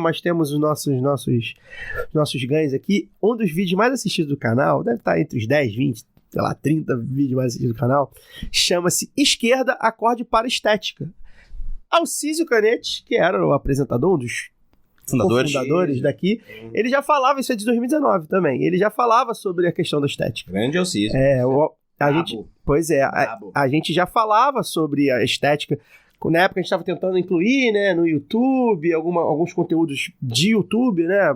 mas temos os nossos ganhos aqui. Um dos vídeos mais assistidos do canal, deve estar entre os 10, 20, sei lá, 30 vídeos mais assistidos do canal, chama-se Esquerda, Acorde para Estética. Alcísio Canete, que era o apresentador, um dos fundadores daqui, ele já falava, isso é de 2019 também, ele já falava sobre a questão da estética. Grande Alcísio. A gente já falava sobre a estética. Na época a gente estava tentando incluir, né, no YouTube, alguns conteúdos de YouTube, né,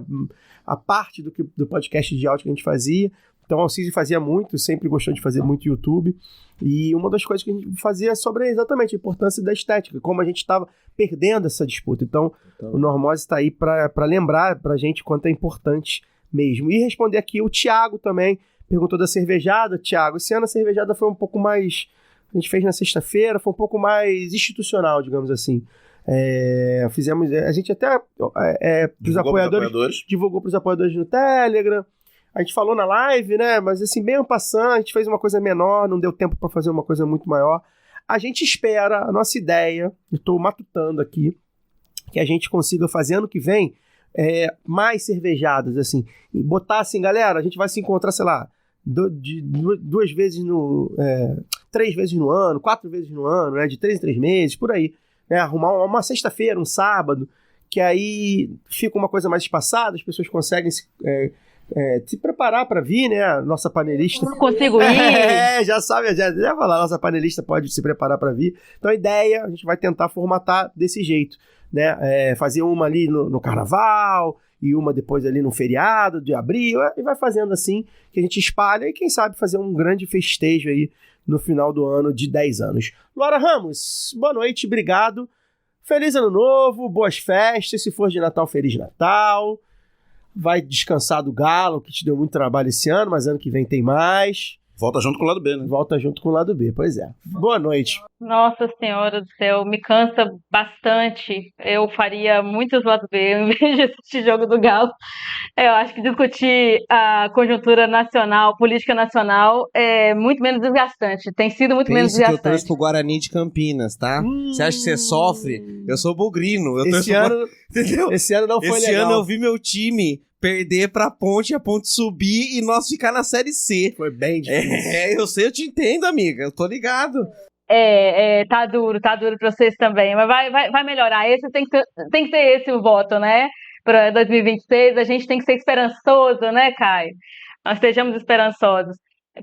a parte do podcast de áudio que a gente fazia. Então o Alcísio fazia muito, sempre gostou de fazer muito YouTube. E uma das coisas que a gente fazia é sobre exatamente a importância da estética, como a gente estava perdendo essa disputa. Então o Normose está aí para lembrar para a gente quanto é importante mesmo. E responder aqui o Thiago também, perguntou da cervejada. Thiago, esse ano a cervejada foi um pouco mais... A gente fez na sexta-feira, foi um pouco mais institucional, digamos assim. Fizemos... A gente até... Pros apoiadores, divulgou para os apoiadores no Telegram. A gente falou na live, né? Mas assim, bem passando, a gente fez uma coisa menor, não deu tempo para fazer uma coisa muito maior. A gente espera, a nossa ideia, eu estou matutando aqui, que a gente consiga fazer ano que vem mais cervejadas, assim. E botar assim, galera, a gente vai se encontrar, sei lá, 2 vezes no... 3 vezes no ano, 4 vezes no ano, né? De 3 em 3 meses, por aí. Né? Arrumar uma sexta-feira, um sábado, que aí fica uma coisa mais espaçada, as pessoas conseguem se preparar para vir, né? A nossa panelista. Não consigo ir. Já sabe, já falar, nossa panelista pode se preparar para vir. Então a ideia, a gente vai tentar formatar desse jeito, né? Fazer uma ali no carnaval e uma depois ali no feriado de abril, e vai fazendo assim, que a gente espalha e quem sabe fazer um grande festejo aí no final do ano de 10 anos. Laura Ramos, boa noite, obrigado. Feliz Ano Novo, boas festas, se for de Natal, Feliz Natal. Vai descansar do Galo, que te deu muito trabalho esse ano, mas ano que vem tem mais. Volta junto com o lado B, né? Volta junto com o lado B, pois é. Boa noite. Nossa Senhora do céu, me cansa bastante. Eu faria muitos lados B em vez de assistir jogo do Galo. Eu acho que discutir a conjuntura nacional, política nacional, é muito menos desgastante. Tem sido muito menos Que eu desgastante. torço pro Guarani de Campinas, tá? Você acha que você sofre? Eu sou bugrino. Eu Esse torço ano, Entendeu? esse ano não foi Esse legal. ano eu vi meu time perder pra Ponte, a Ponte subir e nós ficar na Série C. Foi bem difícil. Eu sei, eu te entendo, amiga. Eu tô ligado. Tá duro pra vocês também, mas vai melhorar. Esse tem que ter esse o voto, né? Para 2026, a gente tem que ser esperançoso, né, Caio? Nós estejamos esperançosos.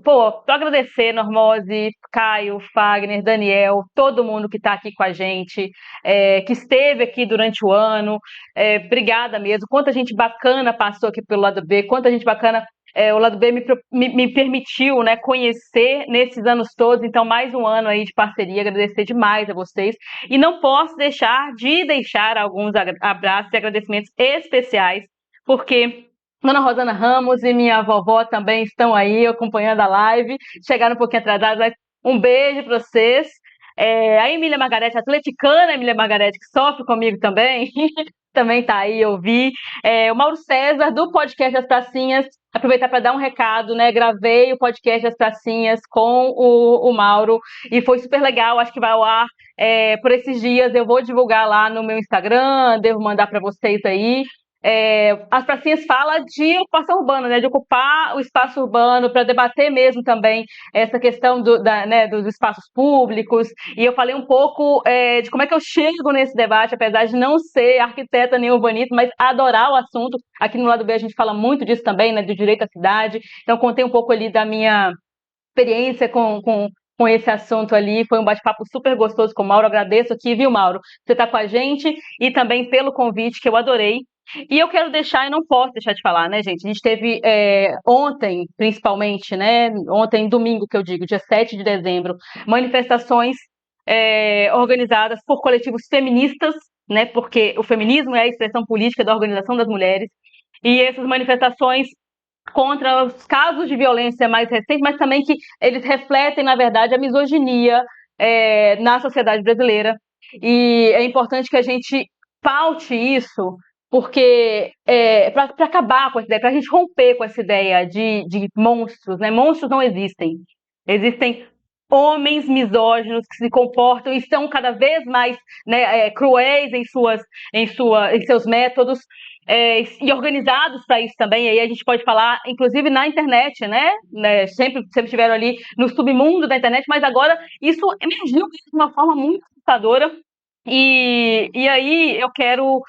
Pô, tô agradecer, Normose, Caio, Fagner, Daniel, todo mundo que tá aqui com a gente, que esteve aqui durante o ano. Obrigada mesmo. Quanta gente bacana passou aqui pelo lado B, quanta gente bacana o lado B me permitiu, né, conhecer nesses anos todos. Então, mais um ano aí de parceria, agradecer demais a vocês. E não posso deixar alguns abraços e agradecimentos especiais, porque Dona Rosana Ramos e minha vovó também estão aí acompanhando a live. Chegaram um pouquinho atrasados, mas um beijo para vocês. A Emília Margarete, a atleticana Emília Margarete, que sofre comigo também, também tá aí, eu vi. O Mauro César, do podcast Das Pracinhas, aproveitar para dar um recado, né? Gravei o podcast Das Pracinhas com o Mauro e foi super legal, acho que vai ao ar por esses dias. Eu vou divulgar lá no meu Instagram, devo mandar para vocês aí. As Pracinhas fala de ocupação urbana, né, de ocupar o espaço urbano para debater mesmo também essa questão dos espaços públicos, e eu falei um pouco de como é que eu chego nesse debate, apesar de não ser arquiteta nem urbanista, mas adorar o assunto. Aqui no lado B a gente fala muito disso também, né, do direito à cidade, então contei um pouco ali da minha experiência com esse assunto ali. Foi um bate-papo super gostoso com o Mauro. Agradeço aqui, viu, Mauro? Você tá com a gente e também pelo convite, que eu adorei. E eu quero deixar, e não posso deixar de falar, né, gente? A gente teve ontem, principalmente, né? Ontem, domingo, que eu digo, dia 7 de dezembro, manifestações organizadas por coletivos feministas, né? Porque o feminismo é a expressão política da organização das mulheres. E essas manifestações contra os casos de violência mais recentes, mas também que eles refletem, na verdade, a misoginia na sociedade brasileira. E é importante que a gente paute isso, porque para acabar com essa ideia, para a gente romper com essa ideia de monstros, né? Monstros não existem. Existem homens misóginos que se comportam e estão cada vez mais, né, cruéis em seus métodos, e organizados para isso também. E aí a gente pode falar, inclusive na internet, né? Sempre estiveram ali no submundo da internet, mas agora isso emergiu de uma forma muito assustadora. E aí eu quero,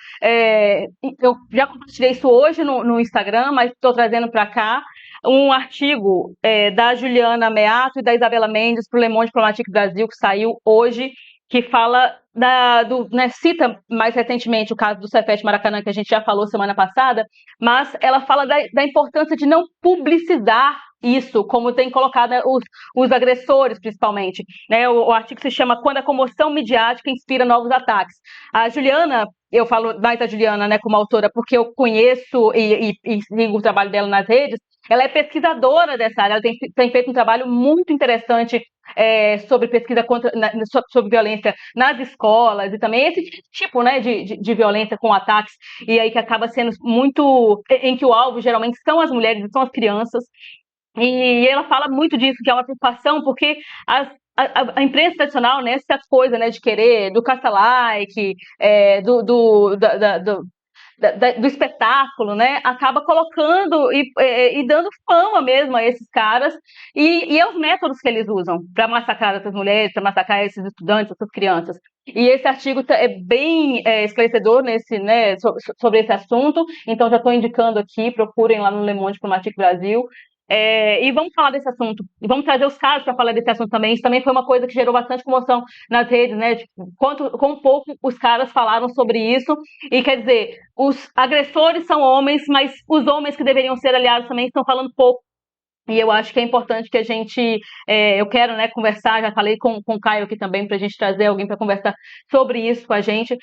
eu já compartilhei isso hoje no Instagram, mas estou trazendo para cá um artigo da Juliana Meato e da Isabela Mendes para o Le Monde Diplomatique Brasil, que saiu hoje, que fala cita mais recentemente o caso do Cefete Maracanã, que a gente já falou semana passada, mas ela fala da importância de não publicizar isso, como tem colocado, né, os agressores, principalmente, né? O artigo se chama Quando a Comoção Midiática Inspira Novos Ataques. A Juliana, eu falo mais da Juliana, né, como autora, porque eu conheço e sigo o trabalho dela nas redes. Ela é pesquisadora dessa área, ela tem feito um trabalho muito interessante sobre pesquisa sobre violência nas escolas, e também esse tipo, né, de violência com ataques, e aí que acaba sendo muito, em que o alvo geralmente são as mulheres, são as crianças. E ela fala muito disso, que é uma preocupação, porque a imprensa tradicional, né, essa coisa, né, de querer, do caça-like, do espetáculo, né, acaba colocando e dando fama mesmo a esses caras e aos métodos que eles usam para massacrar essas mulheres, para massacrar esses estudantes, essas crianças. E esse artigo é bem esclarecedor sobre esse assunto, então já estou indicando aqui, procurem lá no Le Monde Diplomatique Brasil. E vamos falar desse assunto, e vamos trazer os casos para falar desse assunto também. Isso também foi uma coisa que gerou bastante comoção nas redes, né? Tipo, quão pouco os caras falaram sobre isso. E quer dizer, os agressores são homens, mas os homens que deveriam ser aliados também estão falando pouco. E eu acho que é importante que a gente, eu quero, né, conversar, já falei com o Caio aqui também, para a gente trazer alguém para conversar sobre isso com a gente,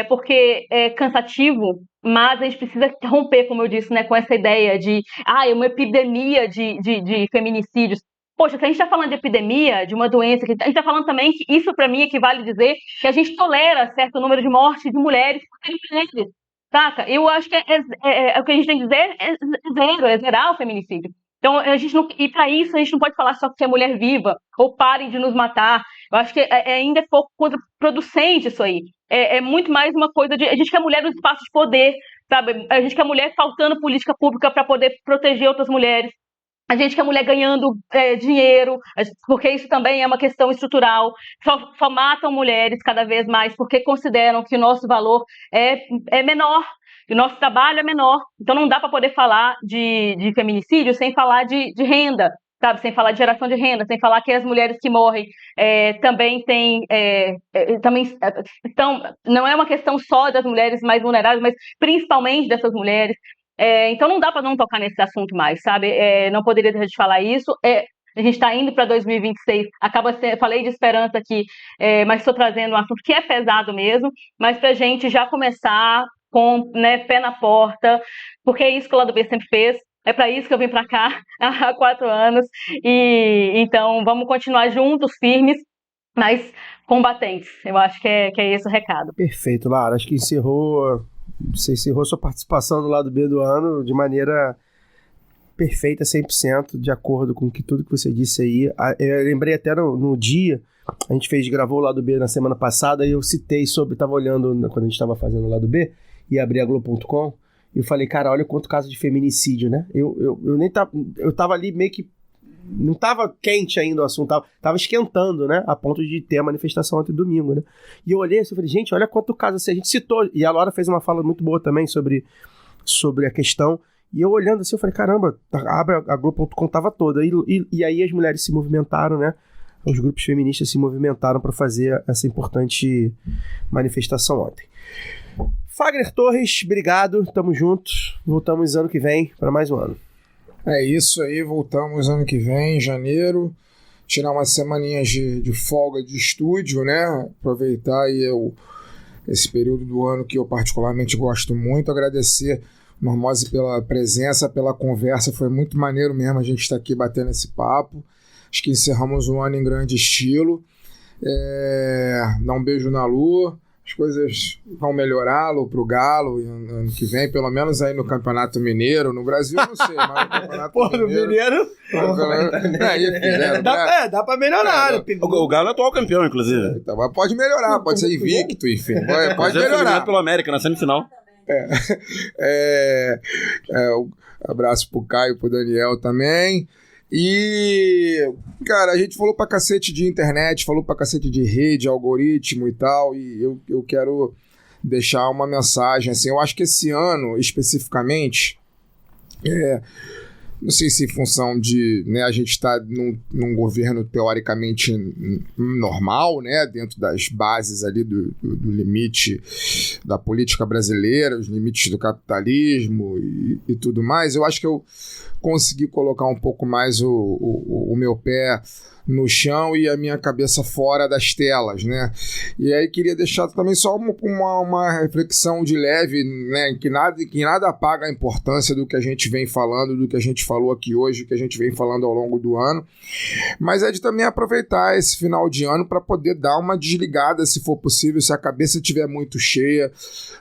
porque é cansativo, mas a gente precisa romper, como eu disse, né, com essa ideia de, uma epidemia de feminicídios. Poxa, se a gente está falando de epidemia, de uma doença, a gente está falando também que isso, para mim, equivale a dizer que a gente tolera certo número de mortes de mulheres por serem mulheres, saca? Eu acho que o que a gente tem que dizer é zero, é zerar o feminicídio. Então, e para isso, a gente não pode falar só que é mulher viva, ou parem de nos matar. Eu acho que ainda é pouco contraproducente isso aí. É muito mais uma coisa de... A gente quer mulher no espaço de poder, sabe? A gente quer mulher faltando política pública para poder proteger outras mulheres. A gente quer mulher ganhando dinheiro, porque isso também é uma questão estrutural. Só matam mulheres cada vez mais, porque consideram que o nosso valor é menor. E o nosso trabalho é menor, então não dá para poder falar de feminicídio sem falar de renda, sabe? Sem falar de geração de renda, sem falar que as mulheres que morrem também têm, não é uma questão só das mulheres mais vulneráveis, mas principalmente dessas mulheres. Então não dá para não tocar nesse assunto mais, sabe? Não poderia deixar de falar isso. A gente está indo para 2026, falei de esperança aqui, mas estou trazendo um assunto que é pesado mesmo, mas para a gente já começar com, né, pé na porta, porque é isso que o Lado B sempre fez, é para isso que eu vim para cá há 4 anos, e então vamos continuar juntos, firmes, mas combatentes. Eu acho que é esse o recado. Perfeito, Lara, acho que você encerrou sua participação do Lado B do ano de maneira perfeita, 100%, de acordo com tudo que você disse aí. Eu lembrei até no dia, a gente gravou o Lado B na semana passada, e eu citei estava olhando quando a gente estava fazendo o Lado B, e abri a Globo.com, e eu falei, cara, olha quanto caso de feminicídio, né? Eu nem tava ali meio que, não tava quente ainda o assunto, tava esquentando, né? A ponto de ter a manifestação ontem domingo, né? E eu olhei assim, eu falei, gente, olha quanto caso, assim, a gente citou, e a Laura fez uma fala muito boa também sobre a questão, e eu olhando assim, eu falei, caramba, a Globo.com tava toda, e aí as mulheres se movimentaram, né? Os grupos feministas se movimentaram para fazer essa importante manifestação ontem. Fagner Torres, obrigado, tamo juntos, voltamos ano que vem para mais um ano. É isso aí, voltamos ano que vem, em janeiro, tirar umas semaninhas de folga de estúdio, né, aproveitar aí esse período do ano que eu particularmente gosto muito, agradecer Normose pela presença, pela conversa, foi muito maneiro mesmo a gente estar aqui batendo esse papo, acho que encerramos um ano em grande estilo, dar um beijo na Lu, as coisas vão melhorar pro Galo ano que vem, pelo menos aí no Campeonato Mineiro, no Brasil eu não sei, mas no Campeonato Mineiro... Dá pra melhorar. Né? O Galo é atual campeão, inclusive. Então, mas pode melhorar, pode ser invicto, enfim, pode melhorar. Pelo América, na semifinal. Abraço pro Caio, pro Daniel também. E, cara, a gente falou pra cacete de internet, falou pra cacete de rede, algoritmo e tal, e eu quero deixar uma mensagem, assim, eu acho que esse ano, especificamente, não sei se em função de, né, a gente tá num governo teoricamente normal, né, dentro das bases ali do limite da política brasileira, os limites do capitalismo e tudo mais, eu acho que eu consegui colocar um pouco mais o meu pé no chão e a minha cabeça fora das telas, né? E aí queria deixar também só uma reflexão de leve, né? Que nada apaga a importância do que a gente vem falando, do que a gente falou aqui hoje, que a gente vem falando ao longo do ano, mas é de também aproveitar esse final de ano para poder dar uma desligada, se for possível, se a cabeça estiver muito cheia,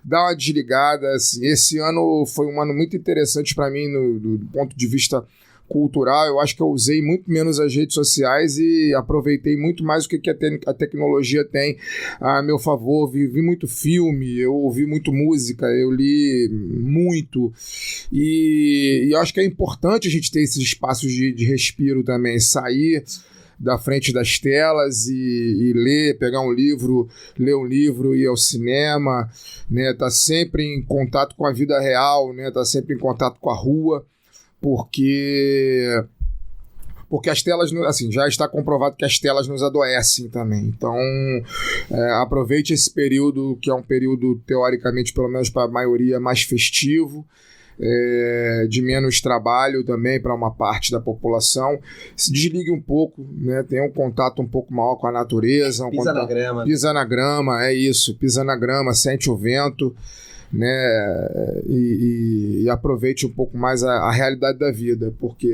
dar uma desligada. Assim, esse ano foi um ano muito interessante para mim do ponto de vista cultural, eu acho que eu usei muito menos as redes sociais e aproveitei muito mais o que a tecnologia tem a meu favor. Vi muito filme, eu ouvi muito música, eu li muito, e eu acho que é importante a gente ter esses espaços de respiro também, sair da frente das telas e ler, pegar um livro, ler um livro, ir ao cinema, né? Tá sempre em contato com a vida real, né? Tá sempre em contato com a rua, porque as telas, assim, já está comprovado que as telas nos adoecem também. Então, aproveite esse período, que é um período, teoricamente, pelo menos para a maioria, mais festivo, de menos trabalho também para uma parte da população. Se desligue um pouco, né? Tenha um contato um pouco maior com a natureza. Pisa na grama. Pisa na grama, é isso. Pisa na grama, sente o vento, né? E aproveite um pouco mais a realidade da vida, porque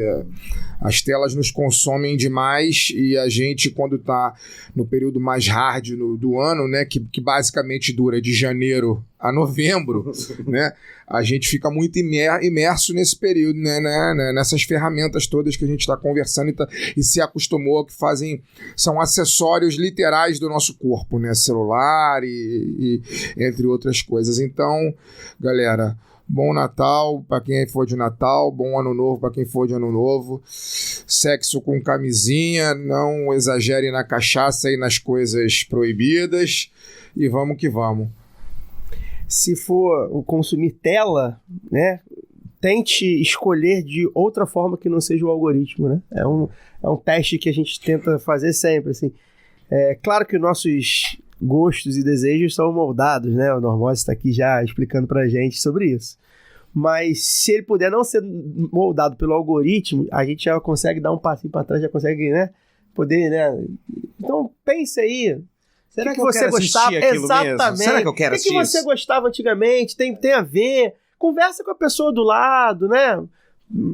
as telas nos consomem demais e a gente, quando está no período mais hard do ano, né, que basicamente dura de janeiro a novembro, né, a gente fica muito imerso nesse período, né, nessas ferramentas todas que a gente está conversando e se acostumou, que são acessórios literais do nosso corpo, né, celular e entre outras coisas. Então, galera, bom Natal para quem for de Natal, bom Ano Novo para quem for de Ano Novo. Sexo com camisinha, não exagere na cachaça e nas coisas proibidas, e vamos que vamos. Se for consumir tela, né, tente escolher de outra forma que não seja o algoritmo, né? É um teste que a gente tenta fazer sempre, assim. Claro que nossos gostos e desejos são moldados, né? O Normose está aqui já explicando pra gente sobre isso. Mas se ele puder não ser moldado pelo algoritmo, a gente já consegue dar um passinho para trás, já consegue, né, poder, né? Então pense aí. Será que você gostava? Exatamente. Mesmo? Será que eu quero assistir? O que você gostava antigamente? Tem a ver. Conversa com a pessoa do lado, né?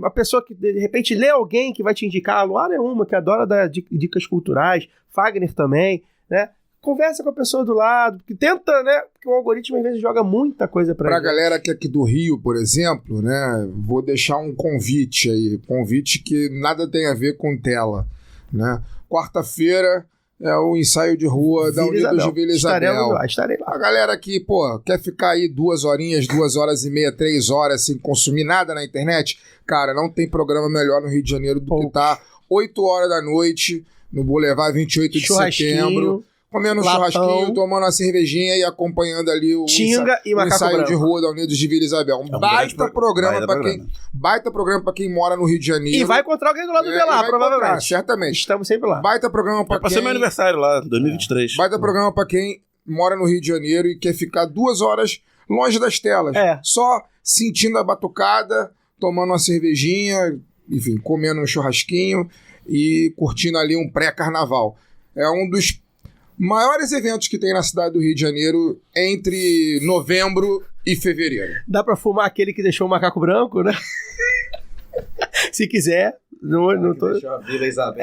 A pessoa que de repente lê alguém que vai te indicar. A Luara é uma que adora dar dicas culturais. Fagner também, né? Conversa com a pessoa do lado, porque tenta, né? Porque o algoritmo às vezes joga muita coisa pra gente. Galera que é aqui do Rio, por exemplo, né? Vou deixar um convite aí. Convite que nada tem a ver com tela, né? Quarta-feira é o ensaio de rua da Unidos de Vila Isabel. Estarei lá. A galera que, quer ficar aí 2 horinhas, 2 horas e meia, 3 horas sem consumir nada na internet, cara, não tem programa melhor no Rio de Janeiro do que tá 8 horas da noite no Boulevard 28 de setembro. Comendo um churrasquinho, tomando uma cervejinha e acompanhando ali o ensaio de rua da Unidos de Vila Isabel. Um baita programa para quem mora no Rio de Janeiro. E vai encontrar alguém do lado de lá, provavelmente. Certamente. Estamos sempre lá. Baita programa para quem... Passei meu aniversário lá, 2023. Baita programa para quem mora no Rio de Janeiro e quer ficar 2 horas longe das telas. Só sentindo a batucada, tomando uma cervejinha, enfim, comendo um churrasquinho e curtindo ali um pré-carnaval. É um dos maiores eventos que tem na cidade do Rio de Janeiro entre novembro e fevereiro. Dá pra fumar aquele que deixou o macaco branco, né? Se quiser. Não tô... Deixou a Vila Isabel.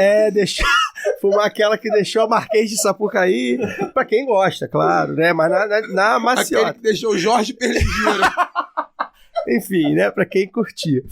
Fumar aquela que deixou a Marquês de Sapucaí. Pra quem gosta, claro, né? Mas na maciota. Aquele que deixou o Jorge Perligiro. Enfim, né? Pra quem curtir.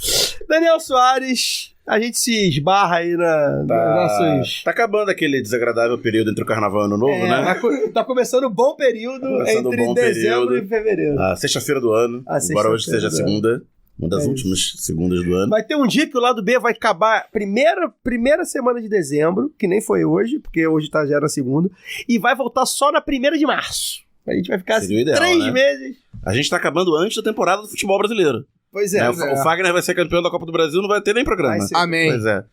Daniel Soares... A gente se esbarra aí nossos... Tá acabando aquele desagradável período entre o Carnaval e o Ano Novo, né? Tá começando um bom período entre dezembro e fevereiro. A sexta-feira do ano, embora hoje seja a segunda, uma das últimas segundas do ano. Vai ter um dia que o lado B vai acabar primeira semana de dezembro, que nem foi hoje, porque hoje já era a segunda, e vai voltar só na 1ª de março. A gente vai ficar ideal, 3 meses. A gente tá acabando antes da temporada do futebol brasileiro. Pois é. O Fagner vai ser campeão da Copa do Brasil, não vai ter nem programa. Amém. Pois é.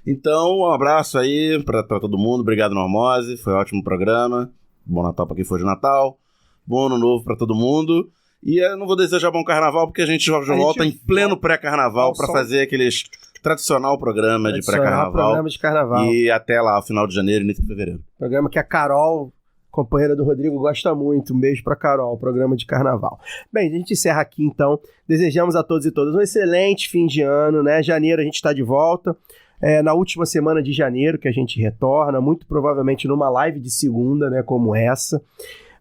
Então, um abraço aí pra todo mundo. Obrigado, Normose. Foi um ótimo programa. Bom Natal pra quem for de Natal. Bom Ano Novo pra todo mundo. E eu não vou desejar bom Carnaval, porque a gente já volta em pleno pré-Carnaval pra fazer aqueles tradicional programa de pré-Carnaval. Programa de Carnaval. E até lá, final de janeiro e início de fevereiro. Programa que a Carol, companheira do Rodrigo, gosta muito. Um beijo pra Carol, programa de Carnaval. Bem, a gente encerra aqui então. Desejamos a todos e todas um excelente fim de ano, né? Janeiro a gente está de volta. Na última semana de janeiro que a gente retorna, muito provavelmente numa live de segunda, né? Como essa.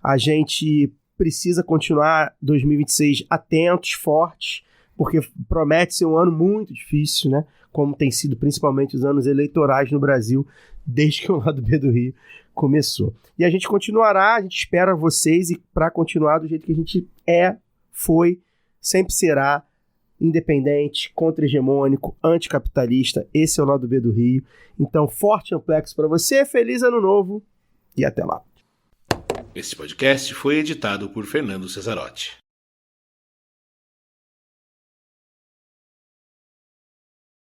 A gente precisa continuar 2026 atentos, fortes, porque promete ser um ano muito difícil, né? como tem sido principalmente os anos eleitorais no Brasil, desde que o Lado B do Rio começou. E a gente continuará, a gente espera vocês, e para continuar do jeito que a gente foi, sempre será independente, contra-hegemônico, anticapitalista. Esse é o Lado B do Rio. Então, forte amplexo para você, feliz ano novo e até lá. Esse podcast foi editado por Fernando Cesarotti.